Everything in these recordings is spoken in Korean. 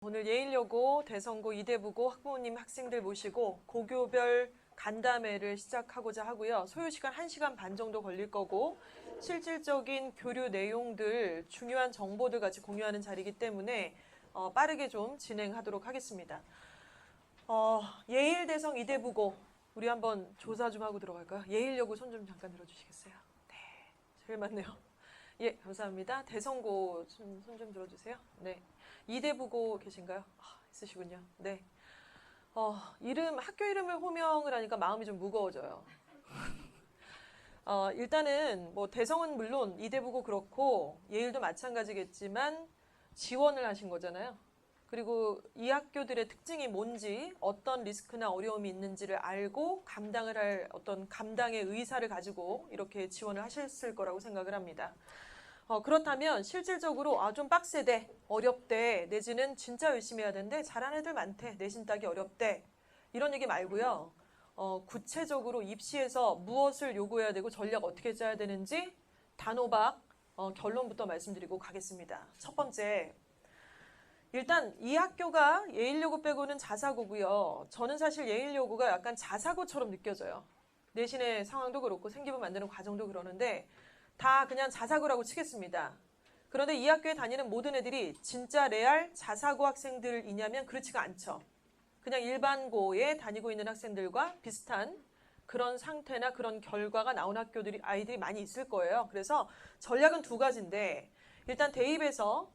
오늘 예일여고, 대성고, 이대부고 학부모님, 학생들 모시고 고교별 간담회를 시작하고자 하고요. 소요 시간 1시간 반 정도 걸릴 거고 실질적인 교류 내용들, 중요한 정보들 같이 공유하는 자리이기 때문에 빠르게 좀 진행하도록 하겠습니다. 예일, 대성, 이대부고 우리 한번 조사 좀 하고 들어갈까요? 예일여고 손 좀 잠깐 들어주시겠어요? 네, 제일 많네요. 예, 감사합니다. 대성고 손 좀 들어주세요. 네. 이대부고 계신가요? 있으시군요. 네. 학교 이름을 호명을 하니까 마음이 좀 무거워져요. 일단은 뭐 대성은 물론 이대부고 그렇고 예일도 마찬가지겠지만 지원을 하신 거잖아요. 그리고 이 학교들의 특징이 뭔지, 어떤 리스크나 어려움이 있는지를 알고 감당을 할 어떤 감당의 의사를 가지고 이렇게 지원을 하셨을 거라고 생각을 합니다. 그렇다면 실질적으로 좀 빡세대, 어렵대, 내지는 진짜 열심히 해야 되는데 잘하는 애들 많대, 내신 따기 어렵대 이런 얘기 말고요. 구체적으로 입시에서 무엇을 요구해야 되고 전략 어떻게 짜야 되는지 단호박 결론부터 말씀드리고 가겠습니다. 첫 번째, 일단 이 학교가 예일여고 빼고는 자사고고요. 저는 사실 예일여고가 약간 자사고처럼 느껴져요. 내신의 상황도 그렇고 생기부 만드는 과정도 그러는데 다 그냥 자사고라고 치겠습니다. 그런데 이 학교에 다니는 모든 애들이 진짜 레알 자사고 학생들이냐면 그렇지가 않죠. 그냥 일반고에 다니고 있는 학생들과 비슷한 그런 상태나 그런 결과가 나온 아이들이 많이 있을 거예요. 그래서 전략은 두 가지인데 일단 대입에서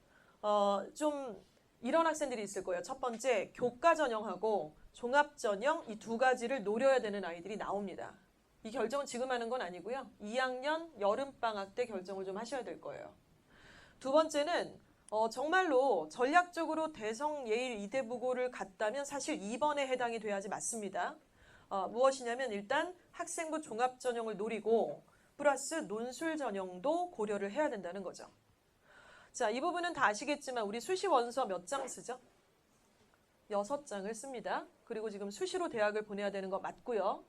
좀 이런 학생들이 있을 거예요. 첫 번째, 교과 전형하고 종합 전형 이 두 가지를 노려야 되는 아이들이 나옵니다. 이 결정은 지금 하는 건 아니고요. 2학년 여름방학 때 결정을 좀 하셔야 될 거예요. 두 번째는 정말로 전략적으로 대성, 예일, 이대부고를 갔다면 사실 2번에 해당이 돼야지 맞습니다. 무엇이냐면 일단 학생부 종합 전형을 노리고 플러스 논술 전형도 고려를 해야 된다는 거죠. 자, 이 부분은 다 아시겠지만 우리 수시 원서 몇 장 쓰죠? 6장을 씁니다. 그리고 지금 수시로 대학을 보내야 되는 거 맞고요.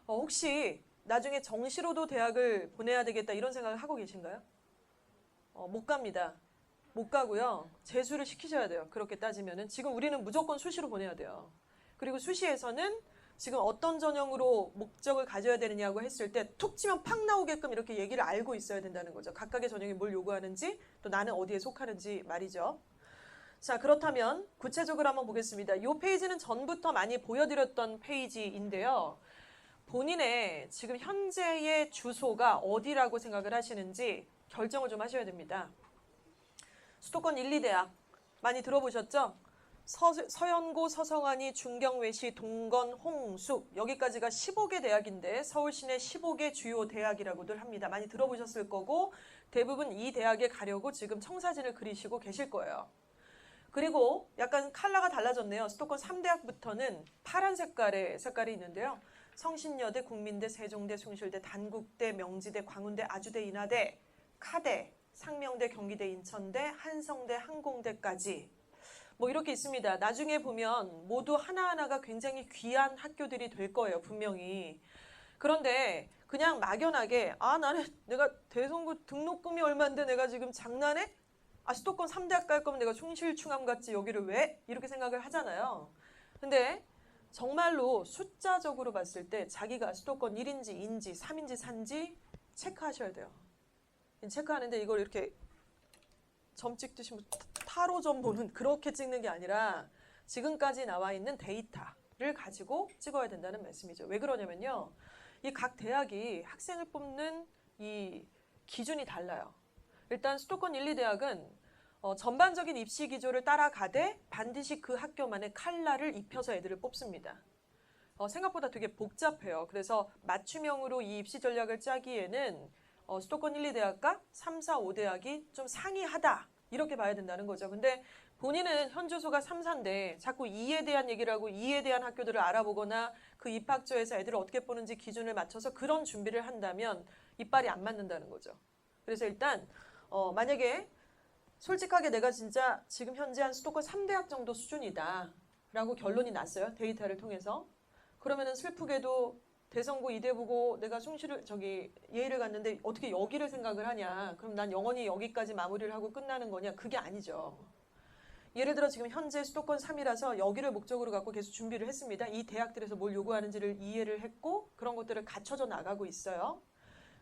혹시 나중에 정시로도 대학을 보내야 되겠다 이런 생각을 하고 계신가요? 못 갑니다. 못 가고요. 재수를 시키셔야 돼요. 그렇게 따지면은 지금 우리는 무조건 수시로 보내야 돼요. 그리고 수시에서는 지금 어떤 전형으로 목적을 가져야 되느냐고 했을 때 툭 치면 팍 나오게끔 이렇게 얘기를 알고 있어야 된다는 거죠. 각각의 전형이 뭘 요구하는지 또 나는 어디에 속하는지 말이죠. 자, 그렇다면 구체적으로 한번 보겠습니다. 이 페이지는 전부터 많이 보여드렸던 페이지인데요. 본인의 지금 현재의 주소가 어디라고 생각을 하시는지 결정을 좀 하셔야 됩니다. 수도권 1, 2대학 많이 들어보셨죠? 서연고, 서성안이, 중경외시, 동건, 홍숙 여기까지가 15개 대학인데 서울 시내 15개 주요 대학이라고들 합니다. 많이 들어보셨을 거고 대부분 이 대학에 가려고 지금 청사진을 그리시고 계실 거예요. 그리고 약간 컬러가 달라졌네요. 수도권 3대학부터는 파란 색깔이 있는데요. 성신여대, 국민대, 세종대, 숭실대, 단국대, 명지대, 광운대, 아주대, 인하대, 카대, 상명대, 경기대, 인천대, 한성대, 항공대까지 뭐 이렇게 있습니다. 나중에 보면 모두 하나하나가 굉장히 귀한 학교들이 될 거예요. 분명히. 그런데 그냥 막연하게 나는 내가 대성고 등록금이 얼마인데 내가 지금 장난해? 수도권 3대학 갈 거면 내가 숭실, 충암 갔지 여기를 왜? 이렇게 생각을 하잖아요. 근데 정말로 숫자적으로 봤을 때 자기가 수도권 1인지 2인지 3인지 4인지 체크하셔야 돼요. 체크하는데 이걸 이렇게 점 찍듯이 타로점 보는 그렇게 찍는 게 아니라 지금까지 나와 있는 데이터를 가지고 찍어야 된다는 말씀이죠. 왜 그러냐면요. 이 각 대학이 학생을 뽑는 이 기준이 달라요. 일단 수도권 1, 2대학은 전반적인 입시 기조를 따라가되 반드시 그 학교만의 컬러를 입혀서 애들을 뽑습니다. 생각보다 되게 복잡해요. 그래서 맞춤형으로 이 입시 전략을 짜기에는 수도권 1, 2대학과 3, 4, 5대학이 좀 상이하다 이렇게 봐야 된다는 거죠. 근데 본인은 현 주소가 3, 4인데 자꾸 2에 대한 얘기를 하고 2에 대한 학교들을 알아보거나 그 입학처에서 애들을 어떻게 보는지 기준을 맞춰서 그런 준비를 한다면 이빨이 안 맞는다는 거죠. 그래서 일단 만약에 솔직하게 내가 진짜 지금 현재 한 수도권 3대학 정도 수준이다 라고 결론이 났어요. 데이터를 통해서. 그러면은 슬프게도 대성고, 이대부고 내가 예일을 갔는데 어떻게 여기를 생각을 하냐. 그럼 난 영원히 여기까지 마무리를 하고 끝나는 거냐. 그게 아니죠. 예를 들어 지금 현재 수도권 3이라서 여기를 목적으로 갖고 계속 준비를 했습니다. 이 대학들에서 뭘 요구하는지를 이해를 했고 그런 것들을 갖춰져 나가고 있어요.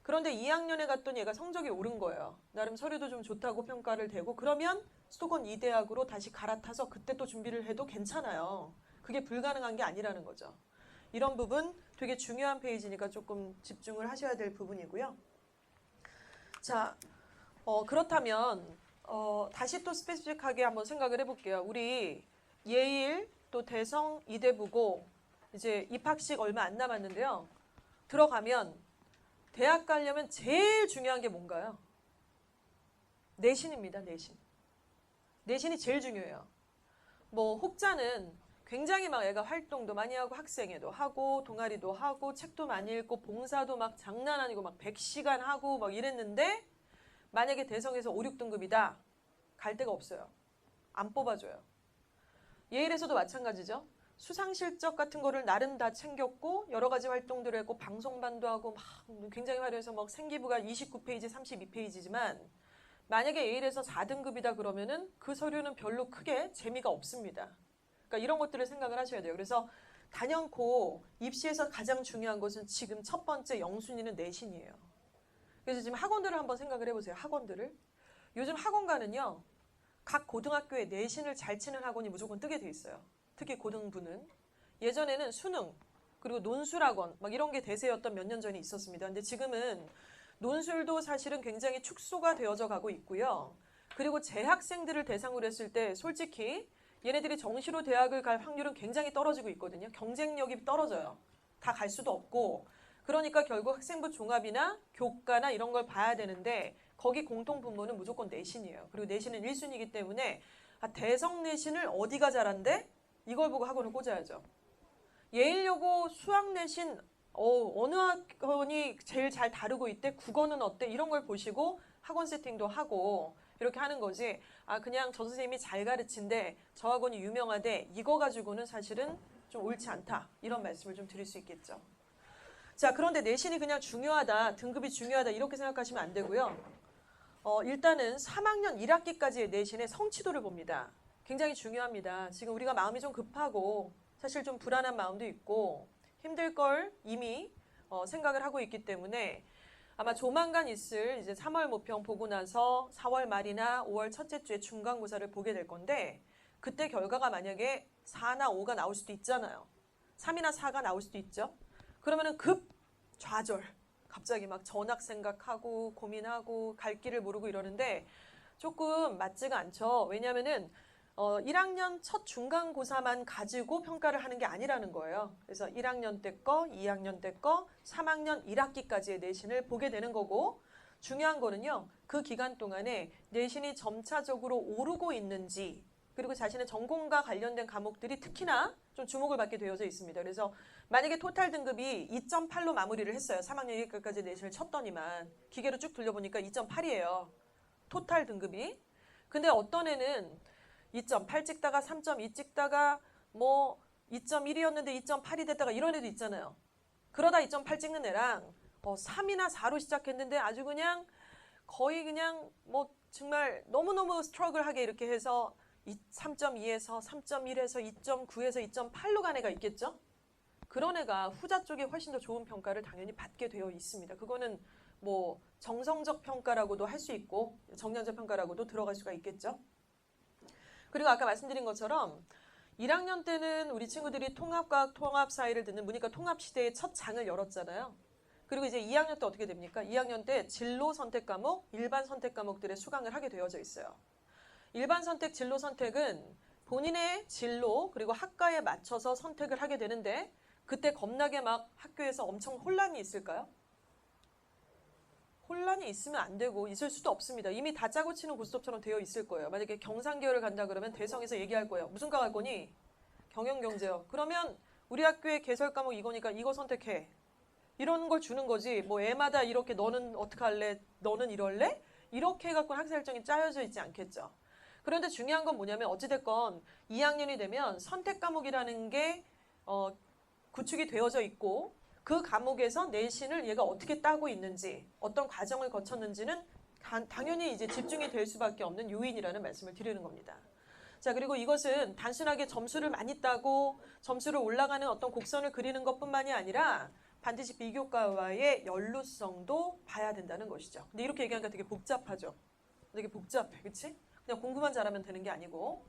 그런데 2학년에 갔더니 얘가 성적이 오른 거예요. 나름 서류도 좀 좋다고 평가를 되고 그러면 수도권 2대학으로 다시 갈아타서 그때 또 준비를 해도 괜찮아요. 그게 불가능한 게 아니라는 거죠. 이런 부분 되게 중요한 페이지니까 조금 집중을 하셔야 될 부분이고요. 자, 그렇다면 다시 또 스페시픽하게 한번 생각을 해볼게요. 우리 예일 또 대성 이대부고 이제 입학식 얼마 안 남았는데요. 들어가면 대학 가려면 제일 중요한 게 뭔가요? 내신입니다. 내신. 내신이 제일 중요해요. 뭐 혹자는 굉장히 막 애가 활동도 많이 하고 학생회도 하고 동아리도 하고 책도 많이 읽고 봉사도 막 장난 아니고 막 100시간 하고 막 이랬는데 만약에 대성에서 5, 6등급이다. 갈 데가 없어요. 안 뽑아줘요. 예일에서도 마찬가지죠. 수상 실적 같은 거를 나름 다 챙겼고 여러 가지 활동들을 했고 방송반도 하고 막 굉장히 화려해서 막 생기부가 29페이지, 32페이지지만 만약에 예일에서 4등급이다 그러면은 그 서류는 별로 크게 재미가 없습니다. 그러니까 이런 것들을 생각을 하셔야 돼요. 그래서 단연코 입시에서 가장 중요한 것은 지금 첫 번째 영순위는 내신이에요. 그래서 지금 학원들을 한번 생각을 해보세요. 학원들을. 요즘 학원가는요. 각 고등학교에 내신을 잘 치는 학원이 무조건 뜨게 돼 있어요. 특히 고등부는. 예전에는 수능 그리고 논술학원 막 이런 게 대세였던 몇 년 전이 있었습니다. 근데 지금은 논술도 사실은 굉장히 축소가 되어져 가고 있고요. 그리고 재학생들을 대상으로 했을 때 솔직히 얘네들이 정시로 대학을 갈 확률은 굉장히 떨어지고 있거든요. 경쟁력이 떨어져요. 다 갈 수도 없고. 그러니까 결국 학생부 종합이나 교과나 이런 걸 봐야 되는데 거기 공통분모는 무조건 내신이에요. 그리고 내신은 1순위이기 때문에 대성 내신을 어디가 잘한대? 이걸 보고 학원을 꽂아야죠. 예일여고 수학 내신 어느 학원이 제일 잘 다루고 있대? 국어는 어때? 이런 걸 보시고 학원 세팅도 하고 이렇게 하는 거지. 그냥 저 선생님이 잘 가르친데 저 학원이 유명하대. 이거 가지고는 사실은 좀 옳지 않다. 이런 말씀을 좀 드릴 수 있겠죠. 자, 그런데 내신이 그냥 중요하다. 등급이 중요하다. 이렇게 생각하시면 안 되고요. 일단은 3학년 1학기까지의 내신의 성취도를 봅니다. 굉장히 중요합니다. 지금 우리가 마음이 좀 급하고 사실 좀 불안한 마음도 있고 힘들 걸 이미 생각을 하고 있기 때문에 아마 조만간 있을 이제 3월 모평 보고 나서 4월 말이나 5월 첫째 주에 중간고사를 보게 될 건데 그때 결과가 만약에 4나 5가 나올 수도 있잖아요. 3이나 4가 나올 수도 있죠. 그러면은 급 좌절. 갑자기 막 전학 생각하고 고민하고 갈 길을 모르고 이러는데 조금 맞지가 않죠. 왜냐하면은 1학년 첫 중간고사만 가지고 평가를 하는 게 아니라는 거예요. 그래서 1학년 때 거, 2학년 때 거, 3학년 1학기까지의 내신을 보게 되는 거고 중요한 거는요. 그 기간 동안에 내신이 점차적으로 오르고 있는지 그리고 자신의 전공과 관련된 과목들이 특히나 좀 주목을 받게 되어져 있습니다. 그래서 만약에 토탈 등급이 2.8로 마무리를 했어요. 3학년 1학기까지 내신을 쳤더니만 기계로 쭉 돌려보니까 2.8이에요. 토탈 등급이. 근데 어떤 애는 2.8 찍다가 3.2 찍다가 뭐 2.1이었는데 2.8이 됐다가 이런 애도 있잖아요. 그러다 2.8 찍는 애랑 3이나 4로 시작했는데 아주 그냥 거의 그냥 뭐 정말 너무너무 스트러글하게 이렇게 해서 3.2에서 3.1에서 2.9에서 2.8로 간 애가 있겠죠? 그런 애가 후자 쪽에 훨씬 더 좋은 평가를 당연히 받게 되어 있습니다. 그거는 뭐 정성적 평가라고도 할 수 있고 정량적 평가라고도 들어갈 수가 있겠죠? 그리고 아까 말씀드린 것처럼 1학년 때는 우리 친구들이 통합과학 통합사회를 듣는 문이과 통합시대의 첫 장을 열었잖아요. 그리고 이제 2학년 때 어떻게 됩니까? 2학년 때 진로 선택 과목, 일반 선택 과목들의 수강을 하게 되어져 있어요. 일반 선택, 진로 선택은 본인의 진로 그리고 학과에 맞춰서 선택을 하게 되는데 그때 겁나게 막 학교에서 엄청 혼란이 있을까요? 혼란이 있으면 안 되고 있을 수도 없습니다. 이미 다 짜고 치는 고스톱처럼 되어 있을 거예요. 만약에 경상계열을 간다 그러면 대성에서 얘기할 거예요. 무슨 과 갈 거니? 경영경제요. 그러면 우리 학교의 개설 과목 이거니까 이거 선택해. 이런 걸 주는 거지. 뭐 애마다 이렇게 너는 어떻게 할래? 너는 이럴래? 이렇게 해갖고 학생 일정이 짜여져 있지 않겠죠. 그런데 중요한 건 뭐냐면 어찌됐건 2학년이 되면 선택 과목이라는 게 구축이 되어져 있고 그 과목에서 내신을 얘가 어떻게 따고 있는지 어떤 과정을 거쳤는지는 당연히 이제 집중이 될 수밖에 없는 요인이라는 말씀을 드리는 겁니다. 자, 그리고 이것은 단순하게 점수를 많이 따고 점수를 올라가는 어떤 곡선을 그리는 것뿐만이 아니라 반드시 비교과와의 연루성도 봐야 된다는 것이죠. 근데 이렇게 얘기하니까 되게 복잡하죠. 되게 복잡해, 그치? 그냥 공부만 잘하면 되는 게 아니고.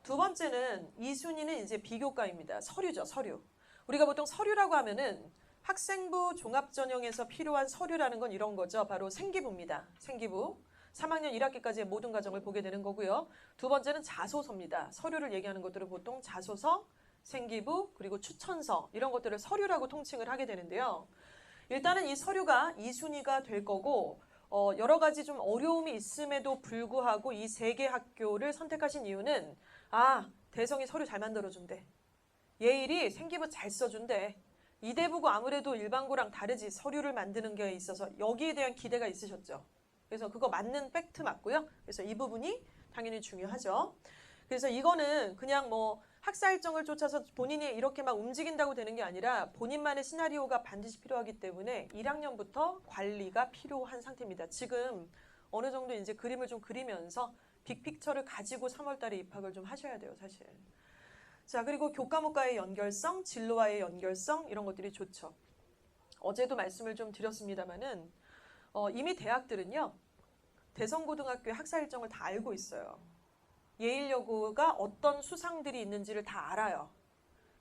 두 번째는 이 순위는 이제 비교과입니다. 서류죠, 서류. 우리가 보통 서류라고 하면은 학생부 종합전형에서 필요한 서류라는 건 이런 거죠. 바로 생기부입니다. 생기부. 3학년 1학기까지의 모든 과정을 보게 되는 거고요. 두 번째는 자소서입니다. 서류를 얘기하는 것들은 보통 자소서, 생기부, 그리고 추천서 이런 것들을 서류라고 통칭을 하게 되는데요. 일단은 이 서류가 2순위가 될 거고 여러 가지 좀 어려움이 있음에도 불구하고 이 세 개 학교를 선택하신 이유는 대성이 서류 잘 만들어준대. 예일이 생기부 잘 써준대. 이대부고 아무래도 일반고랑 다르지 서류를 만드는 게 있어서 여기에 대한 기대가 있으셨죠. 그래서 그거 맞는 팩트 맞고요. 그래서 이 부분이 당연히 중요하죠. 그래서 이거는 그냥 뭐 학사 일정을 쫓아서 본인이 이렇게 막 움직인다고 되는 게 아니라 본인만의 시나리오가 반드시 필요하기 때문에 1학년부터 관리가 필요한 상태입니다. 지금 어느 정도 이제 그림을 좀 그리면서 빅픽처를 가지고 3월 달에 입학을 좀 하셔야 돼요, 사실. 자, 그리고 교과목과의 연결성, 진로와의 연결성 이런 것들이 좋죠. 어제도 말씀을 좀 드렸습니다마는 이미 대학들은요. 대성고등학교의 학사 일정을 다 알고 있어요. 예일여고가 어떤 수상들이 있는지를 다 알아요.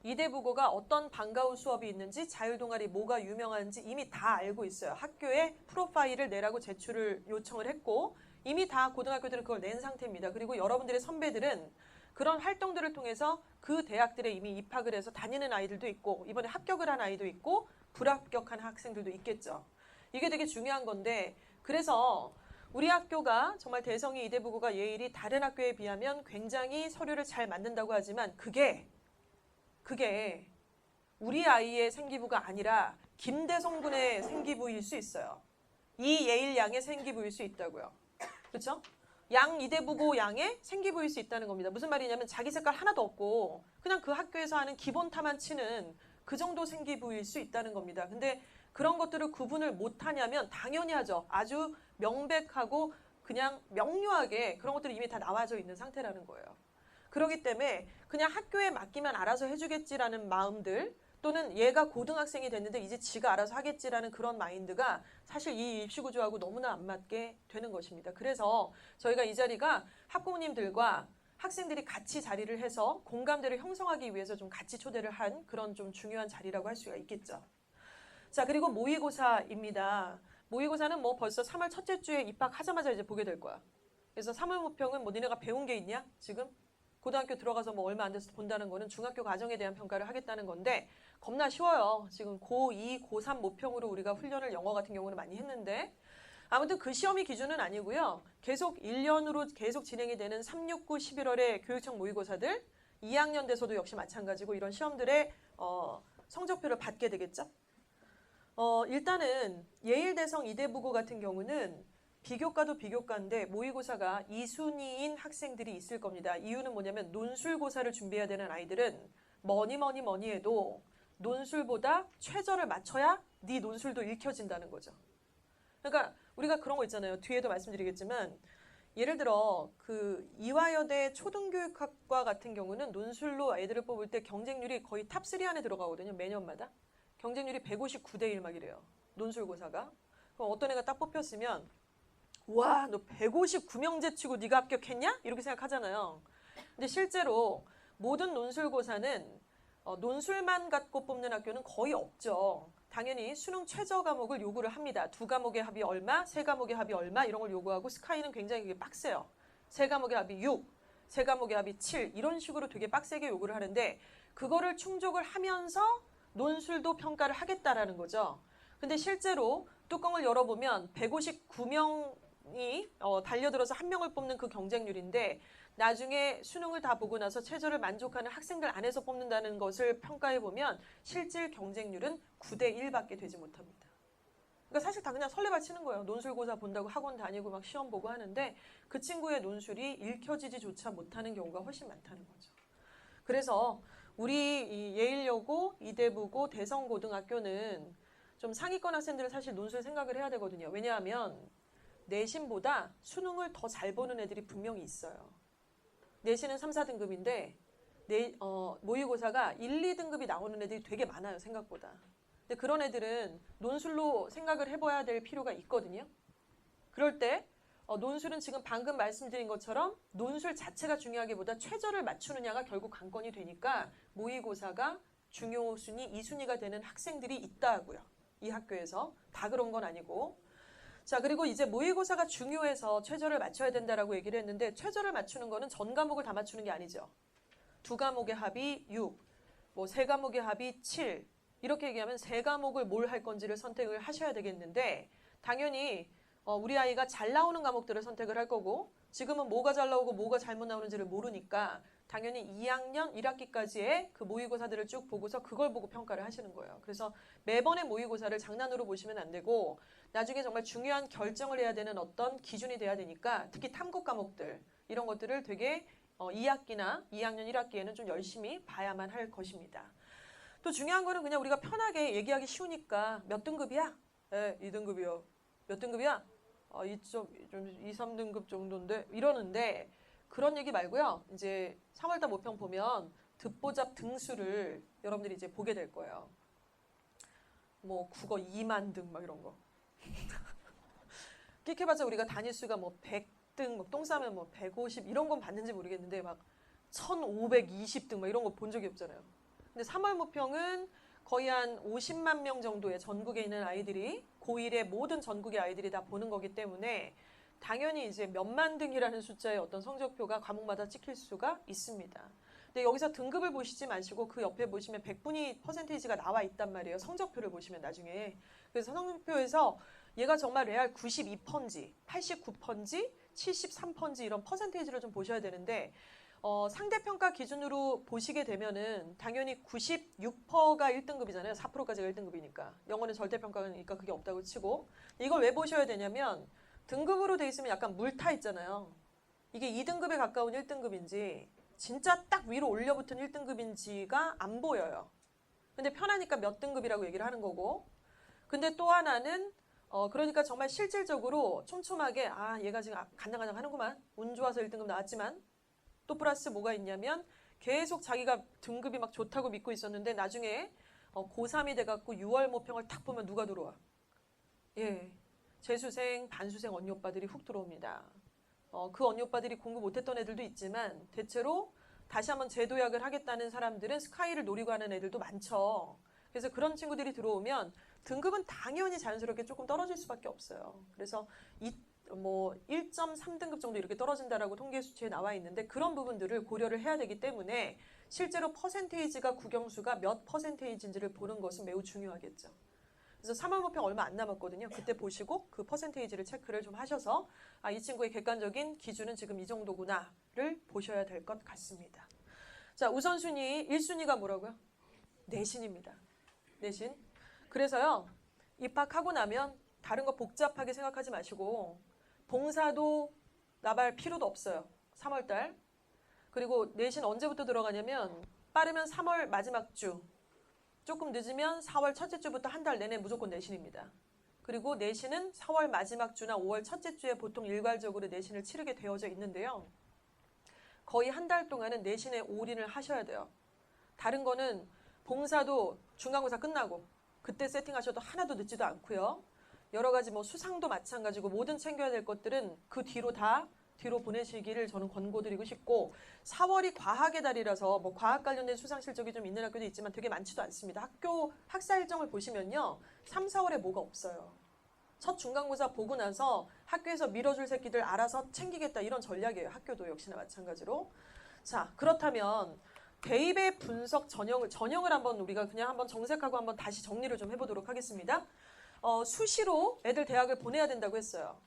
이대부고가 어떤 방과후 수업이 있는지 자율동아리 뭐가 유명한지 이미 다 알고 있어요. 학교에 프로파일을 내라고 제출을 요청을 했고 이미 다 고등학교들은 그걸 낸 상태입니다. 그리고 여러분들의 선배들은 그런 활동들을 통해서 그 대학들에 이미 입학을 해서 다니는 아이들도 있고 이번에 합격을 한 아이도 있고 불합격한 학생들도 있겠죠. 이게 되게 중요한 건데 그래서 우리 학교가 정말 대성이 이대부고가 예일이 다른 학교에 비하면 굉장히 서류를 잘 만든다고 하지만 그게 우리 아이의 생기부가 아니라 김대성 군의 생기부일 수 있어요. 이 예일 양의 생기부일 수 있다고요. 그렇죠? 양 이대부고 양의 생기부일 수 있다는 겁니다. 무슨 말이냐면 자기 색깔 하나도 없고 그냥 그 학교에서 하는 기본타만 치는 그 정도 생기부일 수 있다는 겁니다. 근데 그런 것들을 구분을 못하냐면 당연히 하죠. 아주 명백하고 그냥 명료하게 그런 것들이 이미 다 나와져 있는 상태라는 거예요. 그렇기 때문에 그냥 학교에 맡기면 알아서 해주겠지라는 마음들 또는 얘가 고등학생이 됐는데 이제 지가 알아서 하겠지라는 그런 마인드가 사실 이 입시구조하고 너무나 안 맞게 되는 것입니다. 그래서 저희가 이 자리가 학부모님들과 학생들이 같이 자리를 해서 공감대를 형성하기 위해서 좀 같이 초대를 한 그런 좀 중요한 자리라고 할 수가 있겠죠. 자, 그리고 모의고사입니다. 모의고사는 뭐 벌써 3월 첫째 주에 입학하자마자 이제 보게 될 거야. 그래서 3월 모평은 뭐 니네가 배운 게 있냐? 지금? 고등학교 들어가서 뭐 얼마 안 돼서 본다는 거는 중학교 과정에 대한 평가를 하겠다는 건데 겁나 쉬워요. 지금 고2, 고3 모평으로 우리가 훈련을 영어 같은 경우는 많이 했는데 아무튼 그 시험이 기준은 아니고요. 계속 1년으로 계속 진행이 되는 3, 6, 9, 11월의 교육청 모의고사들 2학년 돼서도 역시 마찬가지고 이런 시험들의 성적표를 받게 되겠죠. 일단은 예일대성 이대부고 같은 경우는 비교과도 비교과인데 모의고사가 2순위인 학생들이 있을 겁니다. 이유는 뭐냐면 논술고사를 준비해야 되는 아이들은 뭐니 해도 논술보다 최저를 맞춰야 네 논술도 읽혀진다는 거죠. 그러니까 우리가 그런 거 있잖아요. 뒤에도 말씀드리겠지만 예를 들어 그 이화여대 초등교육학과 같은 경우는 논술로 아이들을 뽑을 때 경쟁률이 거의 탑3 안에 들어가거든요. 매년마다. 경쟁률이 159대 1 막 이래요. 논술고사가. 그럼 어떤 애가 딱 뽑혔으면 와, 너 159명제 치고 네가 합격했냐? 이렇게 생각하잖아요. 근데 실제로 모든 논술고사는 논술만 갖고 뽑는 학교는 거의 없죠. 당연히 수능 최저 과목을 요구를 합니다. 2과목의 합이 얼마, 3과목의 합이 얼마 이런 걸 요구하고 스카이는 굉장히 빡세요. 3과목의 합이 6, 3과목의 합이 7 이런 식으로 되게 빡세게 요구를 하는데 그거를 충족을 하면서 논술도 평가를 하겠다라는 거죠. 근데 실제로 뚜껑을 열어보면 159명이 달려들어서 한 명을 뽑는 그 경쟁률인데 나중에 수능을 다 보고 나서 최저를 만족하는 학생들 안에서 뽑는다는 것을 평가해보면 실질 경쟁률은 9대 1밖에 되지 못합니다. 그러니까 사실 다 그냥 설레발 치는 거예요. 논술고사 본다고 학원 다니고 막 시험 보고 하는데 그 친구의 논술이 읽혀지지조차 못하는 경우가 훨씬 많다는 거죠. 그래서 우리 이 예일여고, 이대부고, 대성고등학교는 좀 상위권 학생들은 사실 논술 생각을 해야 되거든요. 왜냐하면 내신보다 수능을 더 잘 보는 애들이 분명히 있어요. 내신은 3, 4등급인데 모의고사가 1, 2등급이 나오는 애들이 되게 많아요. 생각보다. 근데 그런 애들은 논술로 생각을 해봐야 될 필요가 있거든요. 그럴 때 논술은 지금 방금 말씀드린 것처럼 논술 자체가 중요하기보다 최저를 맞추느냐가 결국 관건이 되니까 모의고사가 중요 순위 2순위가 되는 학생들이 있다고요. 이 학교에서. 다 그런 건 아니고. 자, 그리고 이제 모의고사가 중요해서 최저를 맞춰야 된다라고 얘기를 했는데 최저를 맞추는 거는 전 과목을 다 맞추는 게 아니죠. 2과목의 합이 6, 뭐 3과목의 합이 7 이렇게 얘기하면 3과목을 뭘 할 건지를 선택을 하셔야 되겠는데 당연히 우리 아이가 잘 나오는 과목들을 선택을 할 거고 지금은 뭐가 잘 나오고 뭐가 잘못 나오는지를 모르니까 당연히 2학년 1학기까지의 그 모의고사들을 쭉 보고서 그걸 보고 평가를 하시는 거예요. 그래서 매번의 모의고사를 장난으로 보시면 안 되고 나중에 정말 중요한 결정을 해야 되는 어떤 기준이 돼야 되니까 특히 탐구 과목들 이런 것들을 되게 2학기나 2학년 1학기에는 좀 열심히 봐야만 할 것입니다. 또 중요한 거는 그냥 우리가 편하게 얘기하기 쉬우니까 몇 등급이야? 네, 2등급이요. 몇 등급이야? 2, 3등급 정도인데 이러는데 그런 얘기 말고요. 이제 3월달 모평 보면 듣보잡 등수를 여러분들이 이제 보게 될 거예요. 뭐 국어 2만 등 막 이런 거. 끽해봤자 우리가 단위수가 뭐 100등, 뭐 똥 싸면 뭐 150 이런 건 봤는지 모르겠는데 막 1520등 막 이런 거 본 적이 없잖아요. 근데 3월 모평은 거의 한 50만 명 정도의 전국에 있는 아이들이 고1의 모든 전국의 아이들이 다 보는 거기 때문에 당연히 이제 몇만 등이라는 숫자의 어떤 성적표가 과목마다 찍힐 수가 있습니다. 근데 여기서 등급을 보시지 마시고 그 옆에 보시면 100분위 퍼센테이지가 나와 있단 말이에요. 성적표를 보시면 나중에. 그래서 성적표에서 얘가 정말 레알 92%인지, 89%인지, 73%인지 이런 퍼센테이지를 좀 보셔야 되는데 상대평가 기준으로 보시게 되면은 당연히 96%가 1등급이잖아요. 4%까지가 1등급이니까. 영어는 절대평가니까 그게 없다고 치고. 이걸 왜 보셔야 되냐면 등급으로 돼 있으면 약간 물 타 있잖아요. 이게 2등급에 가까운 1등급인지 진짜 딱 위로 올려붙은 1등급인지가 안 보여요. 근데 편하니까 몇 등급이라고 얘기를 하는 거고. 근데 또 하나는 그러니까 정말 실질적으로 촘촘하게 얘가 지금 간당간당 하는구만. 운 좋아서 1등급 나왔지만 또 플러스 뭐가 있냐면 계속 자기가 등급이 막 좋다고 믿고 있었는데 나중에 고3이 돼갖고 6월 모평을 탁 보면 누가 들어와? 예, 재수생, 반수생 언니 오빠들이 훅 들어옵니다. 그 언니 오빠들이 공부 못했던 애들도 있지만 대체로 다시 한번 재도약을 하겠다는 사람들은 스카이를 노리고 하는 애들도 많죠. 그래서 그런 친구들이 들어오면 등급은 당연히 자연스럽게 조금 떨어질 수밖에 없어요. 그래서 1.3등급 정도 이렇게 떨어진다라고 통계 수치에 나와 있는데 그런 부분들을 고려를 해야 되기 때문에 실제로 퍼센테이지가 국영수가 몇 퍼센테이지인지를 보는 것은 매우 중요하겠죠. 그래서 3월 모평 얼마 안 남았거든요. 그때 보시고 그 퍼센테이지를 체크를 좀 하셔서 이 친구의 객관적인 기준은 지금 이 정도구나를 보셔야 될 것 같습니다. 자, 우선순위 1순위가 뭐라고요? 내신입니다. 내신. 그래서요. 입학하고 나면 다른 거 복잡하게 생각하지 마시고 봉사도 나발 필요도 없어요. 3월달. 그리고 내신 언제부터 들어가냐면 빠르면 3월 마지막 주. 조금 늦으면 4월 첫째 주부터 한 달 내내 무조건 내신입니다. 그리고 내신은 4월 마지막 주나 5월 첫째 주에 보통 일괄적으로 내신을 치르게 되어져 있는데요. 거의 한 달 동안은 내신에 올인을 하셔야 돼요. 다른 거는 봉사도 중간고사 끝나고 그때 세팅하셔도 하나도 늦지도 않고요. 여러 가지 뭐 수상도 마찬가지고 모든 챙겨야 될 것들은 그 뒤로 다 뒤로 보내시기를 저는 권고드리고 싶고 4월이 과학의 달이라서 뭐 과학 관련된 수상 실적이 좀 있는 학교도 있지만 되게 많지도 않습니다. 학교 학사 일정을 보시면요. 3, 4월에 뭐가 없어요. 첫 중간고사 보고 나서 학교에서 밀어줄 새끼들 알아서 챙기겠다 이런 전략이에요. 학교도 역시나 마찬가지로. 자, 그렇다면 대입의 분석 전형을 한번 우리가 그냥 한번 정색하고 한번 다시 정리를 좀 해보도록 하겠습니다. 수시로 애들 대학을 보내야 된다고 했어요.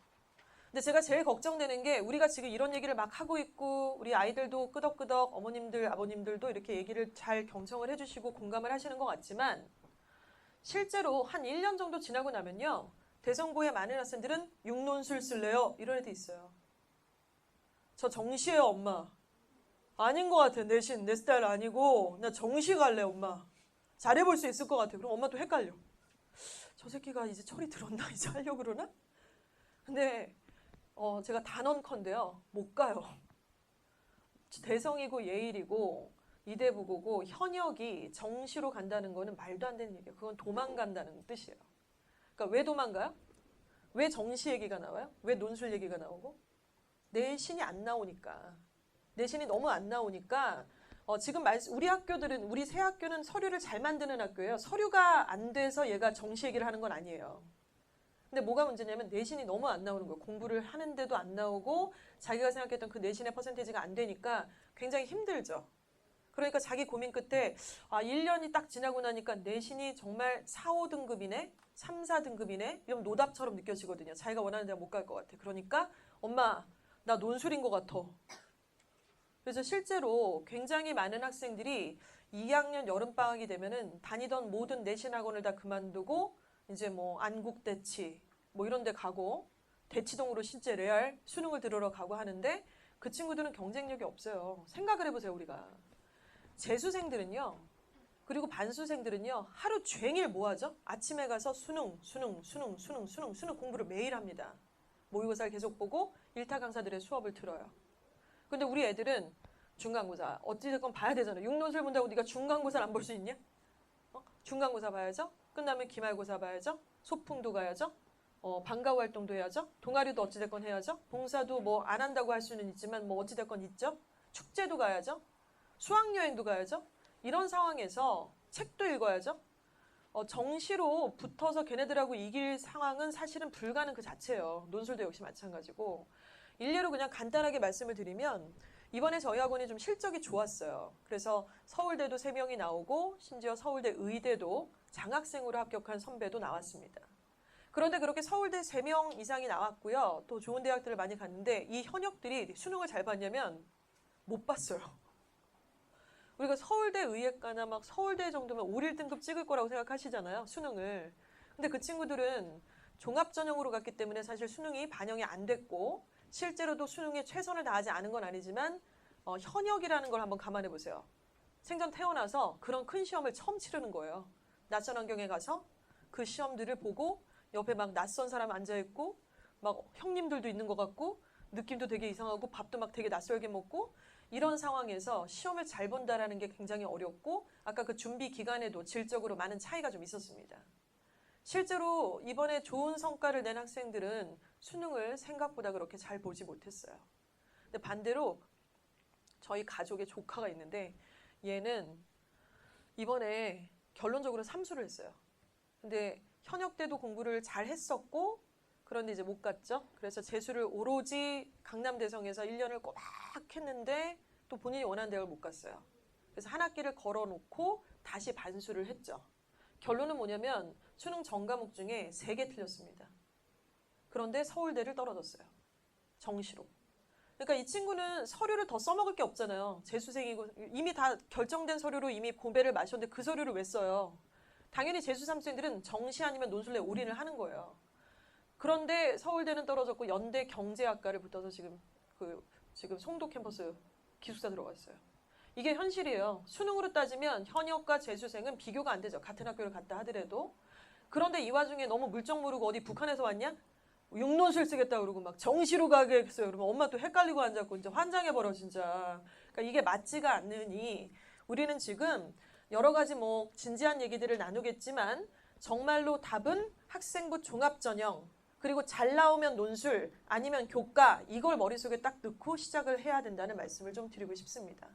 근데 제가 제일 걱정되는 게 우리가 지금 이런 얘기를 막 하고 있고 우리 아이들도 끄덕끄덕 어머님들 아버님들도 이렇게 얘기를 잘 경청을 해주시고 공감을 하시는 것 같지만 실제로 한 1년 정도 지나고 나면요. 대성고의 많은 학생들은 육논술 쓸래요? 이런 애도 있어요. 저 정시예요 엄마. 아닌 것 같아. 내신 내 스타일 아니고 나 정시 갈래 엄마. 잘해볼 수 있을 것 같아. 그럼 엄마 또 헷갈려. 저 새끼가 이제 철이 들었나? 이제 하려고 그러나? 근데 제가 단언컨대요. 못 가요. 대성이고 예일이고 이대부고고 현역이 정시로 간다는 거는 말도 안 되는 얘기예요. 그건 도망간다는 뜻이에요. 그러니까 왜 도망가요? 왜 정시 얘기가 나와요? 왜 논술 얘기가 나오고? 내신이 안 나오니까. 내신이 너무 안 나오니까 지금 우리 학교들은, 우리 새 학교는 서류를 잘 만드는 학교예요. 서류가 안 돼서 얘가 정시 얘기를 하는 건 아니에요. 근데 뭐가 문제냐면 내신이 너무 안 나오는 거예요. 공부를 하는데도 안 나오고 자기가 생각했던 그 내신의 퍼센테이지가 안 되니까 굉장히 힘들죠. 그러니까 자기 고민 끝에 1년이 딱 지나고 나니까 내신이 정말 4, 5등급이네? 3, 4등급이네? 이러면 노답처럼 느껴지거든요. 자기가 원하는 데가 못 갈 것 같아. 그러니까 엄마, 나 논술인 것 같아. 그래서 실제로 굉장히 많은 학생들이 2학년 여름방학이 되면은 다니던 모든 내신 학원을 다 그만두고 이제 뭐 안국대치 뭐 이런 데 가고 대치동으로 실제 레알 수능을 들으러 가고 하는데 그 친구들은 경쟁력이 없어요. 생각을 해보세요, 우리가. 재수생들은요. 그리고 반수생들은요. 하루 종일 뭐 하죠? 아침에 가서 수능 공부를 매일 합니다. 모의고사를 계속 보고 일타 강사들의 수업을 들어요. 근데 우리 애들은 중간고사 어찌됐건 봐야 되잖아. 육론술 본다고 네가 중간고사를 안 볼 수 있냐? 중간고사 봐야죠. 끝나면 기말고사 봐야죠. 소풍도 가야죠. 방과후 활동도 해야죠. 동아리도 어찌됐건 해야죠. 봉사도 뭐 안 한다고 할 수는 있지만 뭐 어찌됐건 있죠. 축제도 가야죠. 수학여행도 가야죠. 이런 상황에서 책도 읽어야죠. 정시로 붙어서 걔네들하고 이길 상황은 사실은 불가능 그 자체예요. 논술도 역시 마찬가지고. 일례로 그냥 간단하게 말씀을 드리면 이번에 저희 학원이 좀 실적이 좋았어요. 그래서 서울대도 3명이 나오고 심지어 서울대 의대도 장학생으로 합격한 선배도 나왔습니다. 그런데 그렇게 서울대 3명 이상이 나왔고요. 또 좋은 대학들을 많이 갔는데 이 현역들이 수능을 잘 봤냐면 못 봤어요. 우리가 서울대 의예과나 막 서울대 정도면 5, 1등급 찍을 거라고 생각하시잖아요. 수능을. 근데 그 친구들은 종합전형으로 갔기 때문에 사실 수능이 반영이 안 됐고 실제로도 수능에 최선을 다하지 않은 건 아니지만 현역이라는 걸 한번 감안해 보세요. 생전 태어나서 그런 큰 시험을 처음 치르는 거예요. 낯선 환경에 가서 그 시험들을 보고 옆에 막 낯선 사람 앉아있고 막 형님들도 있는 것 같고 느낌도 되게 이상하고 밥도 막 되게 낯설게 먹고 이런 상황에서 시험을 잘 본다라는 게 굉장히 어렵고 아까 그 준비 기간에도 질적으로 많은 차이가 좀 있었습니다. 실제로 이번에 좋은 성과를 낸 학생들은 수능을 생각보다 그렇게 잘 보지 못했어요. 근데 반대로 저희 가족의 조카가 있는데 얘는 이번에 결론적으로 삼수를 했어요. 근데 현역 때도 공부를 잘 했었고 그런데 이제 못 갔죠. 그래서 재수를 오로지 강남대성에서 1년을 꼬박 했는데 또 본인이 원하는 대학을 못 갔어요. 그래서 한 학기를 걸어놓고 다시 반수를 했죠. 결론은 뭐냐면 수능 전 과목 중에 3개 틀렸습니다. 그런데 서울대를 떨어졌어요. 정시로. 그러니까 이 친구는 서류를 더 써먹을 게 없잖아요. 재수생이고 이미 다 결정된 서류로 이미 고배를 마셨는데 그 서류를 왜 써요? 당연히 재수3수생들은 정시 아니면 논술에 올인을 하는 거예요. 그런데 서울대는 떨어졌고 연대 경제학과를 붙어서 지금 송도 캠퍼스 기숙사 들어갔어요. 이게 현실이에요. 수능으로 따지면 현역과 재수생은 비교가 안 되죠. 같은 학교를 갔다 하더라도. 그런데 이 와중에 너무 물정 모르고 어디 북한에서 왔냐? 육론술 쓰겠다 그러고 막 정시로 가겠어요. 그러면 엄마 또 헷갈리고 앉았고 이제 환장해버려 진짜. 그러니까 이게 맞지가 않으니 우리는 지금 여러 가지 뭐 진지한 얘기들을 나누겠지만 정말로 답은 학생부 종합전형 그리고 잘 나오면 논술 아니면 교과 이걸 머릿속에 딱 넣고 시작을 해야 된다는 말씀을 좀 드리고 싶습니다.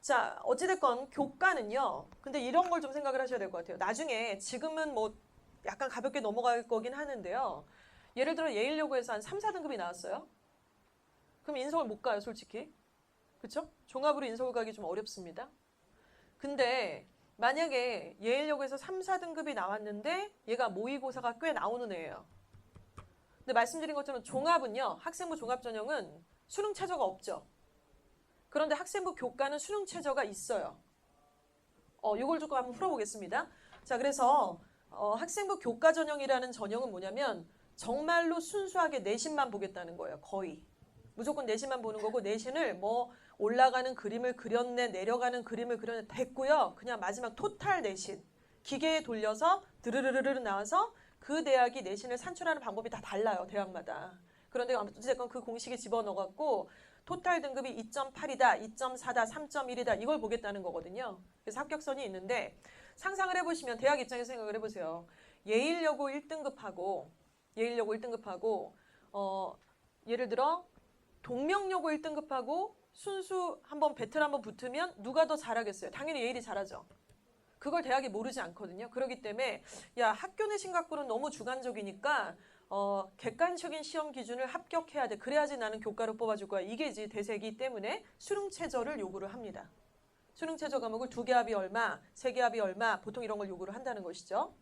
자, 어찌됐건 교과는요. 근데 이런 걸 좀 생각을 하셔야 될 것 같아요. 나중에 지금은 뭐 약간 가볍게 넘어갈 거긴 하는데요. 예를 들어 예일여고에서 한 3, 4등급이 나왔어요. 그럼 인서울 못 가요, 솔직히. 그렇죠? 종합으로 인서울 가기 좀 어렵습니다. 근데 만약에 예일여고에서 3, 4등급이 나왔는데 얘가 모의고사가 꽤 나오는 애예요. 근데 말씀드린 것처럼 종합은요. 학생부 종합전형은 수능 최저가 없죠. 그런데 학생부 교과는 수능 최저가 있어요. 이걸 조금 한번 풀어보겠습니다. 자, 그래서 학생부 교과 전형이라는 전형은 뭐냐면 정말로 순수하게 내신만 보겠다는 거예요. 거의. 무조건 내신만 보는 거고 내신을 뭐 올라가는 그림을 그렸네 내려가는 그림을 그렸네 됐고요. 그냥 마지막 토탈 내신. 기계에 돌려서 드르르르르 나와서 그 대학이 내신을 산출하는 방법이 다 달라요. 대학마다. 그런데 어쨌든 그 공식에 집어넣어갖고 토탈 등급이 2.8이다, 2.4다, 3.1이다 이걸 보겠다는 거거든요. 그래서 합격선이 있는데 상상을 해보시면 대학 입장에서 생각을 해보세요. 예일여고 1등급하고 예를 들어 동명여고 1등급하고 순수 한번 배틀 한번 붙으면 누가 더 잘하겠어요? 당연히 예일이 잘하죠. 그걸 대학이 모르지 않거든요. 그렇기 때문에 야 학교 내 신각부는 너무 주관적이니까 객관적인 시험 기준을 합격해야 돼. 그래야지 나는 교과로 뽑아줄 거야. 이게 이제 대세이기 때문에 수능 최저를 요구를 합니다. 수능 최저 과목을 2개 합이 얼마, 3개 합이 얼마 보통 이런 걸 요구를 한다는 것이죠.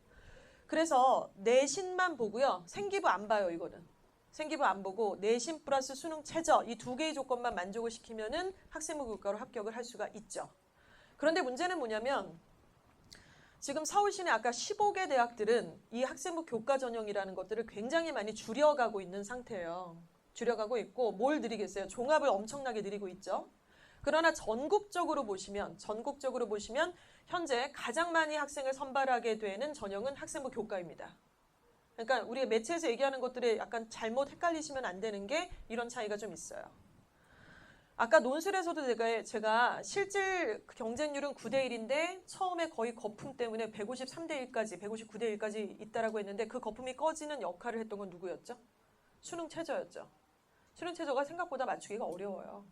그래서 내신만 보고요. 생기부 안 봐요. 이거는. 생기부 안 보고 내신 플러스 수능 최저 이 2개의 조건만 만족을 시키면은 학생부 교과로 합격을 할 수가 있죠. 그런데 문제는 뭐냐면 지금 서울 시내 아까 15개 대학들은 이 학생부 교과 전형이라는 것들을 굉장히 많이 줄여가고 있는 상태예요. 줄여가고 있고 뭘 늘리겠어요? 종합을 엄청나게 늘리고 있죠. 그러나 전국적으로 보시면 현재 가장 많이 학생을 선발하게 되는 전형은 학생부 교과입니다. 그러니까 우리가 매체에서 얘기하는 것들에 약간 잘못 헷갈리시면 안 되는 게 이런 차이가 좀 있어요. 아까 논술에서도 제가 실질 경쟁률은 9대 1인데 처음에 거의 거품 때문에 153대 1까지, 159대 1까지 있다라고 했는데 그 거품이 꺼지는 역할을 했던 건 누구였죠? 수능 최저였죠. 수능 최저가 생각보다 맞추기가 어려워요.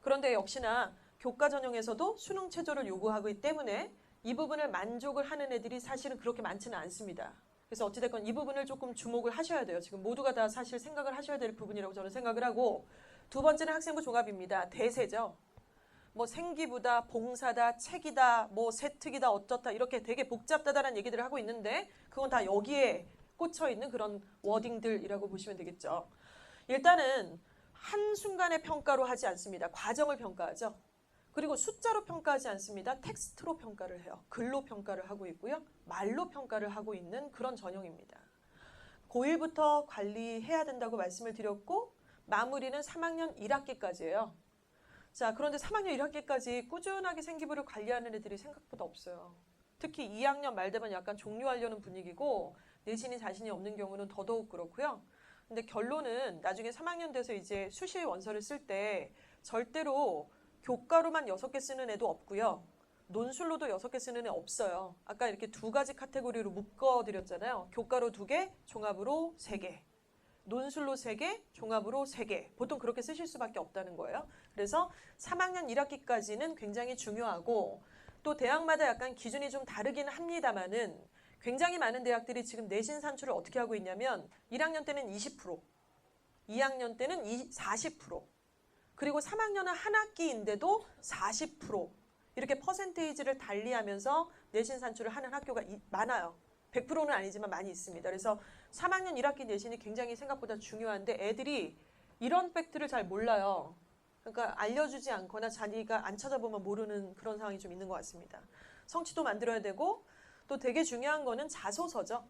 그런데 역시나 교과 전형에서도 수능 최저를 요구하기 때문에 이 부분을 만족을 하는 애들이 사실은 그렇게 많지는 않습니다. 그래서 어찌됐건 이 부분을 조금 주목을 하셔야 돼요. 지금 모두가 다 사실 생각을 하셔야 될 부분이라고 저는 생각을 하고 두 번째는 학생부 종합입니다. 대세죠. 뭐 생기부다, 봉사다, 책이다, 뭐 세특이다, 어쩌다 이렇게 되게 복잡하다라는 얘기들을 하고 있는데 그건 다 여기에 꽂혀 있는 그런 워딩들이라고 보시면 되겠죠. 일단은 한순간의 평가로 하지 않습니다. 과정을 평가하죠. 그리고 숫자로 평가하지 않습니다. 텍스트로 평가를 해요. 글로 평가를 하고 있고요. 말로 평가를 하고 있는 그런 전형입니다. 고1부터 관리해야 된다고 말씀을 드렸고 마무리는 3학년 1학기까지예요. 자, 그런데 3학년 1학기까지 꾸준하게 생기부를 관리하는 애들이 생각보다 없어요. 특히 2학년 말 되면 약간 종료하려는 분위기고 내신이 자신이 없는 경우는 더더욱 그렇고요. 근데 결론은 나중에 3학년 돼서 이제 수시 원서를 쓸 때 절대로 교과로만 6개 쓰는 애도 없고요. 논술로도 6개 쓰는 애 없어요. 아까 이렇게 두 가지 카테고리로 묶어드렸잖아요. 교과로 2개, 종합으로 3개. 논술로 3개, 종합으로 3개. 보통 그렇게 쓰실 수밖에 없다는 거예요. 그래서 3학년 1학기까지는 굉장히 중요하고 또 대학마다 약간 기준이 좀 다르긴 합니다만은 굉장히 많은 대학들이 지금 내신 산출을 어떻게 하고 있냐면 1학년 때는 20%, 2학년 때는 40%, 그리고 3학년은 한 학기인데도 40% 이렇게 퍼센테이지를 달리하면서 내신 산출을 하는 학교가 많아요. 100%는 아니지만 많이 있습니다. 그래서 3학년 1학기 내신이 굉장히 생각보다 중요한데 애들이 이런 팩트를 잘 몰라요. 그러니까 알려주지 않거나 자기가 안 찾아보면 모르는 그런 상황이 좀 있는 것 같습니다. 성취도 만들어야 되고 또 되게 중요한 거는 자소서죠.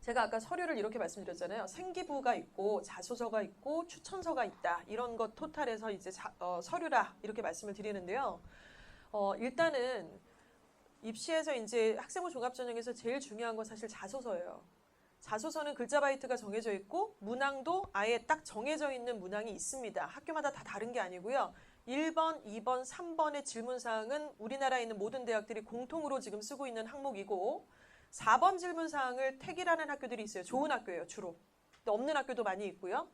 제가 아까 서류를 이렇게 말씀드렸잖아요. 생기부가 있고 자소서가 있고 추천서가 있다. 이런 것 토탈해서 이제 서류라 이렇게 말씀을 드리는데요. 일단은 입시에서 이제 학생부 종합전형에서 제일 중요한 건 사실 자소서예요. 자소서는 글자 바이트가 정해져 있고 문항도 아예 딱 정해져 있는 문항이 있습니다. 학교마다 다 다른 게 아니고요. 1번, 2번, 3번의 질문사항은 우리나라에 있는 모든 대학들이 공통으로 지금 쓰고 있는 항목이고 4번 질문사항을 택이라는 학교들이 있어요. 좋은 학교예요, 주로. 근데 없는 학교도 많이 있고요.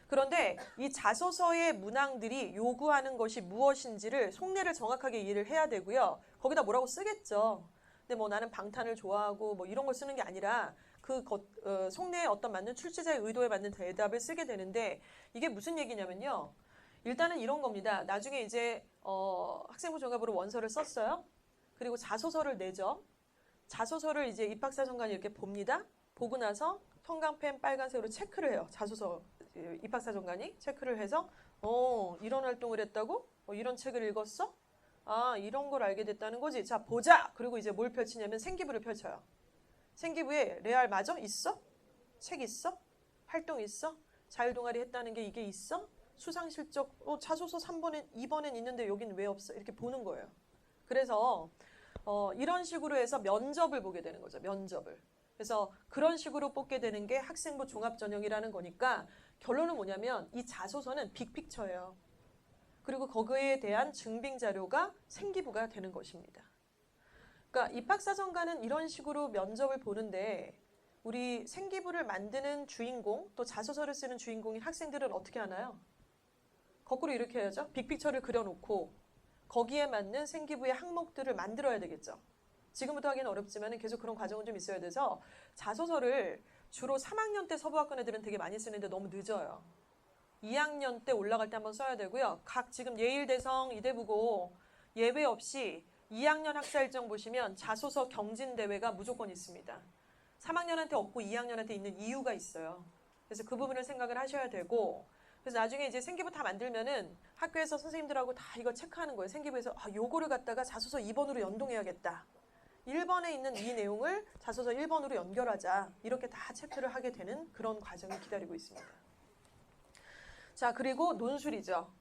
그런데 이 자소서의 문항들이 요구하는 것이 무엇인지를 속내를 정확하게 이해를 해야 되고요. 거기다 뭐라고 쓰겠죠. 근데 뭐 나는 방탄을 좋아하고 뭐 이런 걸 쓰는 게 아니라 그 속내에 어떤 맞는 출제자의 의도에 맞는 대답을 쓰게 되는데 이게 무슨 얘기냐면요. 일단은 이런 겁니다. 나중에 이제 학생부 종합으로 원서를 썼어요. 그리고 자소서를 내죠. 자소서를 이제 입학사정관이 이렇게 봅니다. 보고 나서 형광펜 빨간색으로 체크를 해요. 자소서 입학사정관이 체크를 해서 이런 활동을 했다고? 이런 책을 읽었어? 아, 이런 걸 알게 됐다는 거지. 자, 보자. 그리고 이제 뭘 펼치냐면 생기부를 펼쳐요. 생기부에 레알 맞아? 있어? 책 있어? 활동 있어? 자율동아리 했다는 게 이게 있어? 수상실적 자소서 3번엔 2번엔 있는데 여긴 왜 없어? 이렇게 보는 거예요. 그래서 이런 식으로 해서 면접을 보게 되는 거죠. 면접을. 그래서 그런 식으로 뽑게 되는 게 학생부 종합전형이라는 거니까 결론은 뭐냐면 이 자소서는 빅픽처예요. 그리고 거기에 대한 증빙 자료가 생기부가 되는 것입니다. 그러니까 입학사정관은 이런 식으로 면접을 보는데 우리 생기부를 만드는 주인공, 또 자소서를 쓰는 주인공인 학생들은 어떻게 하나요? 거꾸로 이렇게 해야죠. 빅픽처를 그려놓고 거기에 맞는 생기부의 항목들을 만들어야 되겠죠. 지금부터 하기는 어렵지만 계속 그런 과정은 좀 있어야 돼서 자소서를 주로 3학년 때 서부학과 애들은 되게 많이 쓰는데 너무 늦어요. 2학년 때 올라갈 때 한번 써야 되고요. 각 지금 예일대성, 이대부고 예외 없이 2학년 학사 일정 보시면 자소서 경진대회가 무조건 있습니다. 3학년한테 없고 2학년한테 있는 이유가 있어요. 그래서 그 부분을 생각을 하셔야 되고, 그래서 나중에 이제 생기부 다 만들면은 학교에서 선생님들하고 다 이거 체크하는 거예요. 생기부에서 요거를 갖다가 자소서 2번으로 연동해야겠다. 1번에 있는 이 내용을 자소서 1번으로 연결하자. 이렇게 다 체크를 하게 되는 그런 과정이 기다리고 있습니다. 자, 그리고 논술이죠.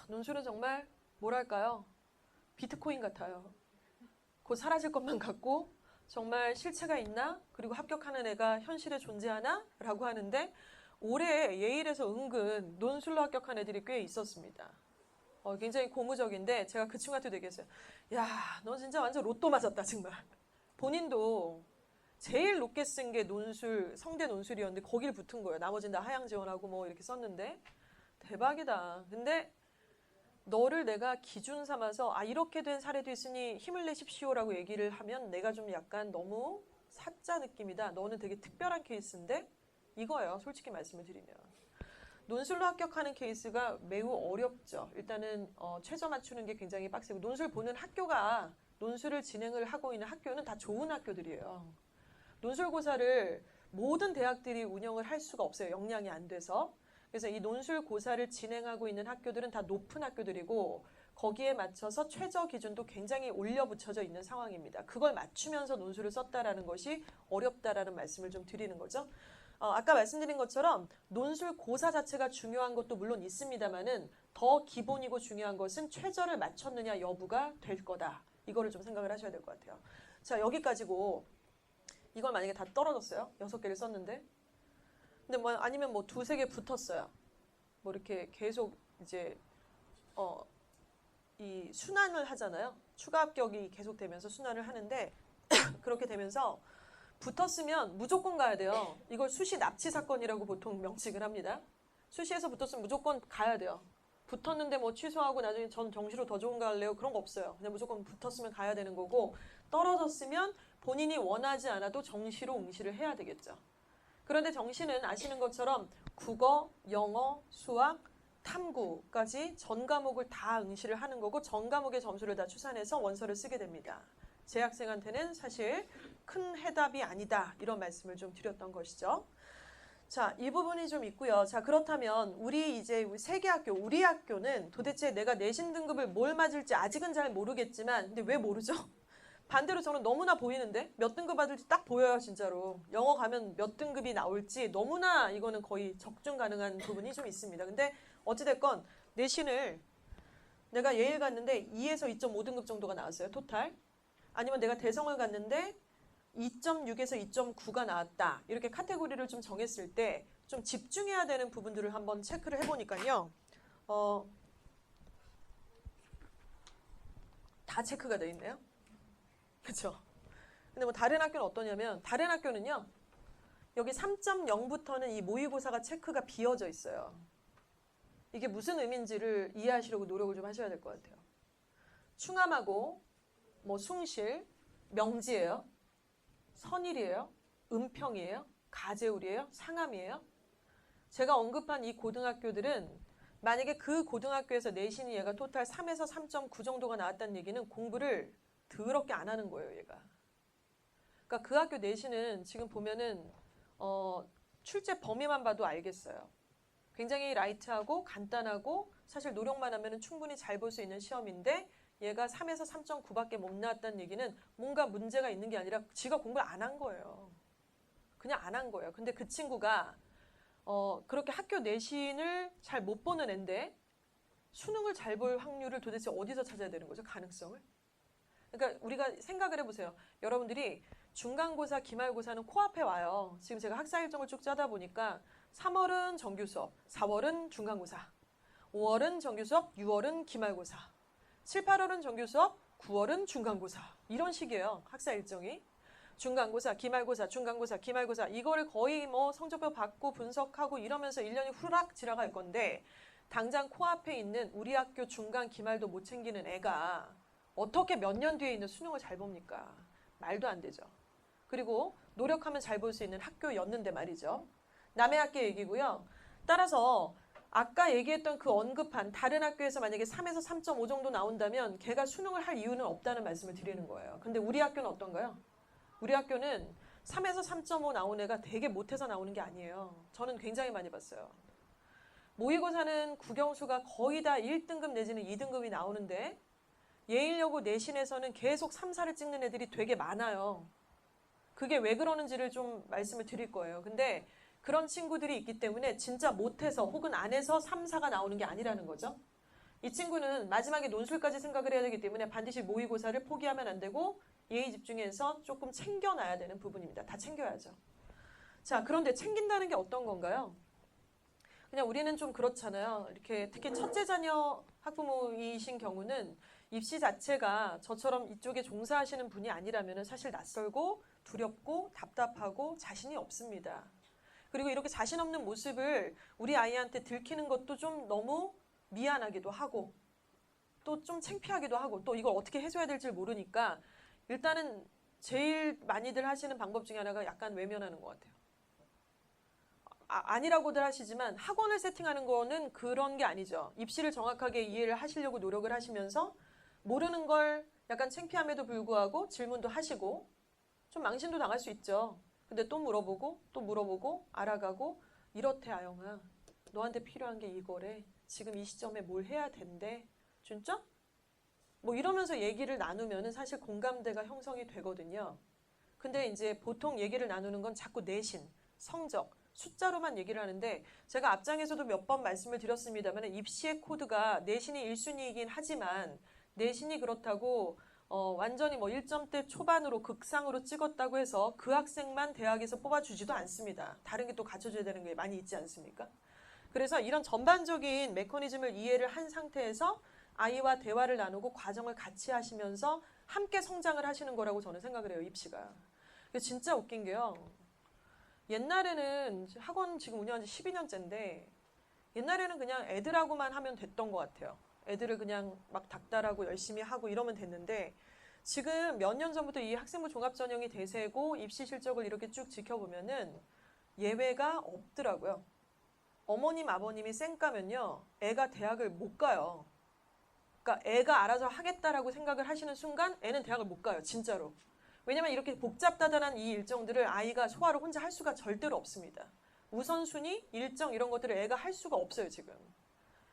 논술은 정말 뭐랄까요? 비트코인 같아요. 곧 사라질 것만 같고 정말 실체가 있나? 그리고 합격하는 애가 현실에 존재하나? 라고 하는데 올해 예일에서 은근 논술로 합격한 애들이 꽤 있었습니다. 굉장히 고무적인데 제가 그 친구한테 얘기했어요. 야, 너 진짜 완전 로또 맞았다 정말. 본인도 제일 높게 쓴 게 논술, 성대 논술이었는데 거길 붙은 거예요. 나머지는 다 하향 지원하고 뭐 이렇게 썼는데 대박이다. 근데 너를 내가 기준 삼아서 이렇게 된 사례도 있으니 힘을 내십시오라고 얘기를 하면 내가 좀 약간 너무 사짜 느낌이다. 너는 되게 특별한 케이스인데 이거예요. 솔직히 말씀을 드리면. 논술로 합격하는 케이스가 매우 어렵죠. 일단은 최저 맞추는 게 굉장히 빡세고 논술 보는 학교가 논술을 진행을 하고 있는 학교는 다 좋은 학교들이에요. 논술고사를 모든 대학들이 운영을 할 수가 없어요. 역량이 안 돼서. 그래서 이 논술고사를 진행하고 있는 학교들은 다 높은 학교들이고 거기에 맞춰서 최저 기준도 굉장히 올려붙여져 있는 상황입니다. 그걸 맞추면서 논술을 썼다라는 것이 어렵다라는 말씀을 좀 드리는 거죠. 아까 말씀드린 것처럼 논술 고사 자체가 중요한 것도 물론 있습니다만은 더 기본이고 중요한 것은 최저를 맞췄느냐 여부가 될 거다. 이거를 좀 생각을 하셔야 될 것 같아요. 자, 여기까지고 이걸 만약에 다 떨어졌어요. 6개를 썼는데. 근데 뭐 아니면 뭐 2-3개 붙었어요. 뭐 이렇게 계속 이제 이 순환을 하잖아요. 추가 합격이 계속되면서 순환을 하는데 그렇게 되면서 붙었으면 무조건 가야 돼요. 이걸 수시 납치 사건이라고 보통 명칭을 합니다. 수시에서 붙었으면 무조건 가야 돼요. 붙었는데 뭐 취소하고 나중에 전 정시로 더 좋은 거 할래요? 그런 거 없어요. 그냥 무조건 붙었으면 가야 되는 거고 떨어졌으면 본인이 원하지 않아도 정시로 응시를 해야 되겠죠. 그런데 정시는 아시는 것처럼 국어, 영어, 수학, 탐구까지 전 과목을 다 응시를 하는 거고 전 과목의 점수를 다 추산해서 원서를 쓰게 됩니다. 재학생한테는 사실 큰 해답이 아니다. 이런 말씀을 좀 드렸던 것이죠. 자, 이 부분이 좀 있고요. 자, 그렇다면 우리 이제 세 개 학교, 우리 학교는 도대체 내가 내신 등급을 뭘 맞을지 아직은 잘 모르겠지만 근데 왜 모르죠? 반대로 저는 너무나 보이는데 몇 등급 받을지 딱 보여요, 진짜로. 영어 가면 몇 등급이 나올지 너무나 이거는 거의 적중 가능한 부분이 좀 있습니다. 근데 어찌됐건 내신을 내가 예일 갔는데 2에서 2.5등급 정도가 나왔어요, 토탈. 아니면 내가 대성을 갔는데 2.6에서 2.9가 나왔다. 이렇게 카테고리를 좀 정했을 때 좀 집중해야 되는 부분들을 한번 체크를 해보니까요. 다 체크가 돼 있네요. 그렇죠? 근데 뭐 다른 학교는 어떠냐면 다른 학교는요. 여기 3.0부터는 이 모의고사가 체크가 비어져 있어요. 이게 무슨 의미인지를 이해하시려고 노력을 좀 하셔야 될 것 같아요. 충암하고 뭐 숭실, 명지예요. 선일이에요. 은평이에요. 가재울이에요. 상암이에요. 제가 언급한 이 고등학교들은 만약에 그 고등학교에서 내신이 얘가 토탈 3에서 3.9 정도가 나왔다는 얘기는 공부를 더럽게 안 하는 거예요, 얘가. 그러니까 그 학교 내신은 지금 보면은 출제 범위만 봐도 알겠어요. 굉장히 라이트하고 간단하고 사실 노력만 하면은 충분히 잘 볼 수 있는 시험인데 얘가 3에서 3.9밖에 못 나왔다는 얘기는 뭔가 문제가 있는 게 아니라 지가 공부를 안 한 거예요. 그냥 안 한 거예요. 근데 그 친구가 그렇게 학교 내신을 잘 못 보는 앤데 수능을 잘 볼 확률을 도대체 어디서 찾아야 되는 거죠? 가능성을? 그러니까 우리가 생각을 해보세요. 여러분들이 중간고사, 기말고사는 코앞에 와요. 지금 제가 학사 일정을 쭉 짜다 보니까 3월은 정규 수업, 4월은 중간고사, 5월은 정규 수업, 6월은 기말고사, 7, 8월은 정규 수업, 9월은 중간고사. 이런 식이에요. 학사 일정이. 중간고사, 기말고사, 중간고사, 기말고사 이거를 거의 뭐 성적표 받고 분석하고 이러면서 1년이 후락 지나갈 건데 당장 코앞에 있는 우리 학교 중간, 기말도 못 챙기는 애가 어떻게 몇 년 뒤에 있는 수능을 잘 봅니까? 말도 안 되죠. 그리고 노력하면 잘 볼 수 있는 학교였는데 말이죠. 남의 학교 얘기고요. 따라서 아까 얘기했던 그 언급한 다른 학교에서 만약에 3에서 3.5 정도 나온다면 걔가 수능을 할 이유는 없다는 말씀을 드리는 거예요. 근데 우리 학교는 어떤가요? 우리 학교는 3에서 3.5 나온 애가 되게 못해서 나오는 게 아니에요. 저는 굉장히 많이 봤어요. 모의고사는 국영수가 거의 다 1등급 내지는 2등급이 나오는데 예일여고 내신에서는 계속 3, 4를 찍는 애들이 되게 많아요. 그게 왜 그러는지를 좀 말씀을 드릴 거예요. 근데 그런 친구들이 있기 때문에 진짜 못해서 혹은 안 해서 3, 4가 나오는 게 아니라는 거죠. 이 친구는 마지막에 논술까지 생각을 해야 되기 때문에 반드시 모의고사를 포기하면 안 되고 예의 집중해서 조금 챙겨놔야 되는 부분입니다. 다 챙겨야죠. 자, 그런데 챙긴다는 게 어떤 건가요? 그냥 우리는 좀 그렇잖아요. 이렇게 특히 첫째 자녀 학부모이신 경우는 입시 자체가 저처럼 이쪽에 종사하시는 분이 아니라면 사실 낯설고 두렵고 답답하고 자신이 없습니다. 그리고 이렇게 자신 없는 모습을 우리 아이한테 들키는 것도 좀 너무 미안하기도 하고 또 좀 창피하기도 하고 또 이걸 어떻게 해줘야 될지 모르니까 일단은 제일 많이들 하시는 방법 중에 하나가 약간 외면하는 것 같아요. 아니라고들 하시지만 학원을 세팅하는 거는 그런 게 아니죠. 입시를 정확하게 이해를 하시려고 노력을 하시면서 모르는 걸 약간 창피함에도 불구하고 질문도 하시고 좀 망신도 당할 수 있죠. 근데 또 물어보고 알아가고 이렇대 아영아. 너한테 필요한 게 이거래. 지금 이 시점에 뭘 해야 된대. 진짜? 뭐 이러면서 얘기를 나누면은 사실 공감대가 형성이 되거든요. 근데 이제 보통 얘기를 나누는 건 자꾸 내신, 성적, 숫자로만 얘기를 하는데 제가 앞장에서도 몇 번 말씀을 드렸습니다만 입시의 코드가 내신이 1순위이긴 하지만 내신이 그렇다고 완전히 뭐 1점대 초반으로 극상으로 찍었다고 해서 그 학생만 대학에서 뽑아주지도 않습니다. 다른 게 또 갖춰줘야 되는 게 많이 있지 않습니까? 그래서 이런 전반적인 메커니즘을 이해를 한 상태에서 아이와 대화를 나누고 과정을 같이 하시면서 함께 성장을 하시는 거라고 저는 생각을 해요. 입시가. 진짜 웃긴 게요. 옛날에는 학원 지금 운영한 지 12년째인데 옛날에는 그냥 애들하고만 하면 됐던 것 같아요. 애들을 그냥 막 닥달하고 열심히 하고 이러면 됐는데 지금 몇 년 전부터 이 학생부 종합전형이 대세고 입시 실적을 이렇게 쭉 지켜보면은 예외가 없더라고요. 어머님, 아버님이 쌩까면요. 애가 대학을 못 가요. 그러니까 애가 알아서 하겠다라고 생각을 하시는 순간 애는 대학을 못 가요. 진짜로. 왜냐면 이렇게 복잡다단한 이 일정들을 아이가 소화를 혼자 할 수가 절대로 없습니다. 우선순위, 일정 이런 것들을 애가 할 수가 없어요, 지금.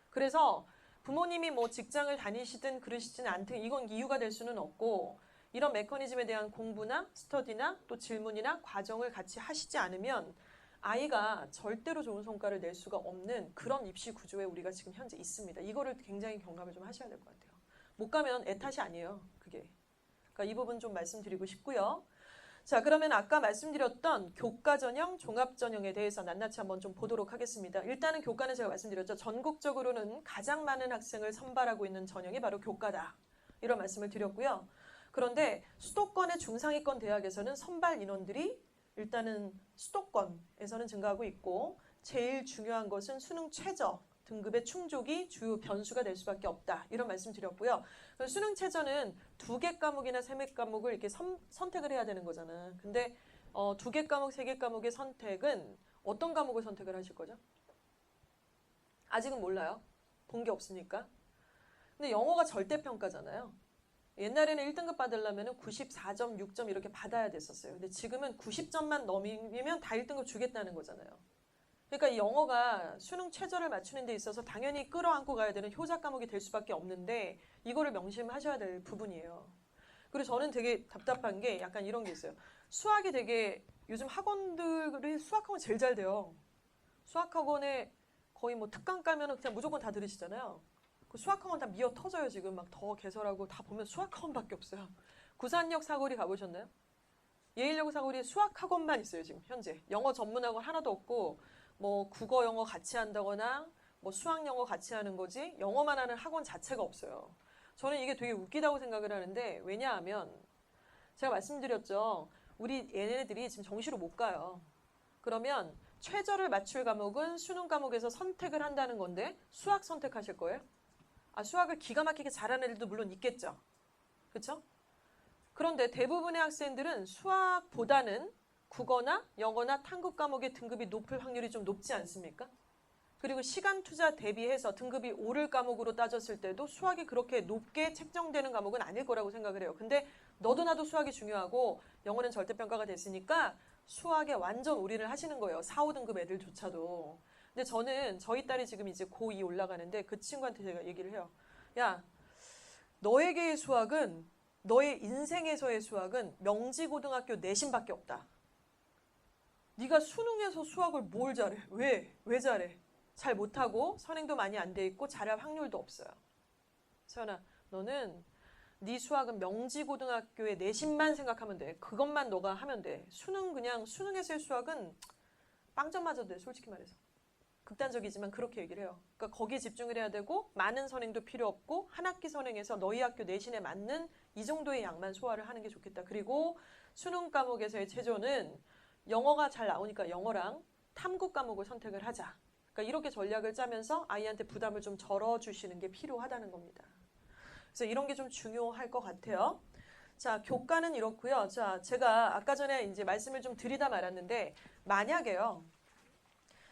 그래서 부모님이 뭐 직장을 다니시든 그러시지는 않든 이건 이유가 될 수는 없고 이런 메커니즘에 대한 공부나 스터디나 또 질문이나 과정을 같이 하시지 않으면 아이가 절대로 좋은 성과를 낼 수가 없는 그런 입시 구조에 우리가 지금 현재 있습니다. 이거를 굉장히 경감을 좀 하셔야 될 것 같아요. 못 가면 애 탓이 아니에요, 그게. 그러니까 이 부분 좀 말씀드리고 싶고요. 자, 그러면 아까 말씀드렸던 교과 전형, 종합 전형에 대해서 낱낱이 한번 좀 보도록 하겠습니다. 일단은 교과는 제가 말씀드렸죠. 전국적으로는 가장 많은 학생을 선발하고 있는 전형이 바로 교과다. 이런 말씀을 드렸고요. 그런데 수도권의 중상위권 대학에서는 선발 인원들이 일단은 수도권에서는 증가하고 있고 제일 중요한 것은 수능 최저 등급의 충족이 주요 변수가 될 수밖에 없다. 이런 말씀 드렸고요. 수능 최저는 2개 과목이나 3개 과목을 이렇게 선택을 해야 되는 거잖아. 근데 2개 과목, 3개 과목의 선택은 어떤 과목을 선택을 하실 거죠? 아직은 몰라요. 본 게 없으니까. 근데 영어가 절대평가잖아요. 옛날에는 1등급 받으려면 94점, 6점 이렇게 받아야 됐었어요. 근데 지금은 90점만 넘으면 다 1등급 주겠다는 거잖아요. 그러니까 이 영어가 수능 최저를 맞추는 데 있어서 당연히 끌어안고 가야 되는 효자 과목이 될 수밖에 없는데 이거를 명심하셔야 될 부분이에요. 그리고 저는 되게 답답한 게 약간 이런 게 있어요. 수학이 되게 요즘 학원들이 수학학원 제일 잘 돼요. 수학학원에 거의 뭐 특강 까면은 그냥 무조건 다 들으시잖아요. 그 수학학원 다 미어 터져요. 지금 막 더 개설하고 다 보면 수학학원밖에 없어요. 구산역 사거리 가보셨나요? 예일여고 사거리에 수학학원만 있어요. 지금 현재. 영어 전문학원 하나도 없고 뭐 국어, 영어 같이 한다거나 뭐 수학, 영어 같이 하는 거지 영어만 하는 학원 자체가 없어요. 저는 이게 되게 웃기다고 생각을 하는데 왜냐하면 제가 말씀드렸죠. 우리 얘네들이 지금 정시로 못 가요. 그러면 최저를 맞출 과목은 수능 과목에서 선택을 한다는 건데 수학 선택하실 거예요? 아, 수학을 기가 막히게 잘하는 애들도 물론 있겠죠. 그렇죠? 그런데 대부분의 학생들은 수학보다는 국어나 영어나 탐구 과목의 등급이 높을 확률이 좀 높지 않습니까? 그리고 시간 투자 대비해서 등급이 오를 과목으로 따졌을 때도 수학이 그렇게 높게 책정되는 과목은 아닐 거라고 생각을 해요. 근데 너도 나도 수학이 중요하고 영어는 절대평가가 됐으니까 수학에 완전 올인을 하시는 거예요. 4, 5등급 애들조차도. 근데 저는 저희 딸이 지금 이제 고2 올라가는데 그 친구한테 제가 얘기를 해요. 야, 너에게의 수학은 너의 인생에서의 수학은 명지고등학교 내신밖에 없다. 네가 수능에서 수학을 뭘 잘해? 왜 잘해? 잘 못하고 선행도 많이 안 돼 있고 잘할 확률도 없어요. 서연아, 너는 네 수학은 명지고등학교의 내신만 생각하면 돼. 그것만 너가 하면 돼. 수능 그냥 수능에서의 수학은 빵점 맞아도 돼. 솔직히 말해서. 극단적이지만 그렇게 얘기를 해요. 그러니까 거기에 집중을 해야 되고 많은 선행도 필요 없고 한 학기 선행에서 너희 학교 내신에 맞는 이 정도의 양만 소화를 하는 게 좋겠다. 그리고 수능 과목에서의 최저는 영어가 잘 나오니까 영어랑 탐구 과목을 선택을 하자. 그러니까 이렇게 전략을 짜면서 아이한테 부담을 좀 덜어주시는 게 필요하다는 겁니다. 그래서 이런 게 좀 중요할 것 같아요. 자, 교과는 이렇고요. 자, 제가 아까 전에 이제 말씀을 좀 드리다 말았는데 만약에요.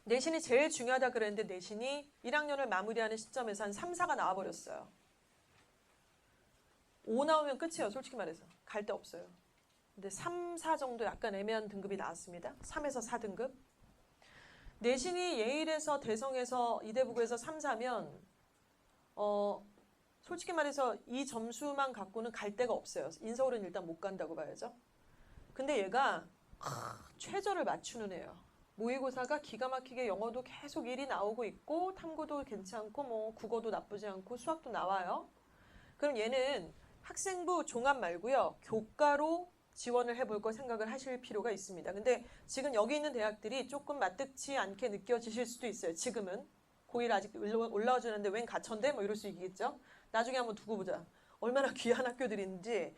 내신이 제일 중요하다 그랬는데 내신이 1학년을 마무리하는 시점에서 한 3, 4가 나와버렸어요. 5 나오면 끝이에요. 솔직히 말해서. 갈 데 없어요. 근데 3, 4 정도 약간 애매한 등급이 나왔습니다. 3에서 4등급. 내신이 예일에서 대성에서 이대부고에서 3, 4면 솔직히 말해서 이 점수만 갖고는 갈 데가 없어요. 인서울은 일단 못 간다고 봐야죠. 근데 얘가 최저를 맞추는 애예요. 모의고사가 기가 막히게 영어도 계속 1이 나오고 있고 탐구도 괜찮고 뭐 국어도 나쁘지 않고 수학도 나와요. 그럼 얘는 학생부 종합 말고요. 교과로 지원을 해볼 거 생각을 하실 필요가 있습니다. 근데 지금 여기 있는 대학들이 조금 맞득치 않게 느껴지실 수도 있어요. 지금은. 고1 아직 올라와 주는데 웬 가천대? 뭐 이럴 수 있겠죠. 나중에 한번 두고 보자. 얼마나 귀한 학교들인지.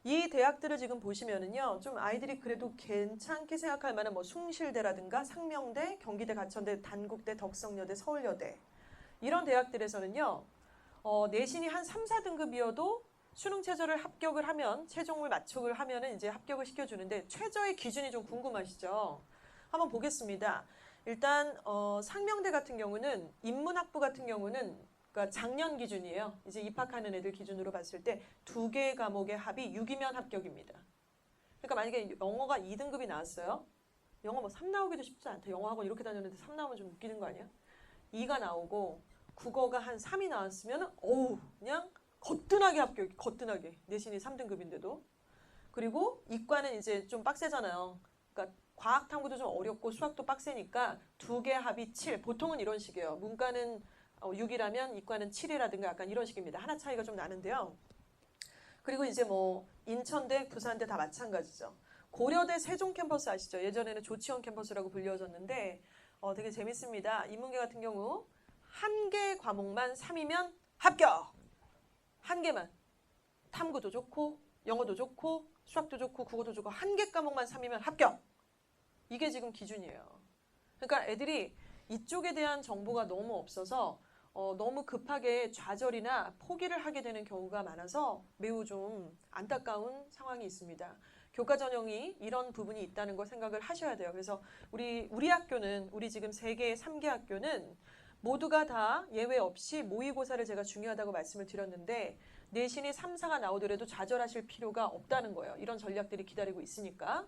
이 대학들을 지금 보시면은요, 좀 아이들이 그래도 괜찮게 생각할 만한 뭐 숭실대라든가 상명대, 경기대, 가천대, 단국대, 덕성여대, 서울여대 이런 대학들에서는요, 내신이 한 3, 4등급이어도 수능 최저를 합격을 하면 최종을 맞춰을 하면은 이제 합격을 시켜주는데 최저의 기준이 좀 궁금하시죠? 한번 보겠습니다. 일단 상명대 같은 경우는 인문학부 같은 경우는 그러니까 작년 기준이에요. 이제 입학하는 애들 기준으로 봤을 때 2개 과목의 합이 6이면 합격입니다. 그러니까 만약에 영어가 2등급이 나왔어요. 영어 뭐 3 나오기도 쉽지 않다. 영어학원 이렇게 다녔는데 3 나오면 좀 웃기는 거 아니야? 2가 나오고 국어가 한 3이 나왔으면 어우 그냥 거뜬하게 합격, 거뜬하게. 내신이 3등급인데도. 그리고 이과는 이제 좀 빡세잖아요. 그러니까 과학 탐구도 좀 어렵고 수학도 빡세니까 2개 합이 7. 보통은 이런 식이에요. 문과는 6이라면 이과는 7이라든가 약간 이런 식입니다. 하나 차이가 좀 나는데요. 그리고 이제 뭐 인천대, 부산대 다 마찬가지죠. 고려대 세종 캠퍼스 아시죠? 예전에는 조치원 캠퍼스라고 불려졌는데 되게 재밌습니다. 인문계 같은 경우 한 개 과목만 3이면 합격! 한 개만. 탐구도 좋고 영어도 좋고 수학도 좋고 국어도 좋고 한 개 과목만 3이면 합격! 이게 지금 기준이에요. 그러니까 애들이 이쪽에 대한 정보가 너무 없어서 너무 급하게 좌절이나 포기를 하게 되는 경우가 많아서 매우 좀 안타까운 상황이 있습니다. 교과 전형이 이런 부분이 있다는 걸 생각을 하셔야 돼요. 그래서 우리 학교는 우리 지금 3개, 3개 학교는 모두가 다 예외 없이 모의고사를 제가 중요하다고 말씀을 드렸는데 내신이 3, 4가 나오더라도 좌절하실 필요가 없다는 거예요. 이런 전략들이 기다리고 있으니까.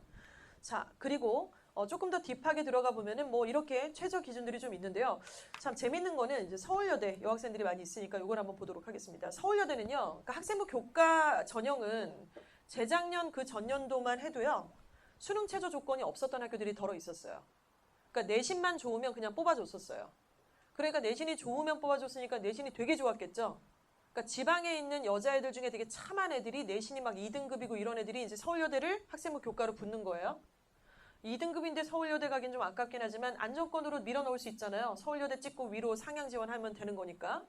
자, 그리고 조금 더 딥하게 들어가 보면은 뭐 이렇게 최저 기준들이 좀 있는데요. 참 재밌는 거는 이제 서울여대 여학생들이 많이 있으니까 이걸 한번 보도록 하겠습니다. 서울여대는요, 그러니까 학생부 교과 전형은 재작년 그 전년도만 해도요, 수능 최저 조건이 없었던 학교들이 덜어 있었어요. 그러니까 내신만 좋으면 그냥 뽑아줬었어요. 그러니까 내신이 좋으면 뽑아줬으니까 내신이 되게 좋았겠죠. 그러니까 지방에 있는 여자애들 중에 되게 참한 애들이 내신이 막 2등급이고 이런 애들이 이제 서울여대를 학생부 교과로 붙는 거예요. 2등급인데 서울여대 가긴 좀 아깝긴 하지만 안정권으로 밀어넣을 수 있잖아요. 서울여대 찍고 위로 상향 지원하면 되는 거니까.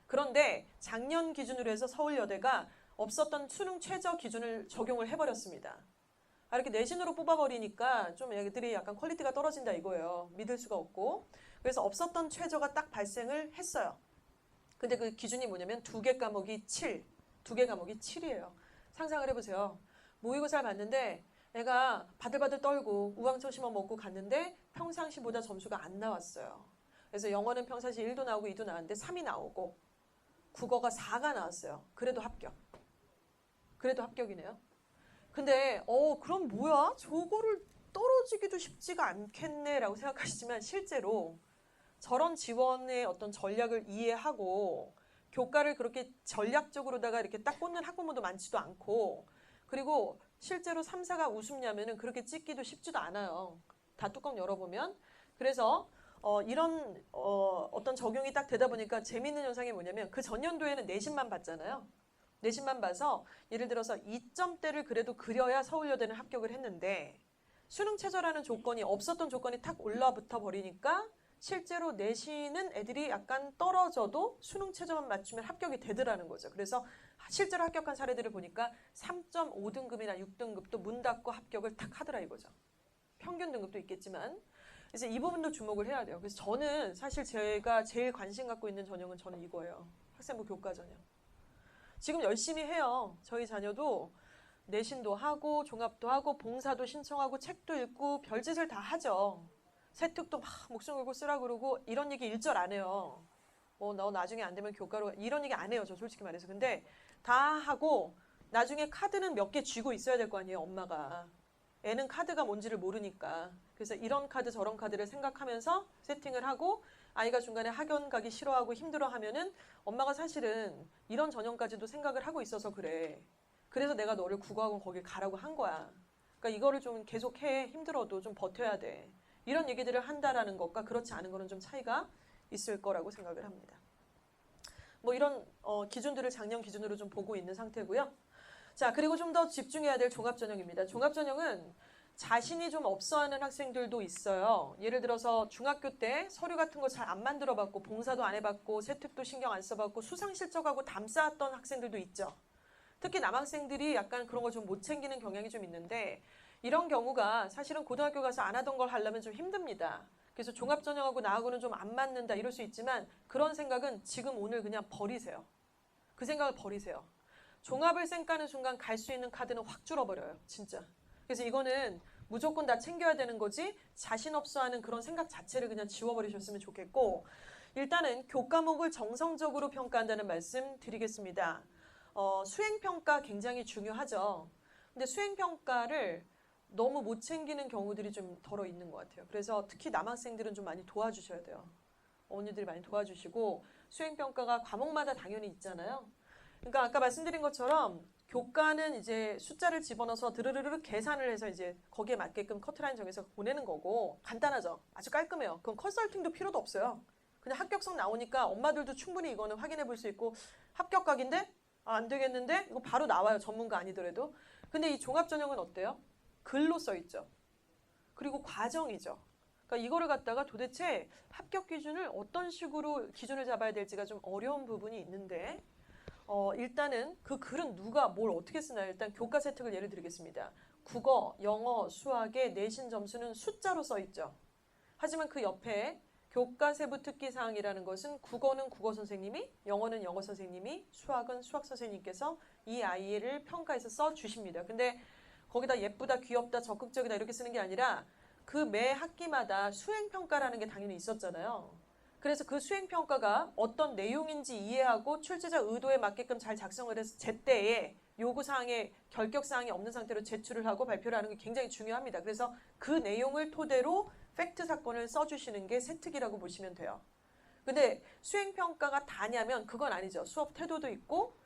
그런데 작년 기준으로 해서 서울여대가 없었던 수능 최저 기준을 적용을 해버렸습니다. 이렇게 내신으로 뽑아버리니까 좀 애들이 약간 퀄리티가 떨어진다 이거예요. 믿을 수가 없고. 그래서 없었던 최저가 딱 발생을 했어요. 근데 그 기준이 뭐냐면 2개 과목이 7, 2개 과목이 7이에요. 상상을 해보세요. 모의고사를 봤는데 애가 바들바들 떨고 우왕청심원 먹고 갔는데 평상시보다 점수가 안 나왔어요. 그래서 영어는 평상시 1도 나오고 2도 나왔는데 3이 나오고 국어가 4가 나왔어요. 그래도 합격. 그래도 합격이네요. 근데 그럼 뭐야? 저거를 떨어지기도 쉽지가 않겠네 라고 생각하시지만 실제로 저런 지원의 어떤 전략을 이해하고 교과를 그렇게 전략적으로다가 이렇게 딱 꽂는 학부모도 많지도 않고 그리고 실제로 3, 4가 우습냐면은 그렇게 찍기도 쉽지도 않아요. 다 뚜껑 열어보면. 그래서 이런 어떤 적용이 딱 되다 보니까 재미있는 현상이 뭐냐면 그 전년도에는 내신만 봤잖아요. 내신만 봐서 예를 들어서 2점대를 그래도 그려야 서울여대는 합격을 했는데 수능 최저라는 조건이 없었던 조건이 탁 올라붙어 버리니까 실제로 내신은 애들이 약간 떨어져도 수능 최저만 맞추면 합격이 되더라는 거죠. 그래서 실제로 합격한 사례들을 보니까 3.5등급이나 6등급도 문 닫고 합격을 탁 하더라 이거죠. 평균 등급도 있겠지만 이제 이 부분도 주목을 해야 돼요. 그래서 저는 사실 제가 제일 관심 갖고 있는 전형은 저는 이거예요. 학생부 교과 전형. 지금 열심히 해요. 저희 자녀도 내신도 하고 종합도 하고 봉사도 신청하고 책도 읽고 별짓을 다 하죠. 세특도 막 목숨 걸고 쓰라 그러고 이런 얘기 일절 안 해요. 너 나중에 안 되면 교과로 이런 얘기 안 해요. 저 솔직히 말해서. 근데 다 하고 나중에 카드는 몇 개 쥐고 있어야 될 거 아니에요. 엄마가. 애는 카드가 뭔지를 모르니까. 그래서 이런 카드 저런 카드를 생각하면서 세팅을 하고 아이가 중간에 학원 가기 싫어하고 힘들어하면은 엄마가 사실은 이런 전형까지도 생각을 하고 있어서 그래. 그래서 내가 너를 국어학원 거길 가라고 한 거야. 그러니까 이거를 좀 계속해. 힘들어도 좀 버텨야 돼. 이런 얘기들을 한다라는 것과 그렇지 않은 거는 좀 차이가 있을 거라고 생각을 합니다. 뭐 이런 기준들을 작년 기준으로 좀 보고 있는 상태고요. 자, 그리고 좀 더 집중해야 될 종합전형입니다. 종합전형은 자신이 좀 없어하는 학생들도 있어요. 예를 들어서 중학교 때 서류 같은 거 잘 안 만들어봤고 봉사도 안 해봤고 세특도 신경 안 써봤고 수상실적하고 담 쌓았던 학생들도 있죠. 특히 남학생들이 약간 그런 거 좀 못 챙기는 경향이 좀 있는데 이런 경우가 사실은 고등학교 가서 안 하던 걸 하려면 좀 힘듭니다. 그래서 종합전형하고 나하고는 좀 안 맞는다 이럴 수 있지만 그런 생각은 지금 오늘 그냥 버리세요. 그 생각을 버리세요. 종합을 쌩까는 순간 갈 수 있는 카드는 확 줄어버려요. 진짜. 그래서 이거는 무조건 다 챙겨야 되는 거지 자신 없어 하는 그런 생각 자체를 그냥 지워버리셨으면 좋겠고 일단은 교과목을 정성적으로 평가한다는 말씀 드리겠습니다. 수행평가 굉장히 중요하죠. 근데 수행평가를 너무 못 챙기는 경우들이 좀 덜어 있는 것 같아요. 그래서 특히 남학생들은 좀 많이 도와주셔야 돼요. 어머니들이 많이 도와주시고 수행평가가 과목마다 당연히 있잖아요. 그러니까 아까 말씀드린 것처럼 교과는 이제 숫자를 집어넣어서 드르르르 계산을 해서 이제 거기에 맞게끔 커트라인 정해서 보내는 거고 간단하죠. 아주 깔끔해요. 그럼 컨설팅도 필요도 없어요. 그냥 합격성 나오니까 엄마들도 충분히 이거는 확인해 볼 수 있고 합격각인데? 안 되겠는데? 이거 바로 나와요. 전문가 아니더라도. 근데 이 종합전형은 어때요? 글로 써 있죠. 그리고 과정이죠. 그러니까 이거를 갖다가 도대체 합격 기준을 어떤 식으로 기준을 잡아야 될지가 좀 어려운 부분이 있는데 일단은 그 글은 누가 뭘 어떻게 쓰나요? 일단 교과 세특을 예를 들겠습니다. 국어, 영어, 수학의 내신 점수는 숫자로 써 있죠. 하지만 그 옆에 교과 세부 특기사항이라는 것은 국어는 국어 선생님이, 영어는 영어 선생님이, 수학은 수학 선생님께서 이 아이를 평가해서 써주십니다. 근데 거기다 예쁘다, 귀엽다, 적극적이다 이렇게 쓰는 게 아니라 그 매 학기마다 수행평가라는 게 당연히 있었잖아요. 그래서 그 수행평가가 어떤 내용인지 이해하고 출제자 의도에 맞게끔 잘 작성을 해서 제때에 요구사항에 결격사항이 없는 상태로 제출을 하고 발표를 하는 게 굉장히 중요합니다. 그래서 그 내용을 토대로 팩트 사건을 써주시는 게 세특이라고 보시면 돼요. 근데 수행평가가 다냐면 그건 아니죠. 수업 태도도 있고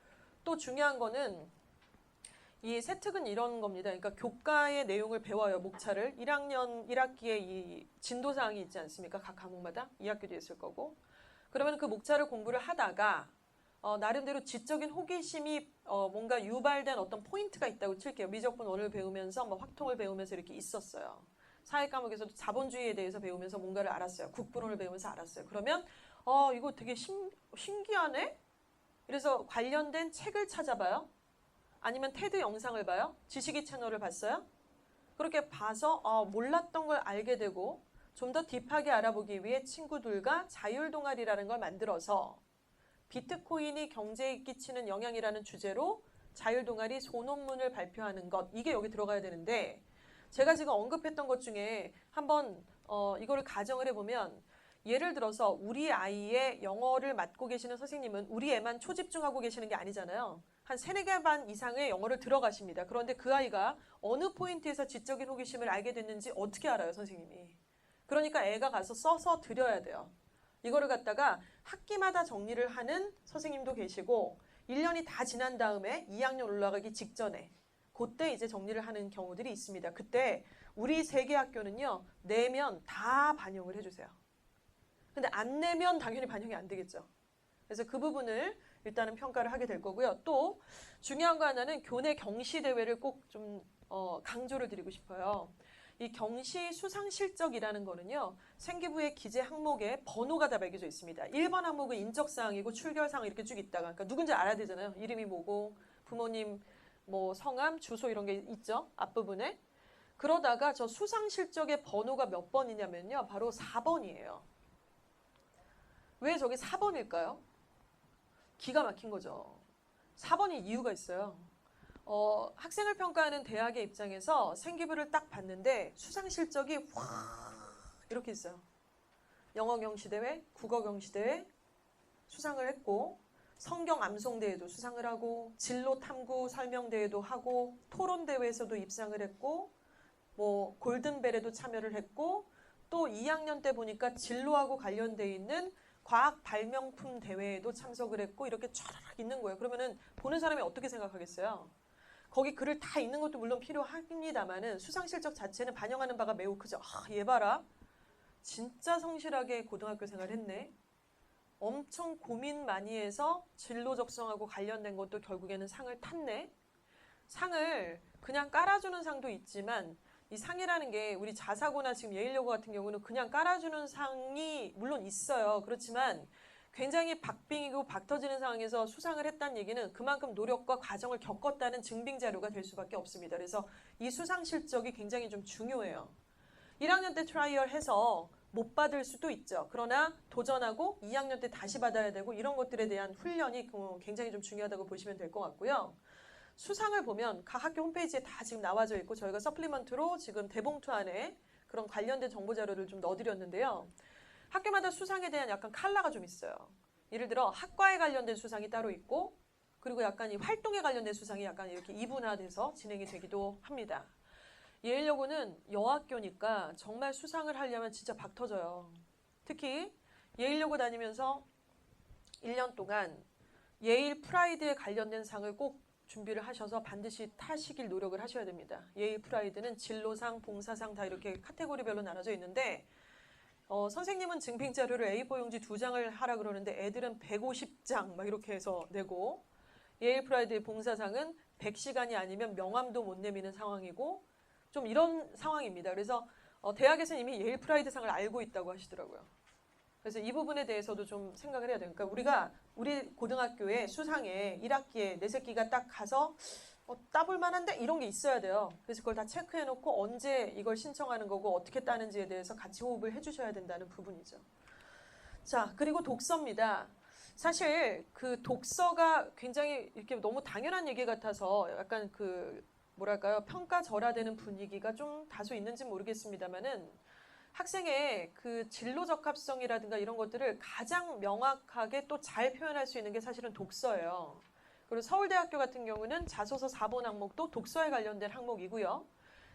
또 중요한 거는 이 세특은 이런 겁니다. 그러니까 교과의 내용을 배워요. 목차를. 1학년 1학기에 이 진도사항이 있지 않습니까? 각 과목마다 2학기도 있을 거고. 그러면 그 목차를 공부를 하다가 나름대로 지적인 호기심이 뭔가 유발된 어떤 포인트가 있다고 칠게요. 미적분 원을 배우면서 뭐 확통을 배우면서 이렇게 있었어요. 사회 과목에서도 자본주의에 대해서 배우면서 뭔가를 알았어요. 국부론을 배우면서 알았어요. 그러면 이거 되게 신기하네? 그래서 관련된 책을 찾아봐요. 아니면 테드 영상을 봐요. 지식이 채널을 봤어요. 그렇게 봐서 몰랐던 걸 알게 되고 좀 더 딥하게 알아보기 위해 친구들과 자율동아리라는 걸 만들어서 비트코인이 경제에 끼치는 영향이라는 주제로 자율동아리 소논문을 발표하는 것, 이게 여기 들어가야 되는데 제가 지금 언급했던 것 중에 한번 이거를 가정을 해보면 예를 들어서 우리 아이의 영어를 맡고 계시는 선생님은 우리 애만 초집중하고 계시는 게 아니잖아요. 한 3, 4개 반 이상의 영어를 들어가십니다. 그런데 그 아이가 어느 포인트에서 지적인 호기심을 알게 됐는지 어떻게 알아요, 선생님이? 그러니까 애가 가서 써서 드려야 돼요. 이거를 갖다가 학기마다 정리를 하는 선생님도 계시고 1년이 다 지난 다음에 2학년 올라가기 직전에 그때 이제 정리를 하는 경우들이 있습니다. 그때 우리 세계 학교는요. 내면 다 반영을 해주세요. 근데 안 내면 당연히 반영이 안 되겠죠. 그래서 그 부분을 일단은 평가를 하게 될 거고요. 또 중요한 거 하나는 교내 경시 대회를 꼭 좀 강조를 드리고 싶어요. 이 경시 수상 실적이라는 거는요. 생기부의 기재 항목에 번호가 다 매겨져 있습니다. 1번 항목은 인적사항이고 출결사항 이렇게 쭉 있다가 그러니까 누군지 알아야 되잖아요. 이름이 뭐고 부모님 뭐 성함, 주소 이런 게 있죠. 앞부분에. 그러다가 저 수상 실적의 번호가 몇 번이냐면요. 바로 4번이에요. 왜 저게 4번일까요? 기가 막힌 거죠. 4번이 이유가 있어요. 학생을 평가하는 대학의 입장에서 생기부를 딱 봤는데 수상 실적이 확 이렇게 있어요. 영어 경시대회, 국어 경시대회 수상을 했고 성경 암송대회도 수상을 하고 진로 탐구 설명대회도 하고 토론대회에서도 입상을 했고 뭐 골든벨에도 참여를 했고 또 2학년 때 보니까 진로하고 관련돼 있는 과학 발명품 대회에도 참석을 했고 이렇게 촤라락 있는 거예요. 그러면은 보는 사람이 어떻게 생각하겠어요? 거기 글을 다 읽는 것도 물론 필요합니다만은 수상 실적 자체는 반영하는 바가 매우 크죠. 얘 봐라. 진짜 성실하게 고등학교 생활 했네. 엄청 고민 많이 해서 진로 적성하고 관련된 것도 결국에는 상을 탔네. 상을 그냥 깔아주는 상도 있지만 이 상이라는 게 우리 자사고나 지금 예일여고 같은 경우는 그냥 깔아주는 상이 물론 있어요. 그렇지만 굉장히 박빙이고 박터지는 상황에서 수상을 했다는 얘기는 그만큼 노력과 과정을 겪었다는 증빙 자료가 될 수밖에 없습니다. 그래서 이 수상 실적이 굉장히 좀 중요해요. 1학년 때 트라이얼 해서 못 받을 수도 있죠. 그러나 도전하고 2학년 때 다시 받아야 되고 이런 것들에 대한 훈련이 굉장히 좀 중요하다고 보시면 될 것 같고요. 수상을 보면 각 학교 홈페이지에 다 지금 나와져 있고 저희가 서플리먼트로 지금 대봉투 안에 그런 관련된 정보 자료를 좀 넣어드렸는데요. 학교마다 수상에 대한 약간 컬러가 좀 있어요. 예를 들어 학과에 관련된 수상이 따로 있고 그리고 약간 이 활동에 관련된 수상이 약간 이렇게 이분화돼서 진행이 되기도 합니다. 예일여고는 여학교니까 정말 수상을 하려면 진짜 박 터져요. 특히 예일여고 다니면서 1년 동안 예일 프라이드에 관련된 상을 꼭 준비를 하셔서 반드시 타시길 노력을 하셔야 됩니다. 예일 프라이드는 진로상, 봉사상 다 이렇게 카테고리별로 나눠져 있는데 선생님은 증빙 자료를 A4 용지 2장을 하라 그러는데 애들은 150장 막 이렇게 해서 내고 예일 프라이드의 봉사상은 100시간이 아니면 명함도 못 내미는 상황이고 좀 이런 상황입니다. 그래서 대학에서는 이미 예일 프라이드상을 알고 있다고 하시더라고요. 그래서 이 부분에 대해서도 좀 생각을 해야 돼요. 그러니까 우리 고등학교의 수상에 1학기에 내 새끼가 딱 가서 따볼 만한데 이런 게 있어야 돼요. 그래서 그걸 다 체크해놓고 언제 이걸 신청하는 거고 어떻게 따는지에 대해서 같이 호흡을 해주셔야 된다는 부분이죠. 자, 그리고 독서입니다. 사실 그 독서가 굉장히 이렇게 너무 당연한 얘기 같아서 약간 그 뭐랄까요 평가절하되는 분위기가 좀 다소 있는지 모르겠습니다만은 학생의 그 진로 적합성이라든가 이런 것들을 가장 명확하게 또 잘 표현할 수 있는 게 사실은 독서예요. 그리고 서울대학교 같은 경우는 자소서 4번 항목도 독서에 관련된 항목이고요.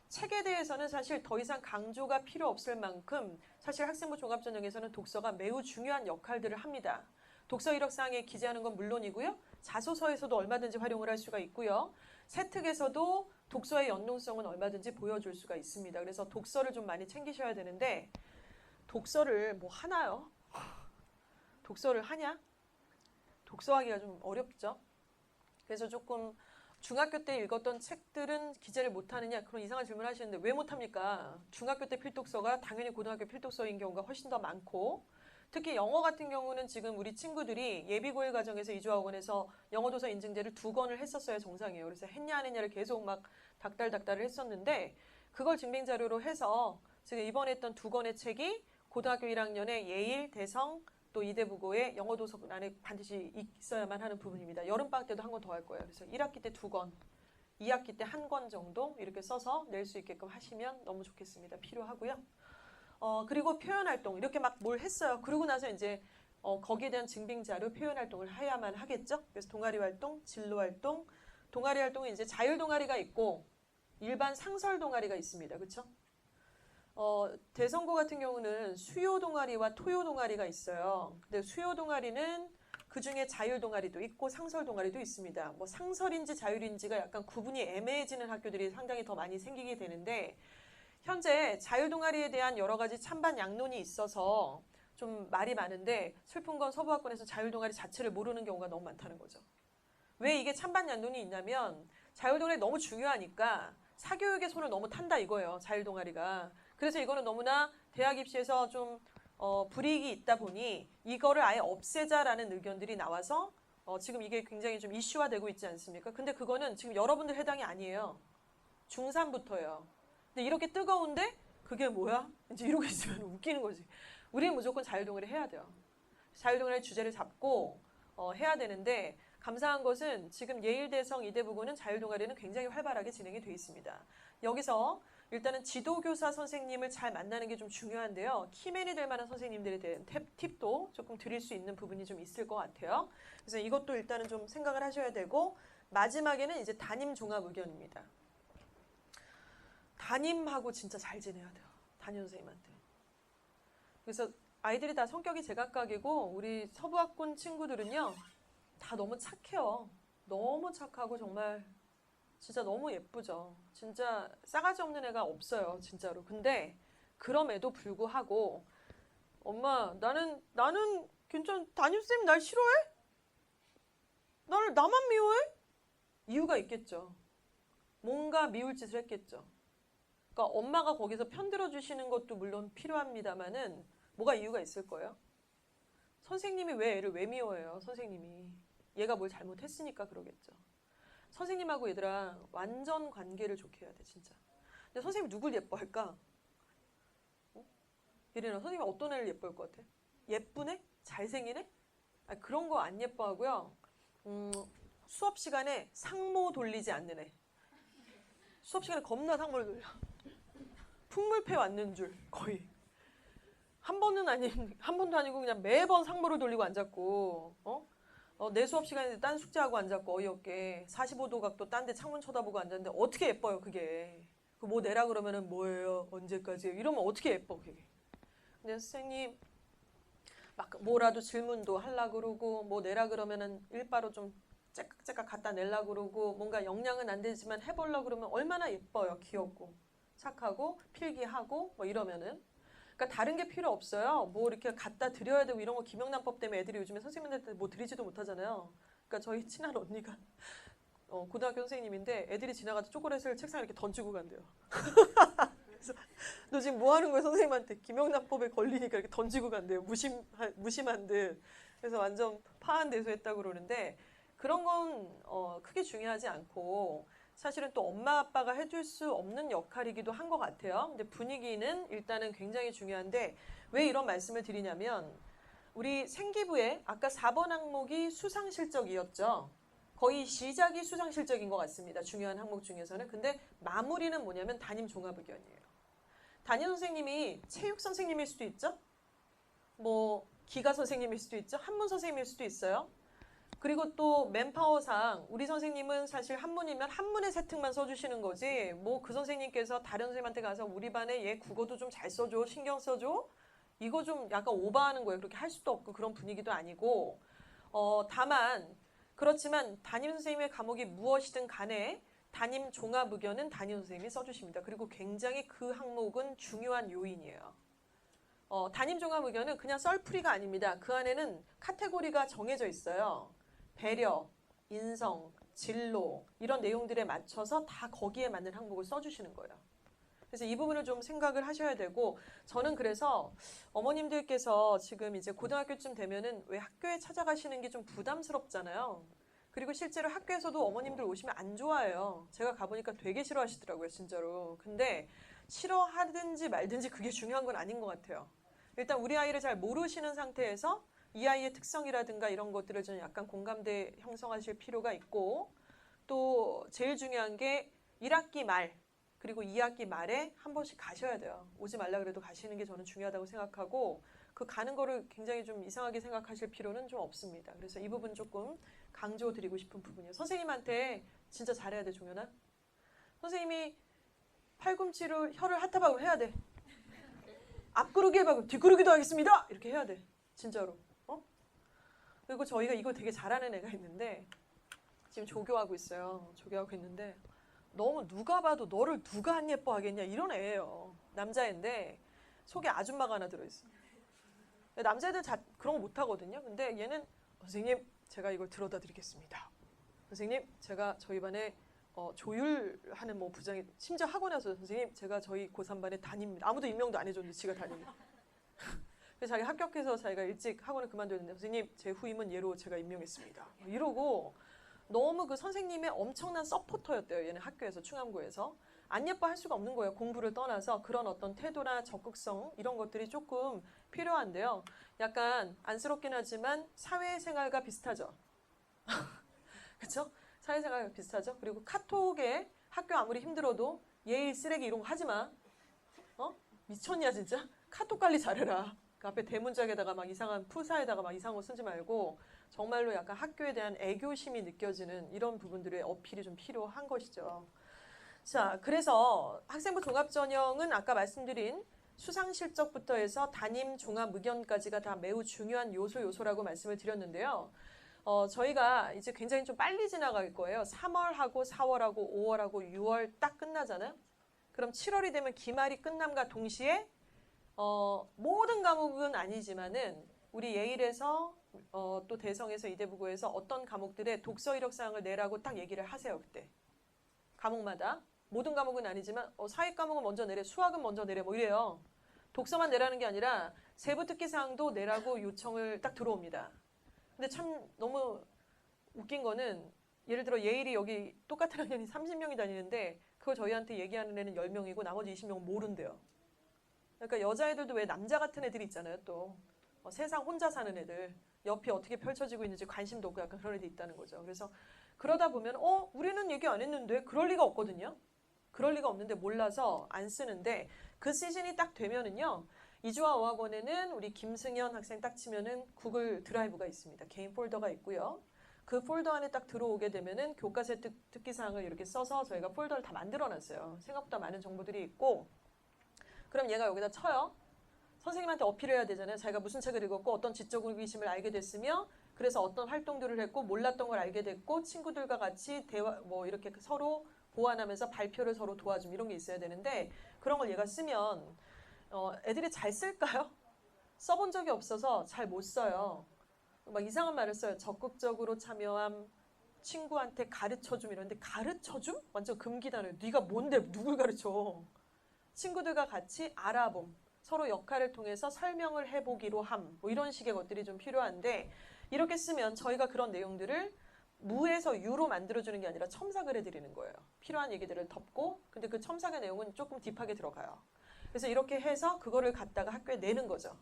책에 대해서는 사실 더 이상 강조가 필요 없을 만큼 사실 학생부 종합전형에서는 독서가 매우 중요한 역할들을 합니다. 독서 이력사항에 기재하는 건 물론이고요. 자소서에서도 얼마든지 활용을 할 수가 있고요. 세특에서도 독서의 연동성은 얼마든지 보여줄 수가 있습니다. 그래서 독서를 좀 많이 챙기셔야 되는데 독서를 뭐 하나요? 독서를 하냐? 독서하기가 좀 어렵죠. 그래서 조금 중학교 때 읽었던 책들은 기재를 못하느냐 그런 이상한 질문을 하시는데 왜 못합니까? 중학교 때 필독서가 당연히 고등학교 필독서인 경우가 훨씬 더 많고 특히 영어 같은 경우는 지금 우리 친구들이 예비고일 과정에서 이주학원에서 영어도서 인증제를 2권을 했었어야 정상이에요. 그래서 했냐 안 했냐를 계속 막 닥달을 했었는데 그걸 증빙자료로 해서 지금 이번에 했던 2권의 책이 고등학교 1학년에 예일, 대성, 또 이대부고의 영어도서란에 반드시 있어야만 하는 부분입니다. 여름방학 때도 한 권 더 할 거예요. 그래서 1학기 때 2권, 2학기 때 1권 정도 이렇게 써서 낼 수 있게끔 하시면 너무 좋겠습니다. 필요하고요. 그리고 표현활동 이렇게 막 뭘 했어요. 그러고 나서 이제 거기에 대한 증빙자료 표현활동을 해야만 하겠죠. 그래서 동아리활동, 진로활동, 동아리활동은 이제 자율동아리가 있고 일반 상설동아리가 있습니다. 그렇죠? 대성고 같은 경우는 수요 동아리와 토요 동아리가 있어요. 근데 수요 동아리는 그 중에 자율 동아리도 있고 상설 동아리도 있습니다. 뭐 상설인지 자율인지가 약간 구분이 애매해지는 학교들이 상당히 더 많이 생기게 되는데 현재 자율 동아리에 대한 여러 가지 찬반 양론이 있어서 좀 말이 많은데 슬픈 건 서부학군에서 자율 동아리 자체를 모르는 경우가 너무 많다는 거죠. 왜 이게 찬반 양론이 있냐면 자율 동아리 너무 중요하니까 사교육의 손을 너무 탄다 이거예요. 자율 동아리가. 그래서 이거는 너무나 대학 입시에서 좀 불이익이 있다 보니 이거를 아예 없애자라는 의견들이 나와서 지금 이게 굉장히 좀 이슈화되고 있지 않습니까? 근데 그거는 지금 여러분들 해당이 아니에요. 중3부터예요. 근데 이렇게 뜨거운데 그게 뭐야? 이제 이러고 있으면 웃기는 거지. 우리는 무조건 자율동아리 해야 돼요. 자율동아리 주제를 잡고 해야 되는데 감사한 것은 지금 예일대성 이대부고는 자율동아리는 굉장히 활발하게 진행이 돼 있습니다. 여기서 일단은 지도교사 선생님을 잘 만나는 게 좀 중요한데요. 키맨이 될 만한 선생님들에 대한 팁도 조금 드릴 수 있는 부분이 좀 있을 것 같아요. 그래서 이것도 일단은 좀 생각을 하셔야 되고 마지막에는 이제 담임 종합 의견입니다. 담임하고 진짜 잘 지내야 돼요. 담임 선생님한테. 그래서 아이들이 다 성격이 제각각이고 우리 서부학군 친구들은요. 다 너무 착해요. 너무 착하고 정말 진짜 너무 예쁘죠. 진짜 싸가지 없는 애가 없어요. 진짜로. 근데 그럼에도 불구하고 엄마 나는 담임쌤 날 싫어해? 나만 미워해? 이유가 있겠죠. 뭔가 미울 짓을 했겠죠. 그러니까 엄마가 거기서 편들어 주시는 것도 물론 필요합니다만은 뭐가 이유가 있을 거예요. 선생님이 왜 애를 왜 미워해요? 선생님이. 얘가 뭘 잘못했으니까 그러겠죠. 선생님하고 얘들아 완전 관계를 좋게 해야 돼 진짜. 근데 선생님이 누굴 예뻐할까? 예린아 선생님이 어떤 애를 예뻐할 것 같아? 예쁜 애? 잘생긴 애? 그런 거 안 예뻐하고요. 수업 시간에 상모 돌리지 않는 애. 수업 시간에 겁나 상모를 돌려. 풍물패 왔는 줄 거의. 한 번도 아니고 그냥 매번 상모를 돌리고 앉았고 내 수업 시간에 딴 숙제하고 앉았고 어이없게 45도 각도 딴 데 창문 쳐다보고 앉았는데 어떻게 예뻐요 그게. 그 뭐 내라 그러면은 뭐예요 언제까지 이러면 어떻게 예뻐 그게. 근데 선생님 막 뭐라도 질문도 하려고 그러고 뭐 내라 그러면은 일바로 좀 째깍째깍 갖다 내려고 그러고 뭔가 역량은 안 되지만 해보려고 그러면 얼마나 예뻐요. 귀엽고 착하고 필기하고 뭐 이러면은. 그러니까 다른 게 필요 없어요. 뭐 이렇게 갖다 드려야 되고 이런 거 김영란법 때문에 애들이 요즘에 선생님한테 뭐 드리지도 못하잖아요. 그러니까 저희 친한 언니가 고등학교 선생님인데 애들이 지나가서 초콜릿을 책상에 이렇게 던지고 간대요. 그래서 너 지금 뭐 하는 거야 선생님한테. 김영란법에 걸리니까 이렇게 던지고 간대요. 무심한 듯. 그래서 완전 파한대소했다고 그러는데 그런 건 크게 중요하지 않고 사실은 또 엄마 아빠가 해줄 수 없는 역할이기도 한 것 같아요. 근데 분위기는 일단은 굉장히 중요한데 왜 이런 말씀을 드리냐면 우리 생기부에 아까 4번 항목이 수상실적이었죠. 거의 시작이 수상실적인 것 같습니다. 중요한 항목 중에서는. 근데 마무리는 뭐냐면 담임 종합의견이에요. 담임 선생님이 체육 선생님일 수도 있죠. 뭐 기가 선생님일 수도 있죠. 한문 선생님일 수도 있어요. 그리고 또 맨파워상 우리 선생님은 사실 한문이면 한문의 세특만 써주시는 거지 뭐 그 선생님께서 다른 선생님한테 가서 우리 반에 얘 국어도 좀 잘 써줘 신경 써줘 이거 좀 약간 오버하는 거예요. 그렇게 할 수도 없고 그런 분위기도 아니고 다만 그렇지만 담임 선생님의 과목이 무엇이든 간에 담임 종합 의견은 담임 선생님이 써주십니다. 그리고 굉장히 그 항목은 중요한 요인이에요. 담임 종합 의견은 그냥 썰풀이가 아닙니다. 그 안에는 카테고리가 정해져 있어요. 배려, 인성, 진로 이런 내용들에 맞춰서 다 거기에 맞는 항목을 써주시는 거예요. 그래서 이 부분을 좀 생각을 하셔야 되고 저는 그래서 어머님들께서 지금 이제 고등학교쯤 되면은 왜 학교에 찾아가시는 게 좀 부담스럽잖아요. 그리고 실제로 학교에서도 어머님들 오시면 안 좋아해요. 제가 가보니까 되게 싫어하시더라고요, 진짜로. 근데 싫어하든지 말든지 그게 중요한 건 아닌 것 같아요. 일단 우리 아이를 잘 모르시는 상태에서 이 아이의 특성이라든가 이런 것들을 좀 약간 공감대 형성하실 필요가 있고 또 제일 중요한 게 1학기 말 그리고 2학기 말에 한 번씩 가셔야 돼요. 오지 말라 그래도 가시는 게 저는 중요하다고 생각하고 그 가는 거를 굉장히 좀 이상하게 생각하실 필요는 좀 없습니다. 그래서 이 부분 조금 강조드리고 싶은 부분이에요. 선생님한테 진짜 잘해야 돼, 종현아. 선생님이 팔꿈치로 혀를 하타박으로 해야 돼. 앞구르기 해박으로 뒷구르기도 하겠습니다. 이렇게 해야 돼. 진짜로. 그리고 저희가 이거 되게 잘하는 애가 있는데 지금 조교하고 있어요. 조교하고 있는데 너무 누가 봐도 너를 누가 안 예뻐하겠냐 이런 애예요. 남자애인데 속에 아줌마가 하나 들어있어. 남자애들 그런 거 못하거든요. 근데 얘는 선생님 제가 이걸 들어다 드리겠습니다. 선생님 제가 저희 반에 조율하는 뭐 부장이 심지어 학원에서 선생님 제가 저희 고3반에 담임입니다. 아무도 임명도 안 해줬는데 지가 담임. 그래서 자기 합격해서 자기가 일찍 학원을 그만뒀는데 선생님 제 후임은 얘로 제가 임명했습니다. 이러고 너무 그 선생님의 엄청난 서포터였대요. 얘는 학교에서 충암고에서. 안 예뻐할 수가 없는 거예요. 공부를 떠나서 그런 어떤 태도나 적극성 이런 것들이 조금 필요한데요. 약간 안쓰럽긴 하지만 사회생활과 비슷하죠. 그렇죠? 사회생활과 비슷하죠. 그리고 카톡에 학교 아무리 힘들어도 예의 쓰레기 이런 거 하지 마. 미쳤냐 진짜? 카톡 관리 잘해라. 그 앞에 대문짝에다가 막 이상한 푸사에다가 막 이상한 거 쓰지 말고 정말로 약간 학교에 대한 애교심이 느껴지는 이런 부분들의 어필이 좀 필요한 것이죠. 자, 그래서 학생부 종합전형은 아까 말씀드린 수상 실적부터 해서 담임, 종합, 의견까지가 다 매우 중요한 요소라고 말씀을 드렸는데요. 저희가 이제 굉장히 좀 빨리 지나갈 거예요. 3월하고 4월하고 5월하고 6월 딱 끝나잖아요. 그럼 7월이 되면 기말이 끝남과 동시에 모든 과목은 아니지만은 우리 예일에서 또 대성에서 이대부고에서 어떤 과목들의 독서 이력 사항을 내라고 딱 얘기를 하세요. 그때 과목마다 모든 과목은 아니지만 사회 과목은 먼저 내래, 수학은 먼저 내래 뭐 이래요. 독서만 내라는 게 아니라 세부 특기 사항도 내라고 요청을 딱 들어옵니다. 근데 참 너무 웃긴 거는 예를 들어 예일이 여기 똑같은 학년이 30명이 다니는데 그걸 저희한테 얘기하는 애는 10명이고 나머지 20명은 모른대요. 그러니까 여자애들도 왜 남자 같은 애들이 있잖아요. 또 세상 혼자 사는 애들 옆이 어떻게 펼쳐지고 있는지 관심도 없고 약간 그런 애들이 있다는 거죠. 그래서 그러다 보면 우리는 얘기 안 했는데 그럴 리가 없거든요. 그럴 리가 없는데 몰라서 안 쓰는데 그 시즌이 딱 되면은요. 이주아 어학원에는 우리 김승현 학생 딱 치면은 구글 드라이브가 있습니다. 개인 폴더가 있고요. 그 폴더 안에 딱 들어오게 되면은 교과서 특기사항을 이렇게 써서 저희가 폴더를 다 만들어놨어요. 생각보다 많은 정보들이 있고 그럼 얘가 여기다 쳐요. 선생님한테 어필해야 되잖아요. 자기가 무슨 책을 읽었고 어떤 지적 호기심을 알게 됐으며 그래서 어떤 활동들을 했고 몰랐던 걸 알게 됐고 친구들과 같이 대화 뭐 이렇게 서로 보완하면서 발표를 서로 도와줌 이런 게 있어야 되는데 그런 걸 얘가 쓰면 애들이 잘 쓸까요? 써본 적이 없어서 잘 못 써요. 막 이상한 말을 써요. 적극적으로 참여함, 친구한테 가르쳐줌 이런데 가르쳐줌? 완전 금기단어예요. 네가 뭔데 누굴 가르쳐? 친구들과 같이 알아봄, 서로 역할을 통해서 설명을 해보기로 함, 뭐 이런 식의 것들이 좀 필요한데 이렇게 쓰면 저희가 그런 내용들을 무에서 유로 만들어주는 게 아니라 첨삭을 해드리는 거예요. 필요한 얘기들을 덮고 근데 그 첨삭의 내용은 조금 딥하게 들어가요. 그래서 이렇게 해서 그거를 갖다가 학교에 내는 거죠.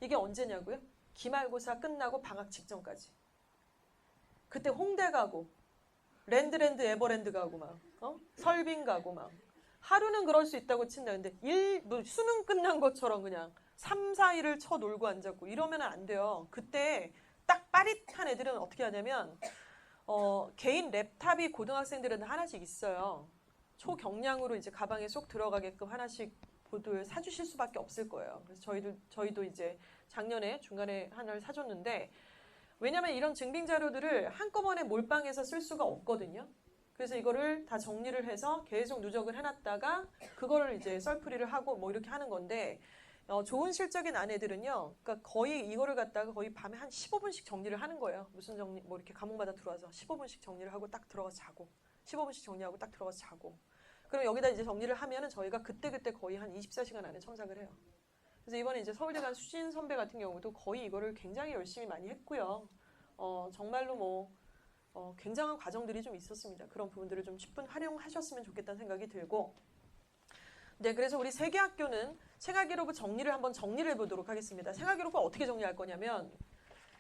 이게 언제냐고요? 기말고사 끝나고 방학 직전까지. 그때 홍대 가고 랜드 에버랜드 가고 막 설빙 가고 막 하루는 그럴 수 있다고 친다. 근데 뭐 수능 끝난 것처럼 그냥 3, 4일을 쳐 놀고 앉았고 이러면 안 돼요. 그때 딱 빠릿한 애들은 어떻게 하냐면 개인 랩탑이 고등학생들은 하나씩 있어요. 초경량으로 이제 가방에 쏙 들어가게끔 하나씩 보드를 사주실 수밖에 없을 거예요. 그래서 저희도 이제 작년에 중간에 하나를 사줬는데 왜냐면 이런 증빙 자료들을 한꺼번에 몰빵해서 쓸 수가 없거든요. 그래서 이거를 다 정리를 해서 계속 누적을 해놨다가 그거를 이제 썰풀이를 하고 뭐 이렇게 하는 건데 좋은 실적이 난 애들은요, 그러니까 거의 이거를 갖다가 거의 밤에 한 15분씩 정리를 하는 거예요. 무슨 정리, 뭐 이렇게 과목마다 들어와서 15분씩 정리를 하고 딱 들어가서 자고, 15분씩 정리하고 딱 들어가서 자고. 그럼 여기다 이제 정리를 하면은 저희가 그때그때 거의 한 24시간 안에 첨삭을 해요. 그래서 이번에 이제 서울대 간 수진 선배 같은 경우도 거의 이거를 굉장히 열심히 많이 했고요. 정말로 뭐, 굉장한 과정들이 좀 있었습니다. 그런 부분들을 좀 충분 활용하셨으면 좋겠다는 생각이 들고. 네, 그래서 우리 세계학교는 생활기록부 정리를 한번 정리를 해보도록 하겠습니다. 생활기록부 어떻게 정리할 거냐면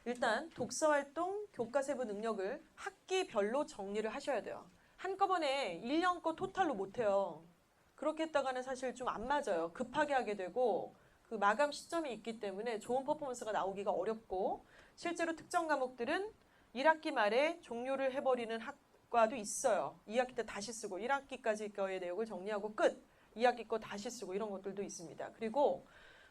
일단 독서활동, 교과세부 능력을 학기별로 정리를 하셔야 돼요. 한꺼번에 1년 거 토탈로 못해요. 그렇게 했다가는 사실 좀 안 맞아요. 급하게 하게 되고 그 마감 시점이 있기 때문에 좋은 퍼포먼스가 나오기가 어렵고 실제로 특정 과목들은 1학기 말에 종료를 해버리는 학과도 있어요. 2학기 때 다시 쓰고 1학기까지 거의 내용을 정리하고 끝! 2학기 거 다시 쓰고 이런 것들도 있습니다. 그리고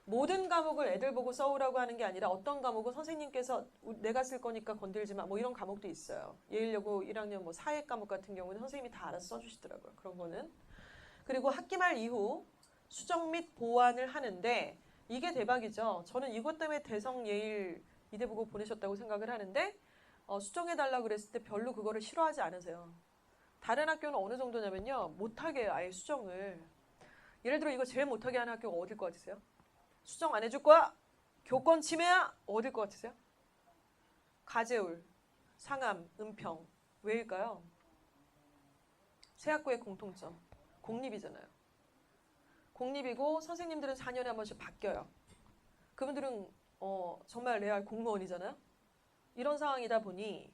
모든 과목을 애들 보고 써오라고 하는 게 아니라 어떤 과목은 선생님께서 내가 쓸 거니까 건들지 마. 뭐 이런 과목도 있어요. 예일여고 1학년 뭐 사회 과목 같은 경우는 선생님이 다 알아서 써주시더라고요. 그런 거는. 그리고 학기 말 이후 수정 및 보완을 하는데 이게 대박이죠. 저는 이것 때문에 대성 예일 이대 보고 보내셨다고 생각을 하는데 수정해달라고 그랬을 때 별로 그거를 싫어하지 않으세요. 다른 학교는 어느 정도냐면요. 못하게 아예 수정을. 예를 들어 이거 제일 못하게 하는 학교가 어딜 것 같으세요? 수정 안 해줄 거야? 교권 침해야? 어딜 것 같으세요? 가재울, 상암, 은평. 왜일까요? 세 학교의 공통점. 공립이잖아요. 공립이고 선생님들은 4년에 한 번씩 바뀌어요. 그분들은 정말 레알 공무원이잖아요. 이런 상황이다 보니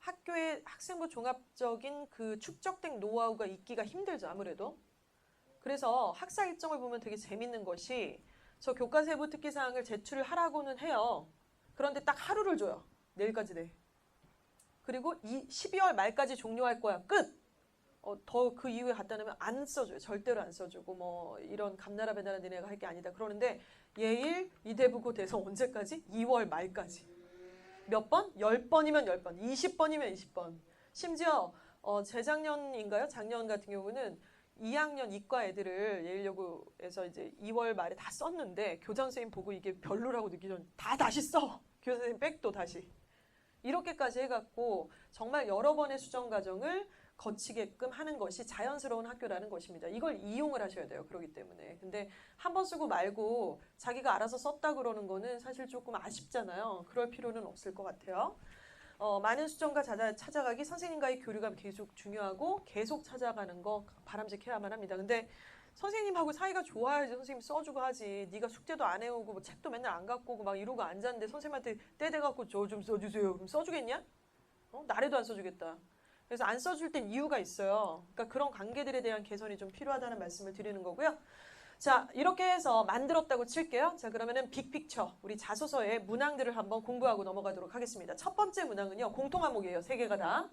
학교의 학생부 종합적인 그 축적된 노하우가 있기가 힘들죠. 아무래도. 그래서 학사 일정을 보면 되게 재밌는 것이 저 교과세부 특기사항을 제출을 하라고는 해요. 그런데 딱 하루를 줘요. 내일까지 내. 그리고 12월 말까지 종료할 거야. 끝! 더 그 이후에 갖다 놓으면 안 써줘요. 절대로 안 써주고 뭐 이런 감나라 배나라 니네가 할 게 아니다. 그러는데 예일, 이대부고 대성 언제까지? 2월 말까지. 몇 번? 10번이면 10번, 20번이면 20번. 심지어 재작년인가요? 작년 같은 경우는 2학년 이과 애들을 예일여고에서 이제 2월 말에 다 썼는데 교장 선생님 보고 이게 별로라고 느끼던 다 다시 써. 교장 선생님 백도 다시. 이렇게까지 해갖고 정말 여러 번의 수정 과정을 거치게끔 하는 것이 자연스러운 학교라는 것입니다. 이걸 이용을 하셔야 돼요. 그렇기 때문에. 근데 한 번 쓰고 말고 자기가 알아서 썼다 그러는 거는 사실 조금 아쉽잖아요. 그럴 필요는 없을 것 같아요. 많은 수정과 찾아가기, 선생님과의 교류가 계속 중요하고 계속 찾아가는 거 바람직해야만 합니다. 근데 선생님하고 사이가 좋아야지 선생님 써주고 하지. 네가 숙제도 안 해오고 뭐 책도 맨날 안 갖고 오고 막 이러고 앉았는데 선생님한테 때 돼갖고 저 좀 써주세요. 그럼 써주겠냐? 나래도 안 써주겠다. 그래서 안 써줄 땐 이유가 있어요. 그러니까 그런 관계들에 대한 개선이 좀 필요하다는 말씀을 드리는 거고요. 자, 이렇게 해서 만들었다고 칠게요. 자, 그러면은 빅픽처, 우리 자소서의 문항들을 한번 공부하고 넘어가도록 하겠습니다. 첫 번째 문항은요, 공통 과목이에요. 3개가 다.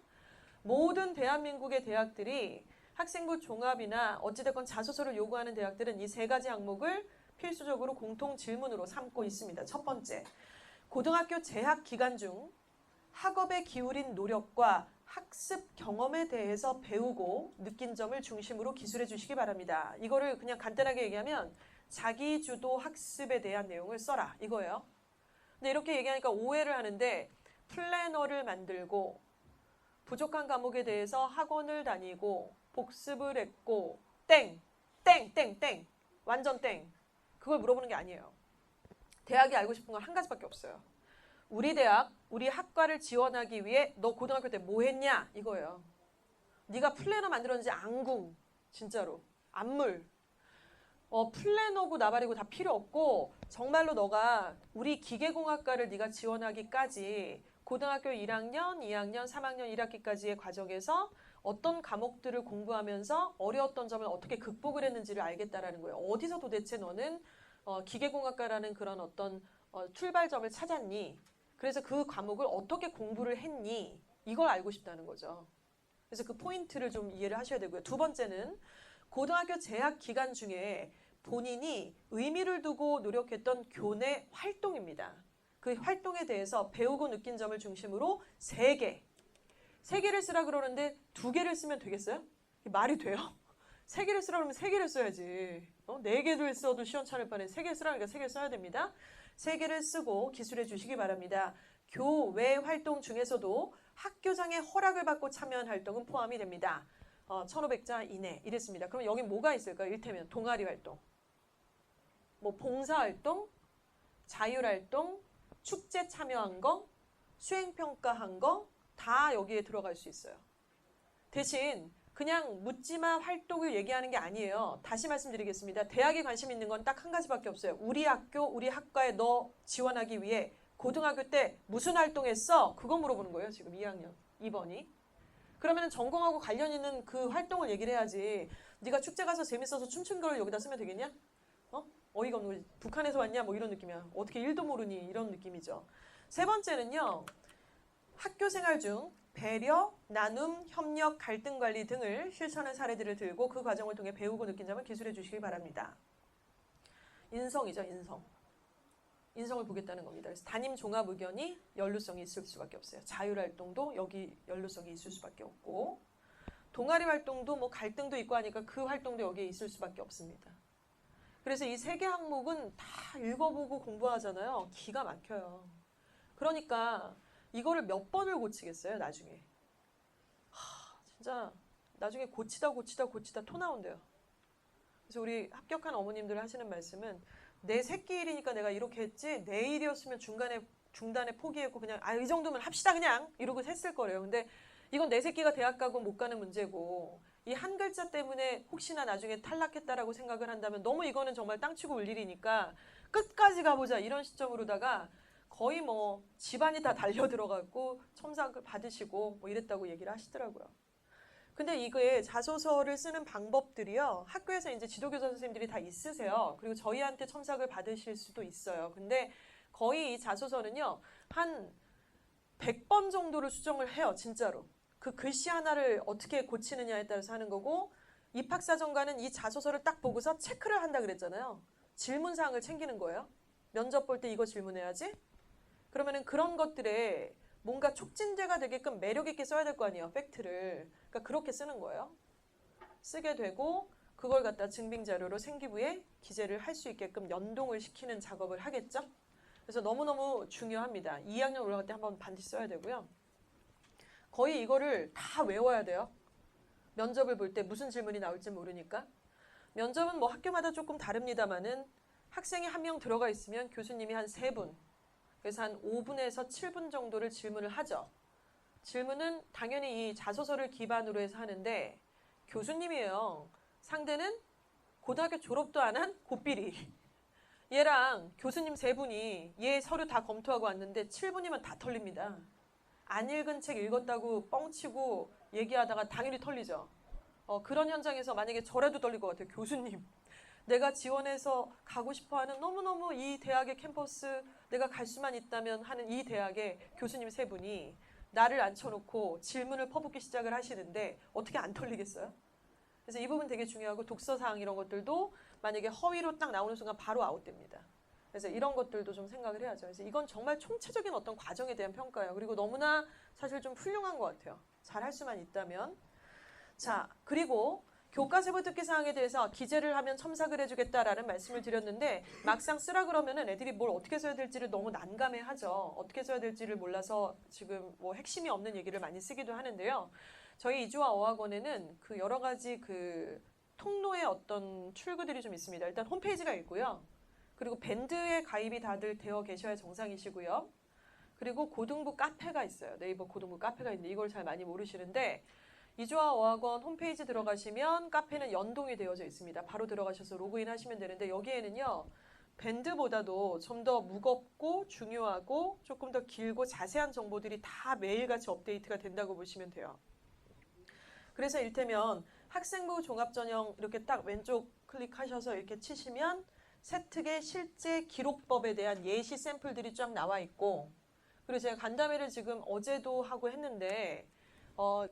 모든 대한민국의 대학들이 학생부 종합이나 어찌됐건 자소서를 요구하는 대학들은 이 3가지 항목을 필수적으로 공통 질문으로 삼고 있습니다. 첫 번째, 고등학교 재학 기간 중 학업에 기울인 노력과 학습 경험에 대해서 배우고 느낀 점을 중심으로 기술해 주시기 바랍니다. 이거를 그냥 간단하게 얘기하면 자기주도 학습에 대한 내용을 써라 이거예요. 근데 이렇게 얘기하니까 오해를 하는데 플래너를 만들고 부족한 과목에 대해서 학원을 다니고 복습을 했고 땡 완전 땡 그걸 물어보는 게 아니에요. 대학이 알고 싶은 건 한 가지밖에 없어요. 우리 대학, 우리 학과를 지원하기 위해 너 고등학교 때 뭐 했냐? 이거예요. 네가 플래너 만들었는지 앙궁, 진짜로. 안물. 플래너고 나발이고 다 필요 없고 정말로 너가 우리 기계공학과를 네가 지원하기까지 고등학교 1학년, 2학년, 3학년 1학기까지의 과정에서 어떤 과목들을 공부하면서 어려웠던 점을 어떻게 극복을 했는지를 알겠다라는 거예요. 어디서 도대체 너는 기계공학과라는 그런 어떤 출발점을 찾았니? 그래서 그 과목을 어떻게 공부를 했니? 이걸 알고 싶다는 거죠. 그래서 그 포인트를 좀 이해를 하셔야 되고요. 두 번째는 고등학교 재학 기간 중에 본인이 의미를 두고 노력했던 교내 활동입니다. 그 활동에 대해서 배우고 느낀 점을 중심으로 3개. 3개를 쓰라 그러는데 2개를 쓰면 되겠어요? 말이 돼요? 3개를 쓰라 그러면 3개를 써야지. 4개를 써도 시원찮을 바에 3개 쓰라니까 3개 써야 됩니다. 3개를 쓰고 기술해 주시기 바랍니다. 교외 활동 중에서도 학교장의 허락을 받고 참여한 활동은 포함이 됩니다. 1500자 이내 이랬습니다. 그럼 여기 뭐가 있을까요? 이를테면 동아리 활동, 뭐 봉사활동, 자율활동, 축제 참여한 거, 수행평가한 거 다 여기에 들어갈 수 있어요. 대신 그냥 묻지마 활동을 얘기하는 게 아니에요. 다시 말씀드리겠습니다. 대학에 관심 있는 건 딱 한 가지밖에 없어요. 우리 학교, 우리 학과에 너 지원하기 위해 고등학교 때 무슨 활동했어? 그거 물어보는 거예요. 지금 2학년 2번이. 그러면 전공하고 관련 있는 그 활동을 얘기를 해야지. 네가 축제 가서 재밌어서 춤춘 걸 여기다 쓰면 되겠냐? 어이가 없는 거지. 북한에서 왔냐? 뭐 이런 느낌이야. 어떻게 일도 모르니? 이런 느낌이죠. 세 번째는요. 학교 생활 중 배려, 나눔, 협력, 갈등 관리 등을 실천한 사례들을 들고 그 과정을 통해 배우고 느낀 점을 기술해 주시기 바랍니다. 인성이죠. 인성을 보겠다는 겁니다. 그래서 담임 종합 의견이 연루성이 있을 수밖에 없어요. 자율활동도 여기 연루성이 있을 수밖에 없고 동아리 활동도 뭐 갈등도 있고 하니까 그 활동도 여기에 있을 수밖에 없습니다. 그래서 이 3개 항목은 다 읽어보고 공부하잖아요. 기가 막혀요. 그러니까 이거를 몇 번을 고치겠어요, 나중에. 진짜 나중에 고치다 토 나온대요. 그래서 우리 합격한 어머님들 하시는 말씀은 내 새끼 일이니까 내가 이렇게 했지 내 일이었으면 중단에 포기했고 그냥 이 정도면 합시다 그냥 이러고 했을 거래요. 근데 이건 내 새끼가 대학 가고 못 가는 문제고 이 한 글자 때문에 혹시나 나중에 탈락했다라고 생각을 한다면 너무 이거는 정말 땅치고 울 일이니까 끝까지 가보자 이런 시점으로다가 거의 뭐 집안이 다 달려들어갖고 첨삭을 받으시고 뭐 이랬다고 얘기를 하시더라고요. 근데 이거에 자소서를 쓰는 방법들이요. 학교에서 이제 지도교사 선생님들이 다 있으세요. 그리고 저희한테 첨삭을 받으실 수도 있어요. 근데 거의 이 자소서는요. 한 100번 정도를 수정을 해요. 진짜로. 그 글씨 하나를 어떻게 고치느냐에 따라서 하는 거고 입학사정관은 이 자소서를 딱 보고서 체크를 한다 그랬잖아요. 질문사항을 챙기는 거예요. 면접 볼 때 이거 질문해야지. 그러면은 그런 것들에 뭔가 촉진제가 되게끔 매력 있게 써야 될 거 아니에요. 팩트를. 그러니까 그렇게 쓰는 거예요. 쓰게 되고 그걸 갖다 증빙자료로 생기부에 기재를 할 수 있게끔 연동을 시키는 작업을 하겠죠. 그래서 너무너무 중요합니다. 2학년 올라갈 때 한번 반드시 써야 되고요. 거의 이거를 다 외워야 돼요. 면접을 볼 때 무슨 질문이 나올지 모르니까. 면접은 뭐 학교마다 조금 다릅니다만은 학생이 한 명 들어가 있으면 교수님이 한 3분, 그래서 한 5분에서 7분 정도를 질문을 하죠. 질문은 당연히 이 자소서를 기반으로 해서 하는데 교수님이에요. 상대는 고등학교 졸업도 안 한 고삐리. 얘랑 교수님 3분이 얘 서류 다 검토하고 왔는데 7분이면 다 털립니다. 안 읽은 책 읽었다고 뻥치고 얘기하다가 당연히 털리죠. 그런 현장에서 만약에 저라도 떨릴 것 같아요. 교수님. 내가 지원해서 가고 싶어하는 너무너무 이 대학의 캠퍼스 내가 갈 수만 있다면 하는 이 대학의 교수님 3분이 나를 앉혀놓고 질문을 퍼붓기 시작을 하시는데 어떻게 안 털리겠어요? 그래서 이 부분 되게 중요하고 독서사항 이런 것들도 만약에 허위로 딱 나오는 순간 바로 아웃됩니다. 그래서 이런 것들도 좀 생각을 해야죠. 그래서 이건 정말 총체적인 어떤 과정에 대한 평가예요. 그리고 너무나 사실 좀 훌륭한 것 같아요. 잘 할 수만 있다면. 자, 그리고 교과서부 듣기 사항에 대해서 기재를 하면 첨삭을 해주겠다라는 말씀을 드렸는데 막상 쓰라 그러면은 애들이 뭘 어떻게 써야 될지를 너무 난감해하죠. 어떻게 써야 될지를 몰라서 지금 뭐 핵심이 없는 얘기를 많이 쓰기도 하는데요. 저희 이주와 어학원에는 그 여러 가지 그 통로의 어떤 출구들이 좀 있습니다. 일단 홈페이지가 있고요. 그리고 밴드에 가입이 다들 되어 계셔야 정상이시고요. 그리고 고등부 카페가 있어요. 네이버 고등부 카페가 있는데 이걸 잘 많이 모르시는데 이주와 어학원 홈페이지 들어가시면 카페는 연동이 되어져 있습니다. 바로 들어가셔서 로그인 하시면 되는데 여기에는요. 밴드보다도 좀 더 무겁고 중요하고 조금 더 길고 자세한 정보들이 다 매일같이 업데이트가 된다고 보시면 돼요. 그래서 이를테면 학생부 종합전형 이렇게 딱 왼쪽 클릭하셔서 이렇게 치시면 세특의 실제 기록법에 대한 예시 샘플들이 쫙 나와 있고 그리고 제가 간담회를 지금 어제도 하고 했는데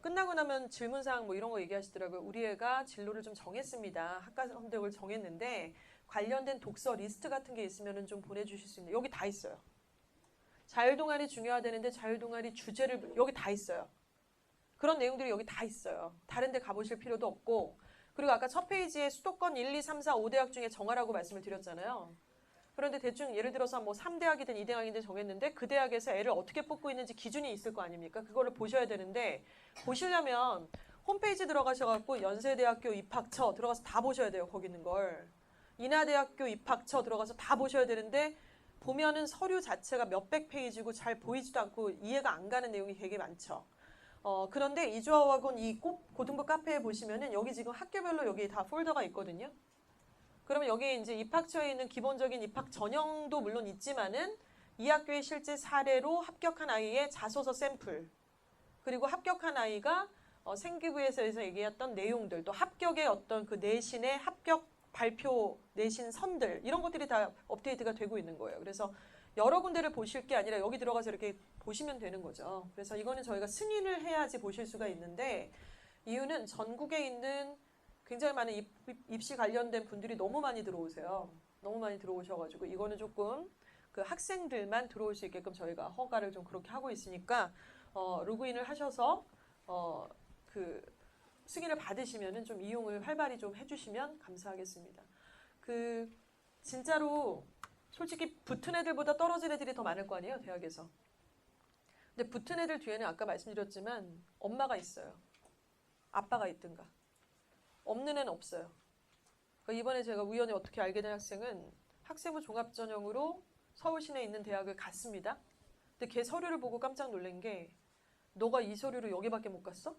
끝나고 나면 질문사항 뭐 이런 거 얘기하시더라고요. 우리 애가 진로를 좀 정했습니다. 학과 선택을 정했는데 관련된 독서 리스트 같은 게 있으면 좀 보내주실 수 있나요? 여기 다 있어요. 자율동아리 중요하다는데 자율동아리 주제를 여기 다 있어요. 그런 내용들이 여기 다 있어요. 다른 데 가보실 필요도 없고 그리고 아까 첫 페이지에 수도권 1, 2, 3, 4, 5대학 중에 정하라고 말씀을 드렸잖아요. 그런데 대충 예를 들어서 뭐 3대학이든 2대학이든 정했는데 그 대학에서 애를 어떻게 뽑고 있는지 기준이 있을 거 아닙니까? 그거를 보셔야 되는데 보시려면 홈페이지 들어가셔갖고 연세대학교 입학처 들어가서 다 보셔야 돼요. 거기 있는 걸. 인하대학교 입학처 들어가서 다 보셔야 되는데 보면은 서류 자체가 몇백 페이지고 잘 보이지도 않고 이해가 안 가는 내용이 되게 많죠. 그런데 이주아학원 이 고등부 카페에 보시면은 여기 지금 학교별로 여기 다 폴더가 있거든요. 그러면 여기 이제 입학처에 있는 기본적인 입학 전형도 물론 있지만은 이 학교의 실제 사례로 합격한 아이의 자소서 샘플, 그리고 합격한 아이가 생기부에서 얘기했던 내용들, 또 합격의 어떤 그 내신의 합격 발표 내신 선들, 이런 것들이 다 업데이트가 되고 있는 거예요. 그래서 여러 군데를 보실 게 아니라 여기 들어가서 이렇게 보시면 되는 거죠. 그래서 이거는 저희가 승인을 해야지 보실 수가 있는데, 이유는 전국에 있는 굉장히 많은 입시 관련된 분들이 너무 많이 들어오세요. 너무 많이 들어오셔가지고 이거는 조금 그 학생들만 들어올 수 있게끔 저희가 허가를 좀 그렇게 하고 있으니까 로그인을 하셔서 그 승인을 받으시면은 좀 이용을 활발히 좀 해주시면 감사하겠습니다. 그 진짜로 솔직히 붙은 애들보다 떨어진 애들이 더 많을 거 아니에요, 대학에서. 근데 붙은 애들 뒤에는 아까 말씀드렸지만 엄마가 있어요. 아빠가 있든가. 없는 애는 없어요. 그러니까 이번에 제가 우연히 어떻게 알게 된 학생은 학생부 종합전형으로 서울 시내에 있는 대학을 갔습니다. 근데 걔 서류를 보고 깜짝 놀란 게 너가 이 서류로 여기밖에 못 갔어?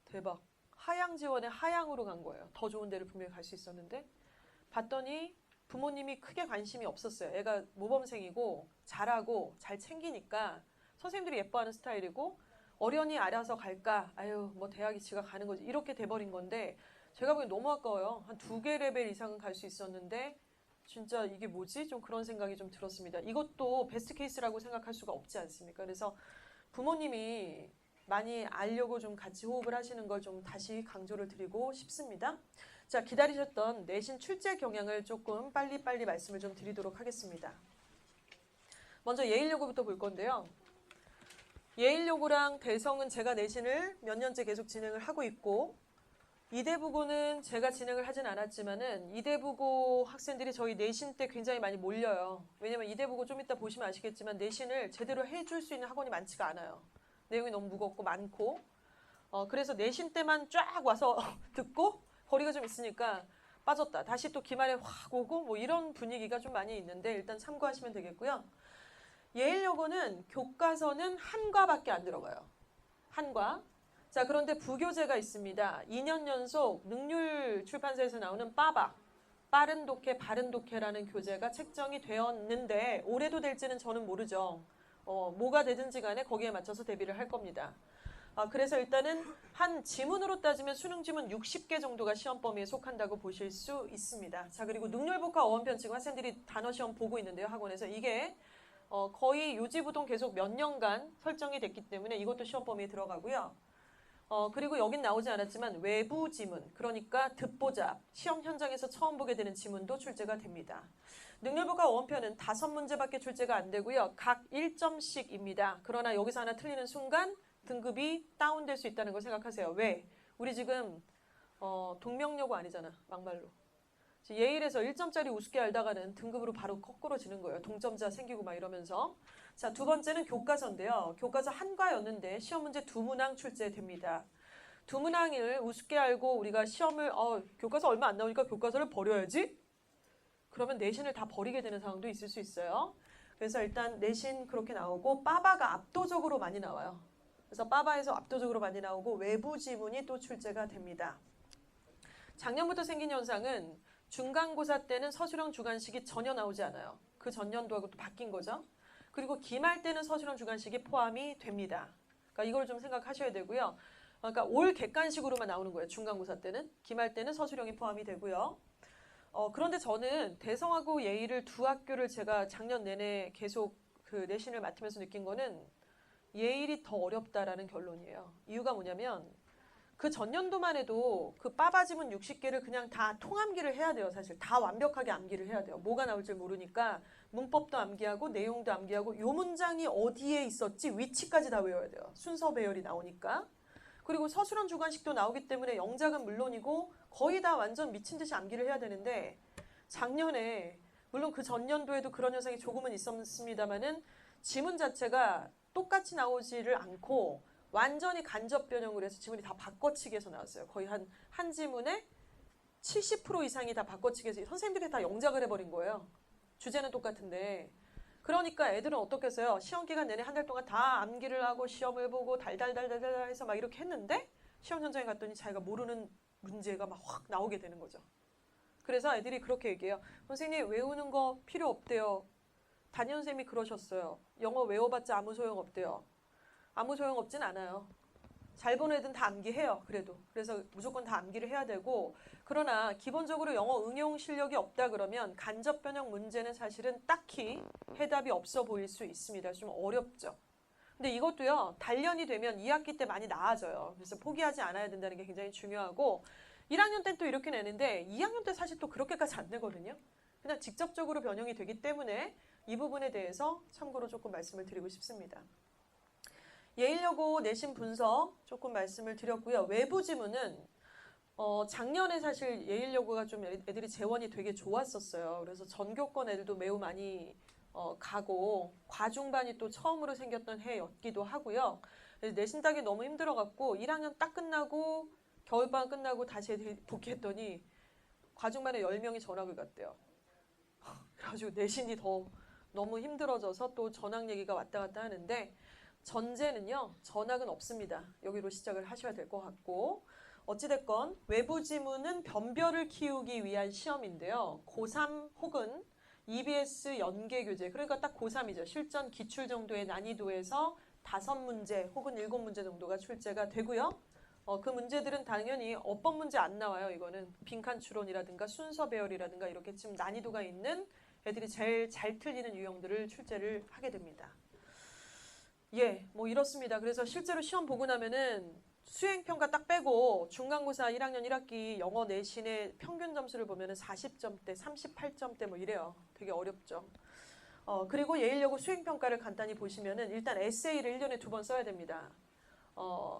대박. 하향 지원에 하향으로 간 거예요. 더 좋은 데를 분명히 갈 수 있었는데 봤더니 부모님이 크게 관심이 없었어요. 애가 모범생이고 잘하고 잘 챙기니까 선생님들이 예뻐하는 스타일이고 어련히 알아서 갈까? 아유, 뭐 대학이 지가 가는 거지. 이렇게 돼버린 건데 제가 보기엔 너무 아까워요. 한 2개 레벨 이상은 갈 수 있었는데 진짜 이게 뭐지? 좀 그런 생각이 좀 들었습니다. 이것도 베스트 케이스라고 생각할 수가 없지 않습니까? 그래서 부모님이 많이 알려고 좀 같이 호흡을 하시는 걸 좀 다시 강조를 드리고 싶습니다. 자, 기다리셨던 내신 출제 경향을 조금 빨리빨리 말씀을 좀 드리도록 하겠습니다. 먼저 예일여고부터 볼 건데요. 예일여고랑 대성은 제가 내신을 몇 년째 계속 진행을 하고 있고, 이대부고는 제가 진행을 하진 않았지만은 이대부고 학생들이 저희 내신 때 굉장히 많이 몰려요. 왜냐면 이대부고 좀 이따 보시면 아시겠지만 내신을 제대로 해줄 수 있는 학원이 많지가 않아요. 내용이 너무 무겁고 많고, 그래서 내신 때만 쫙 와서 듣고 거리가 좀 있으니까 빠졌다. 다시 또 기말에 확 오고 뭐 이런 분위기가 좀 많이 있는데 일단 참고하시면 되겠고요. 예일여고는 교과서는 한 과밖에 안 들어가요. 한 과. 자, 그런데 부교재가 있습니다. 2년 연속 능률 출판사에서 나오는 빠박, 빠른 독해, 바른 독해라는 교재가 책정이 되었는데 올해도 될지는 저는 모르죠. 뭐가 되든지 간에 거기에 맞춰서 대비를 할 겁니다. 그래서 일단은 한 지문으로 따지면 수능 지문 60개 정도가 시험 범위에 속한다고 보실 수 있습니다. 자, 그리고 능률복화 어원편 지금 학생들이 단어 시험 보고 있는데요, 학원에서. 이게 거의 요지부동 계속 몇 년간 설정이 됐기 때문에 이것도 시험 범위에 들어가고요. 그리고 여긴 나오지 않았지만 외부 지문, 그러니까 듣보잡, 시험 현장에서 처음 보게 되는 지문도 출제가 됩니다. 능률복화 어원편은 5문제밖에 출제가 안 되고요. 각 1점씩입니다. 그러나 여기서 하나 틀리는 순간 등급이 다운될 수 있다는 걸 생각하세요. 왜? 우리 지금 동명여고 아니잖아, 막말로. 예일에서 1점짜리 우습게 알다가는 등급으로 바로 거꾸로 지는 거예요. 동점자 생기고 막 이러면서. 자, 두 번째는 교과서인데요. 교과서 한 과였는데 시험 문제 2문항 출제됩니다. 2문항을 우습게 알고 우리가 시험을 교과서 얼마 안 나오니까 교과서를 버려야지? 그러면 내신을 다 버리게 되는 상황도 있을 수 있어요. 그래서 일단 내신 그렇게 나오고 빠바가 압도적으로 많이 나와요. 그래서 빠바에서 압도적으로 많이 나오고 외부 지문이 또 출제가 됩니다. 작년부터 생긴 현상은 중간고사 때는 서술형 주관식이 전혀 나오지 않아요. 그 전년도하고 또 바뀐 거죠. 그리고 기말 때는 서술형 주관식이 포함이 됩니다. 그러니까 이걸 좀 생각하셔야 되고요. 그러니까 올 객관식으로만 나오는 거예요. 중간고사 때는. 기말 때는 서술형이 포함이 되고요. 그런데 저는 대성하고 예일을 두 학교를 제가 작년 내내 계속 그 내신을 맡으면서 느낀 거는 예일이 더 어렵다라는 결론이에요. 이유가 뭐냐면 그 전년도만 해도 그 빠바지문 60개를 그냥 다 통암기를 해야 돼요. 사실 다 완벽하게 암기를 해야 돼요. 뭐가 나올지 모르니까 문법도 암기하고 내용도 암기하고 요 문장이 어디에 있었지 위치까지 다 외워야 돼요. 순서 배열이 나오니까. 그리고 서술형 주관식도 나오기 때문에 영작은 물론이고 거의 다 완전 미친 듯이 암기를 해야 되는데 작년에 물론 그 전년도에도 그런 현상이 조금은 있었습니다만은 지문 자체가 똑같이 나오지를 않고 완전히 간접 변형을 해서 지문이 다 바꿔치기해서 나왔어요. 거의 한 지문에 70% 이상이 다 바꿔치기해서 선생님들이 다 영작을 해버린 거예요. 주제는 똑같은데. 그러니까 애들은 어떻게 했어요? 시험 기간 내내 한 달 동안 다 암기를 하고 시험을 보고 달달달달달 해서 막 이렇게 했는데 시험 현장에 갔더니 자기가 모르는 문제가 막 확 나오게 되는 거죠. 그래서 애들이 그렇게 얘기해요. 선생님 외우는 거 필요 없대요. 담임 선생님이 그러셨어요. 영어 외워봤자 아무 소용 없대요. 아무 소용 없진 않아요. 잘 보는 애들은 다 암기해요. 그래서 무조건 다 암기를 해야 되고 그러나 기본적으로 영어 응용 실력이 없다 그러면 간접 변형 문제는 사실은 딱히 해답이 없어 보일 수 있습니다. 좀 어렵죠. 근데 이것도요. 단련이 되면 2학기 때 많이 나아져요. 그래서 포기하지 않아야 된다는 게 굉장히 중요하고 1학년 때는 또 이렇게 내는데 2학년 때 사실 또 그렇게까지 안 내거든요. 그냥 직접적으로 변형이 되기 때문에 이 부분에 대해서 참고로 조금 말씀을 드리고 싶습니다. 예일여고 내신 분석 조금 말씀을 드렸고요. 외부 지문은 작년에 사실 예일여고가 좀 애들이 재원이 되게 좋았었어요. 그래서 전교권 애들도 매우 많이 가고 과중반이 또 처음으로 생겼던 해였기도 하고요. 내신 따기 너무 힘들어갖고 1학년 딱 끝나고 겨울방학 끝나고 다시 애들이 복귀했더니 과중반에 10명이 전학을 갔대요. 그래가지고 내신이 더 너무 힘들어져서 또 전학 얘기가 왔다 갔다 하는데 전제는요. 전학은 없습니다. 여기로 시작을 하셔야 될 것 같고 어찌됐건 외부 지문은 변별을 키우기 위한 시험인데요. 고3 혹은 EBS 연계교재 그러니까 딱 고3이죠. 실전 기출 정도의 난이도에서 5문제 혹은 7문제 정도가 출제가 되고요. 그 문제들은 당연히 어법 문제 안 나와요. 이거는 빈칸 추론이라든가 순서 배열이라든가 이렇게 좀 난이도가 있는 애들이 제일 잘 틀리는 유형들을 출제를 하게 됩니다. 예, 뭐 이렇습니다. 그래서 실제로 시험 보고 나면은 수행평가 딱 빼고 중간고사 1학년 1학기 영어 내신의 평균 점수를 보면은 40점대, 38점대 뭐 이래요. 되게 어렵죠. 그리고 예일여고 수행평가를 간단히 보시면은 일단 에세이를 1년에 2번 써야 됩니다.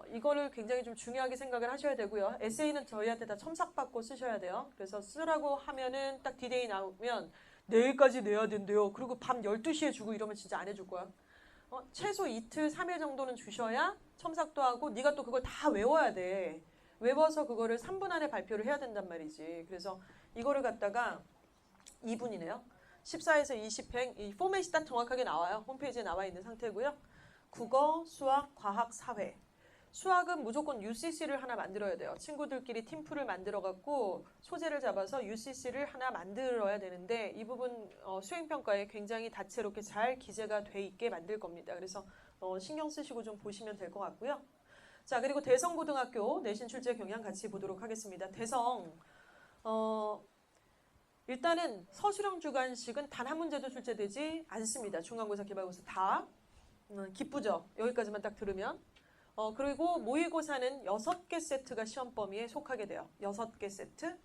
이거를 굉장히 좀 중요하게 생각을 하셔야 되고요. 에세이는 저희한테 다 첨삭받고 쓰셔야 돼요. 그래서 쓰라고 하면은 딱 디데이 나오면 내일까지 내야 된대요. 그리고 밤 12시에 주고 이러면 진짜 안 해줄 거야. 최소 이틀, 3일 정도는 주셔야 첨삭도 하고 네가 또 그걸 다 외워야 돼. 외워서 그거를 3분 안에 발표를 해야 된단 말이지. 그래서 이거를 갖다가 2분이네요. 14에서 20행, 이 포맷이 딱 정확하게 나와요. 홈페이지에 나와 있는 상태고요. 국어, 수학, 과학, 사회. 수학은 무조건 UCC를 하나 만들어야 돼요. 친구들끼리 팀플을 만들어갖고 소재를 잡아서 UCC를 하나 만들어야 되는데 이 부분 수행평가에 굉장히 다채롭게 잘 기재가 돼 있게 만들 겁니다. 그래서 신경 쓰시고 좀 보시면 될 것 같고요. 자, 그리고 대성고등학교 내신 출제 경향 같이 보도록 하겠습니다. 대성 일단은 서술형 주관식은 단 한 문제도 출제되지 않습니다. 중간고사, 기말고사 다. 기쁘죠? 여기까지만 딱 들으면. 그리고 모의고사는 6개 세트가 시험 범위에 속하게 돼요. 6개 세트.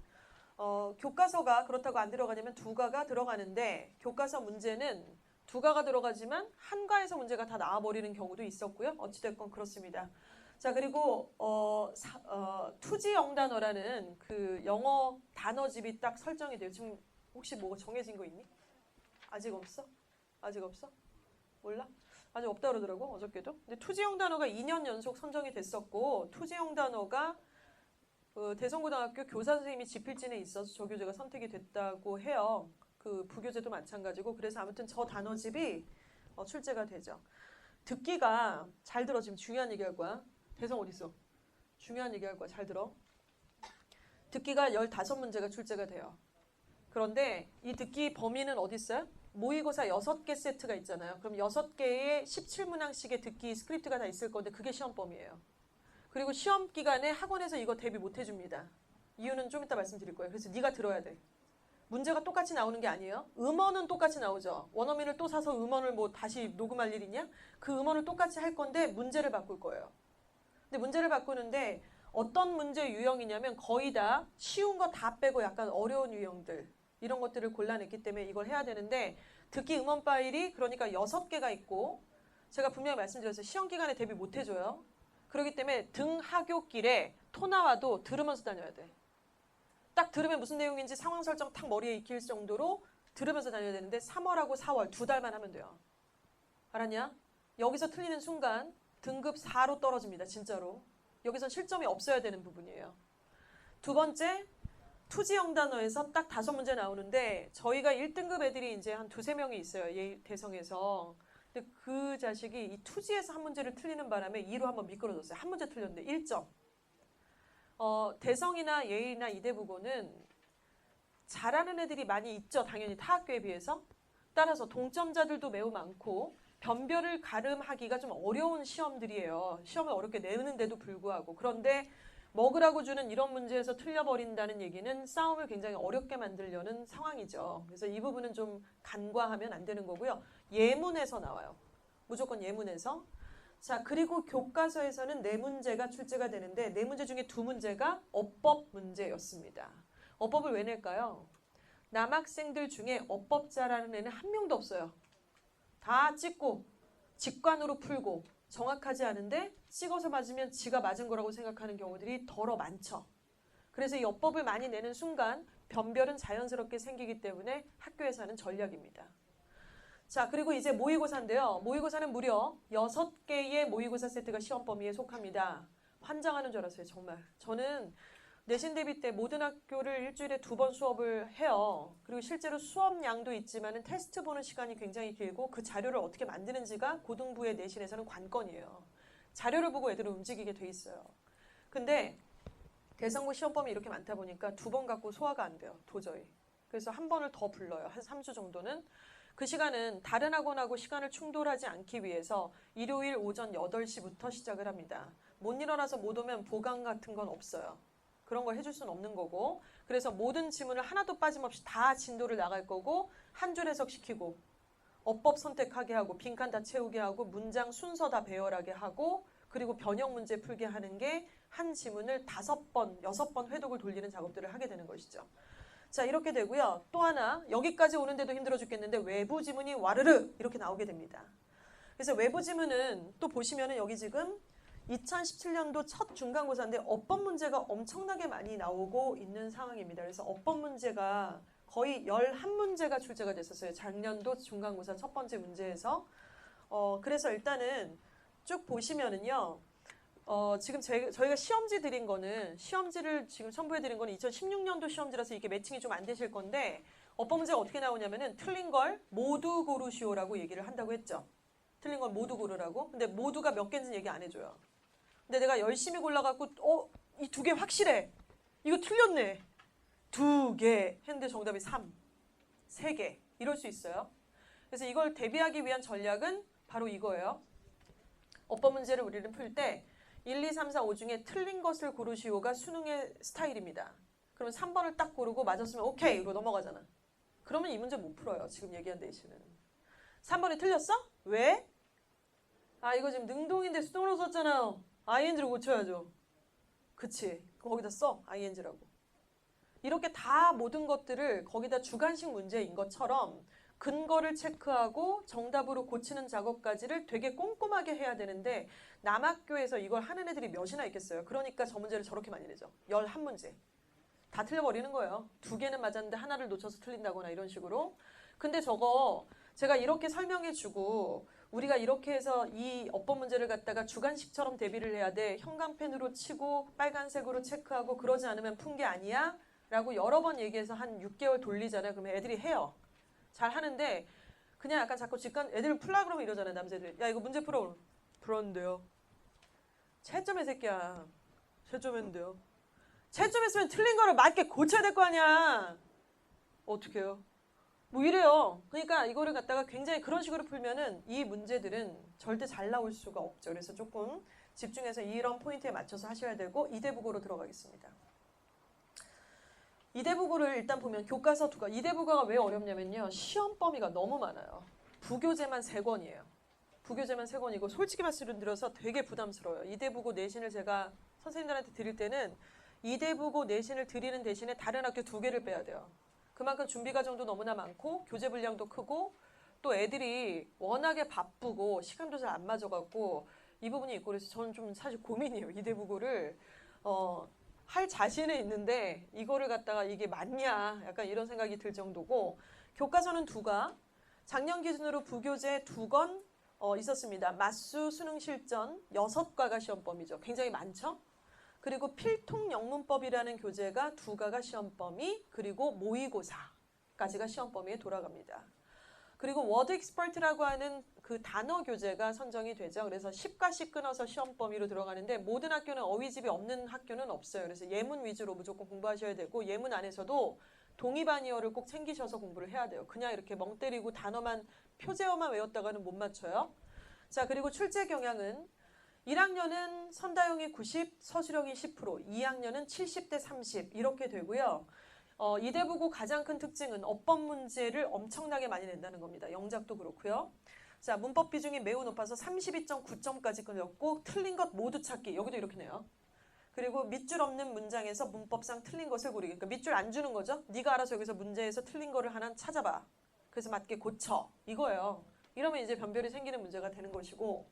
교과서가 그렇다고 안 들어가냐면 2가가 들어가는데 교과서 문제는 2가가 들어가지만 한 과에서 문제가 다 나와버리는 경우도 있었고요. 어찌됐건 그렇습니다. 자, 그리고 투지 영단어라는 그 영어 단어집이 딱 설정이 돼요. 지금 혹시 뭐 정해진 거 있니? 아직 없어? 아직 없어? 몰라? 아직 없다 그러더라고 어저께도. 근데 투지형 단어가 2년 연속 선정이 됐었고 투지형 단어가 대성고등학교 교사 선생님이 지필진에 있어서 저 교재가 선택이 됐다고 해요. 그 부교재도 마찬가지고 그래서 아무튼 저 단어집이 출제가 되죠. 듣기가 잘 들어. 지금 중요한 얘기할 거야. 대성 어디 있어? 중요한 얘기할 거야. 잘 들어. 듣기가 15문제가 출제가 돼요. 그런데 이 듣기 범위는 어디 있어요? 모의고사 6개 세트가 있잖아요. 그럼 6개의 17문항씩의 듣기 스크립트가 다 있을 건데 그게 시험 범위예요. 그리고 시험 기간에 학원에서 이거 대비 못 해줍니다. 이유는 좀 이따 말씀드릴 거예요. 그래서 네가 들어야 돼. 문제가 똑같이 나오는 게 아니에요. 음원은 똑같이 나오죠. 원어민을 또 사서 음원을 뭐 다시 녹음할 일 있냐? 그 음원을 똑같이 할 건데 문제를 바꿀 거예요. 근데 문제를 바꾸는데 어떤 문제 유형이냐면 거의 다 쉬운 거 다 빼고 약간 어려운 유형들 이런 것들을 골라냈기 때문에 이걸 해야 되는데 듣기 음원 파일이 그러니까 6개가 있고 제가 분명히 말씀드렸어요. 시험 기간에 대비 못 해줘요. 그렇기 때문에 등하굣길에 토 나와도 들으면서 다녀야 돼. 딱 들으면 무슨 내용인지 상황 설정 탁 머리에 익힐 정도로 들으면서 다녀야 되는데 3월하고 4월 2달만 하면 돼요. 알았냐? 여기서 틀리는 순간 등급 4로 떨어집니다. 진짜로. 여기선 실점이 없어야 되는 부분이에요. 두 번째, 투지 영단어에서 딱 5문제 나오는데 저희가 1등급 애들이 이제 한 2-3명이 있어요. 대성에서. 근데 그 자식이 이 투지에서 한 문제를 틀리는 바람에 2로 한번 미끄러졌어요. 한 문제 틀렸는데 1점. 대성이나 예일이나 이대부고는 잘하는 애들이 많이 있죠. 당연히 타 학교에 비해서. 따라서 동점자들도 매우 많고 변별을 가름하기가 좀 어려운 시험들이에요. 시험을 어렵게 내는데도 불구하고. 그런데 먹으라고 주는 이런 문제에서 틀려버린다는 얘기는 싸움을 굉장히 어렵게 만들려는 상황이죠. 그래서 이 부분은 좀 간과하면 안 되는 거고요. 예문에서 나와요. 무조건 예문에서. 자, 그리고 교과서에서는 4문제가 출제가 되는데 4문제 중에 2문제가 어법 문제였습니다. 어법을 왜 낼까요? 남학생들 중에 어법 잘하는 애는 한 명도 없어요. 다 찍고 직관으로 풀고 정확하지 않은데 찍어서 맞으면 지가 맞은 거라고 생각하는 경우들이 더러 많죠. 그래서 이 어법을 많이 내는 순간 변별은 자연스럽게 생기기 때문에 학교에서 하는 전략입니다. 자, 그리고 이제 모의고사인데요. 모의고사는 무려 6개의 모의고사 세트가 시험 범위에 속합니다. 환장하는 줄 알았어요. 정말. 저는 내신 대비 때 모든 학교를 일주일에 2번 수업을 해요. 그리고 실제로 수업량도 있지만 테스트 보는 시간이 굉장히 길고 그 자료를 어떻게 만드는지가 고등부의 내신에서는 관건이에요. 자료를 보고 애들을 움직이게 돼 있어요. 근데 대성고 시험 범위 이렇게 많다 보니까 2번 갖고 소화가 안 돼요. 도저히. 그래서 한 번을 더 불러요. 한 3주 정도는. 그 시간은 다른 학원하고 시간을 충돌하지 않기 위해서 일요일 오전 8시부터 시작을 합니다. 못 일어나서 못 오면 보강 같은 건 없어요. 그런 걸 해줄 수는 없는 거고 그래서 모든 지문을 하나도 빠짐없이 다 진도를 나갈 거고 한 줄 해석시키고 어법 선택하게 하고 빈칸 다 채우게 하고 문장 순서 다 배열하게 하고 그리고 변형 문제 풀게 하는 게 한 지문을 5번, 6번 회독을 돌리는 작업들을 하게 되는 것이죠. 자, 이렇게 되고요. 또 하나 여기까지 오는데도 힘들어 죽겠는데 외부 지문이 와르르 이렇게 나오게 됩니다. 그래서 외부 지문은 또 보시면은 여기 지금 2017년도 첫 중간고사인데 어법 문제가 엄청나게 많이 나오고 있는 상황입니다. 그래서 어법 문제가 거의 11문제가 출제가 됐었어요. 작년도 중간고사 첫 번째 문제에서. 그래서 일단은 쭉 보시면은요. 지금 저희가 시험지 드린 거는 시험지를 지금 첨부해 드린 거는 2016년도 시험지라서 이게 매칭이 좀 안 되실 건데 어법 문제가 어떻게 나오냐면은 틀린 걸 모두 고르시오라고 얘기를 한다고 했죠. 틀린 걸 모두 고르라고. 근데 모두가 몇 개인지는 얘기 안 해줘요. 근데 내가 열심히 골라갖고 이 2개 확실해. 이거 틀렸네. 2개 했는데 정답이 3, 3개 이럴 수 있어요. 그래서 이걸 대비하기 위한 전략은 바로 이거예요. 어법 문제를 우리는 풀 때 1, 2, 3, 4, 5 중에 틀린 것을 고르시오가 수능의 스타일입니다. 그러면 3번을 딱 고르고 맞았으면 오케이 이로 넘어가잖아. 그러면 이 문제 못 풀어요. 지금 얘기한 대신은. 3번이 틀렸어? 왜? 아 이거 지금 능동인데 수동으로 썼잖아요. ing를 고쳐야죠. 그치? 거기다 써. ing라고. 이렇게 다 모든 것들을 거기다 주관식 문제인 것처럼 근거를 체크하고 정답으로 고치는 작업까지를 되게 꼼꼼하게 해야 되는데 남학교에서 이걸 하는 애들이 몇이나 있겠어요. 그러니까 저 문제를 저렇게 많이 내죠. 11문제. 다 틀려버리는 거예요. 2개는 맞았는데 하나를 놓쳐서 틀린다거나 이런 식으로. 근데 저거 제가 이렇게 설명해주고 우리가 이렇게 해서 이 어법 문제를 갖다가 주관식처럼 대비를 해야 돼. 형광펜으로 치고 빨간색으로 체크하고 그러지 않으면 푼 게 아니야? 라고 여러 번 얘기해서 한 6개월 돌리잖아요. 그러면 애들이 해요. 잘 하는데 그냥 약간 자꾸 애들 풀라 그러면 이러잖아요. 남자들. 야 이거 문제 풀어. 풀었는데요. 채점의 새끼야. 채점했는데요. 채점했으면 틀린 거를 맞게 고쳐야 될 거 아니야. 어떻게 해요? 뭐 이래요. 그러니까 이거를 갖다가 굉장히 그런 식으로 풀면은 이 문제들은 절대 잘 나올 수가 없죠. 그래서 조금 집중해서 이런 포인트에 맞춰서 하셔야 되고 이대국어로 들어가겠습니다. 이대국어를 일단 보면 교과서 두가 이대국어가 왜 어렵냐면요. 시험 범위가 너무 많아요. 부교재만 3권이에요. 부교재만 3권이고 솔직히 말씀드려서 되게 부담스러워요. 이대국어 내신을 제가 선생님들한테 드릴 때는 이대국어 내신을 드리는 대신에 다른 학교 2개를 빼야 돼요. 그만큼 준비 과정도 너무나 많고 교재 분량도 크고 또 애들이 워낙에 바쁘고 시간도 잘 안 맞아갖고 이 부분이 있고 그래서 저는 좀 사실 고민이에요. 이대국어를 할 자신은 있는데 이거를 갖다가 이게 맞냐 약간 이런 생각이 들 정도고 교과서는 2가 작년 기준으로 부교재 2권 있었습니다. 맞수 수능 실전 6과가 시험범위죠. 굉장히 많죠? 그리고 필통 영문법이라는 교재가 2가가 시험범위 그리고 모의고사까지가 시험범위에 돌아갑니다. 그리고 워드 익스퍼트라고 하는 그 단어 교재가 선정이 되죠. 그래서 10과씩 끊어서 시험 범위로 들어가는데 모든 학교는 어휘집이 없는 학교는 없어요. 그래서 예문 위주로 무조건 공부하셔야 되고 예문 안에서도 동의반의어를 꼭 챙기셔서 공부를 해야 돼요. 그냥 이렇게 멍 때리고 단어만 표제어만 외웠다가는 못 맞춰요. 자, 그리고 출제 경향은 1학년은 선다용이 90, 서술형이 10%, 2학년은 70대 30 이렇게 되고요. 이대부고 가장 큰 특징은 어법 문제를 엄청나게 많이 낸다는 겁니다. 영작도 그렇고요. 자, 문법 비중이 매우 높아서 32.9점까지 끌렸고 틀린 것 모두 찾기. 여기도 이렇게 내요. 그리고 밑줄 없는 문장에서 문법상 틀린 것을 고르기. 그러니까 밑줄 안 주는 거죠. 네가 알아서 여기서 문제에서 틀린 거를 하나 찾아봐. 그래서 맞게 고쳐. 이거예요. 이러면 이제 변별이 생기는 문제가 되는 것이고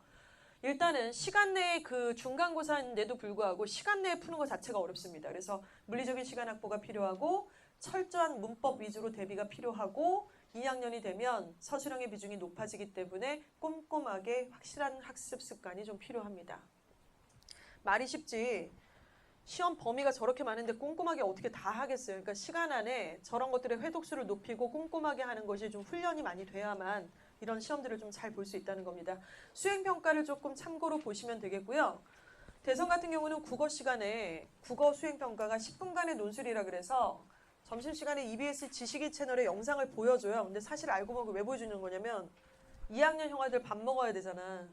일단은 시간 내에 그 중간고사인데도 불구하고 시간 내에 푸는 것 자체가 어렵습니다. 그래서 물리적인 시간 확보가 필요하고 철저한 문법 위주로 대비가 필요하고 2학년이 되면 서술형의 비중이 높아지기 때문에 꼼꼼하게 확실한 학습 습관이 좀 필요합니다. 말이 쉽지 시험 범위가 저렇게 많은데 꼼꼼하게 어떻게 다 하겠어요. 그러니까 시간 안에 저런 것들의 회독수를 높이고 꼼꼼하게 하는 것이 좀 훈련이 많이 돼야만 이런 시험들을 좀 잘 볼 수 있다는 겁니다. 수행평가를 조금 참고로 보시면 되겠고요. 대선 같은 경우는 국어 시간에 국어 수행평가가 10분간의 논술이라 그래서 점심시간에 EBS 지식인 채널에 영상을 보여줘요. 근데 사실 알고 보면 왜 보여주는 거냐면 2학년 형아들 밥 먹어야 되잖아.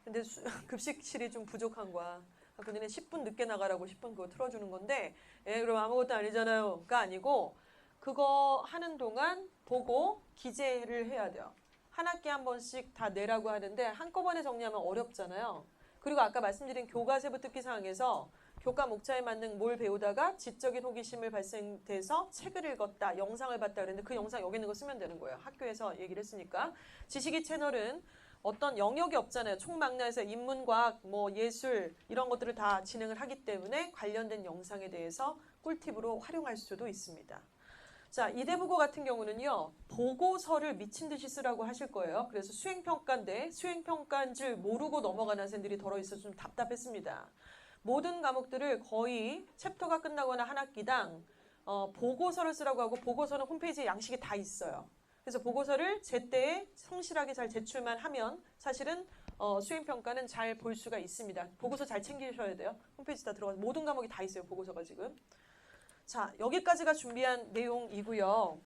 근데 급식실이 좀 부족한 거야. 그러니까 10분 늦게 나가라고 10분 그거 틀어주는 건데 그럼 아무것도 아니잖아요.가 아니고 그거 하는 동안 보고 기재를 해야 돼요. 한 학기 한 번씩 다 내라고 하는데 한꺼번에 정리하면 어렵잖아요. 그리고 아까 말씀드린 교과세부 특기사항에서 교과 목차에 맞는 뭘 배우다가 지적인 호기심을 발생돼서 책을 읽었다, 영상을 봤다 그랬는데 그 영상 여기 있는 거 쓰면 되는 거예요. 학교에서 얘기를 했으니까. 지식이 채널은 어떤 영역이 없잖아요. 총망라해서 인문과학, 뭐 예술 이런 것들을 다 진행을 하기 때문에 관련된 영상에 대해서 꿀팁으로 활용할 수도 있습니다. 자, 이대부고 같은 경우는요. 보고서를 미친 듯이 쓰라고 하실 거예요. 그래서 수행평가인데 수행평가인 줄 모르고 넘어가는 학생들이 덜어 있어서 좀 답답했습니다. 모든 과목들을 거의 챕터가 끝나거나 한 학기당 보고서를 쓰라고 하고 보고서는 홈페이지에 양식이 다 있어요. 그래서 보고서를 제때에 성실하게 잘 제출만 하면 사실은 수행평가는 잘 볼 수가 있습니다. 보고서 잘 챙기셔야 돼요. 홈페이지 다 들어가서 모든 과목이 다 있어요. 보고서가 지금. 자, 여기까지가 준비한 내용이고요.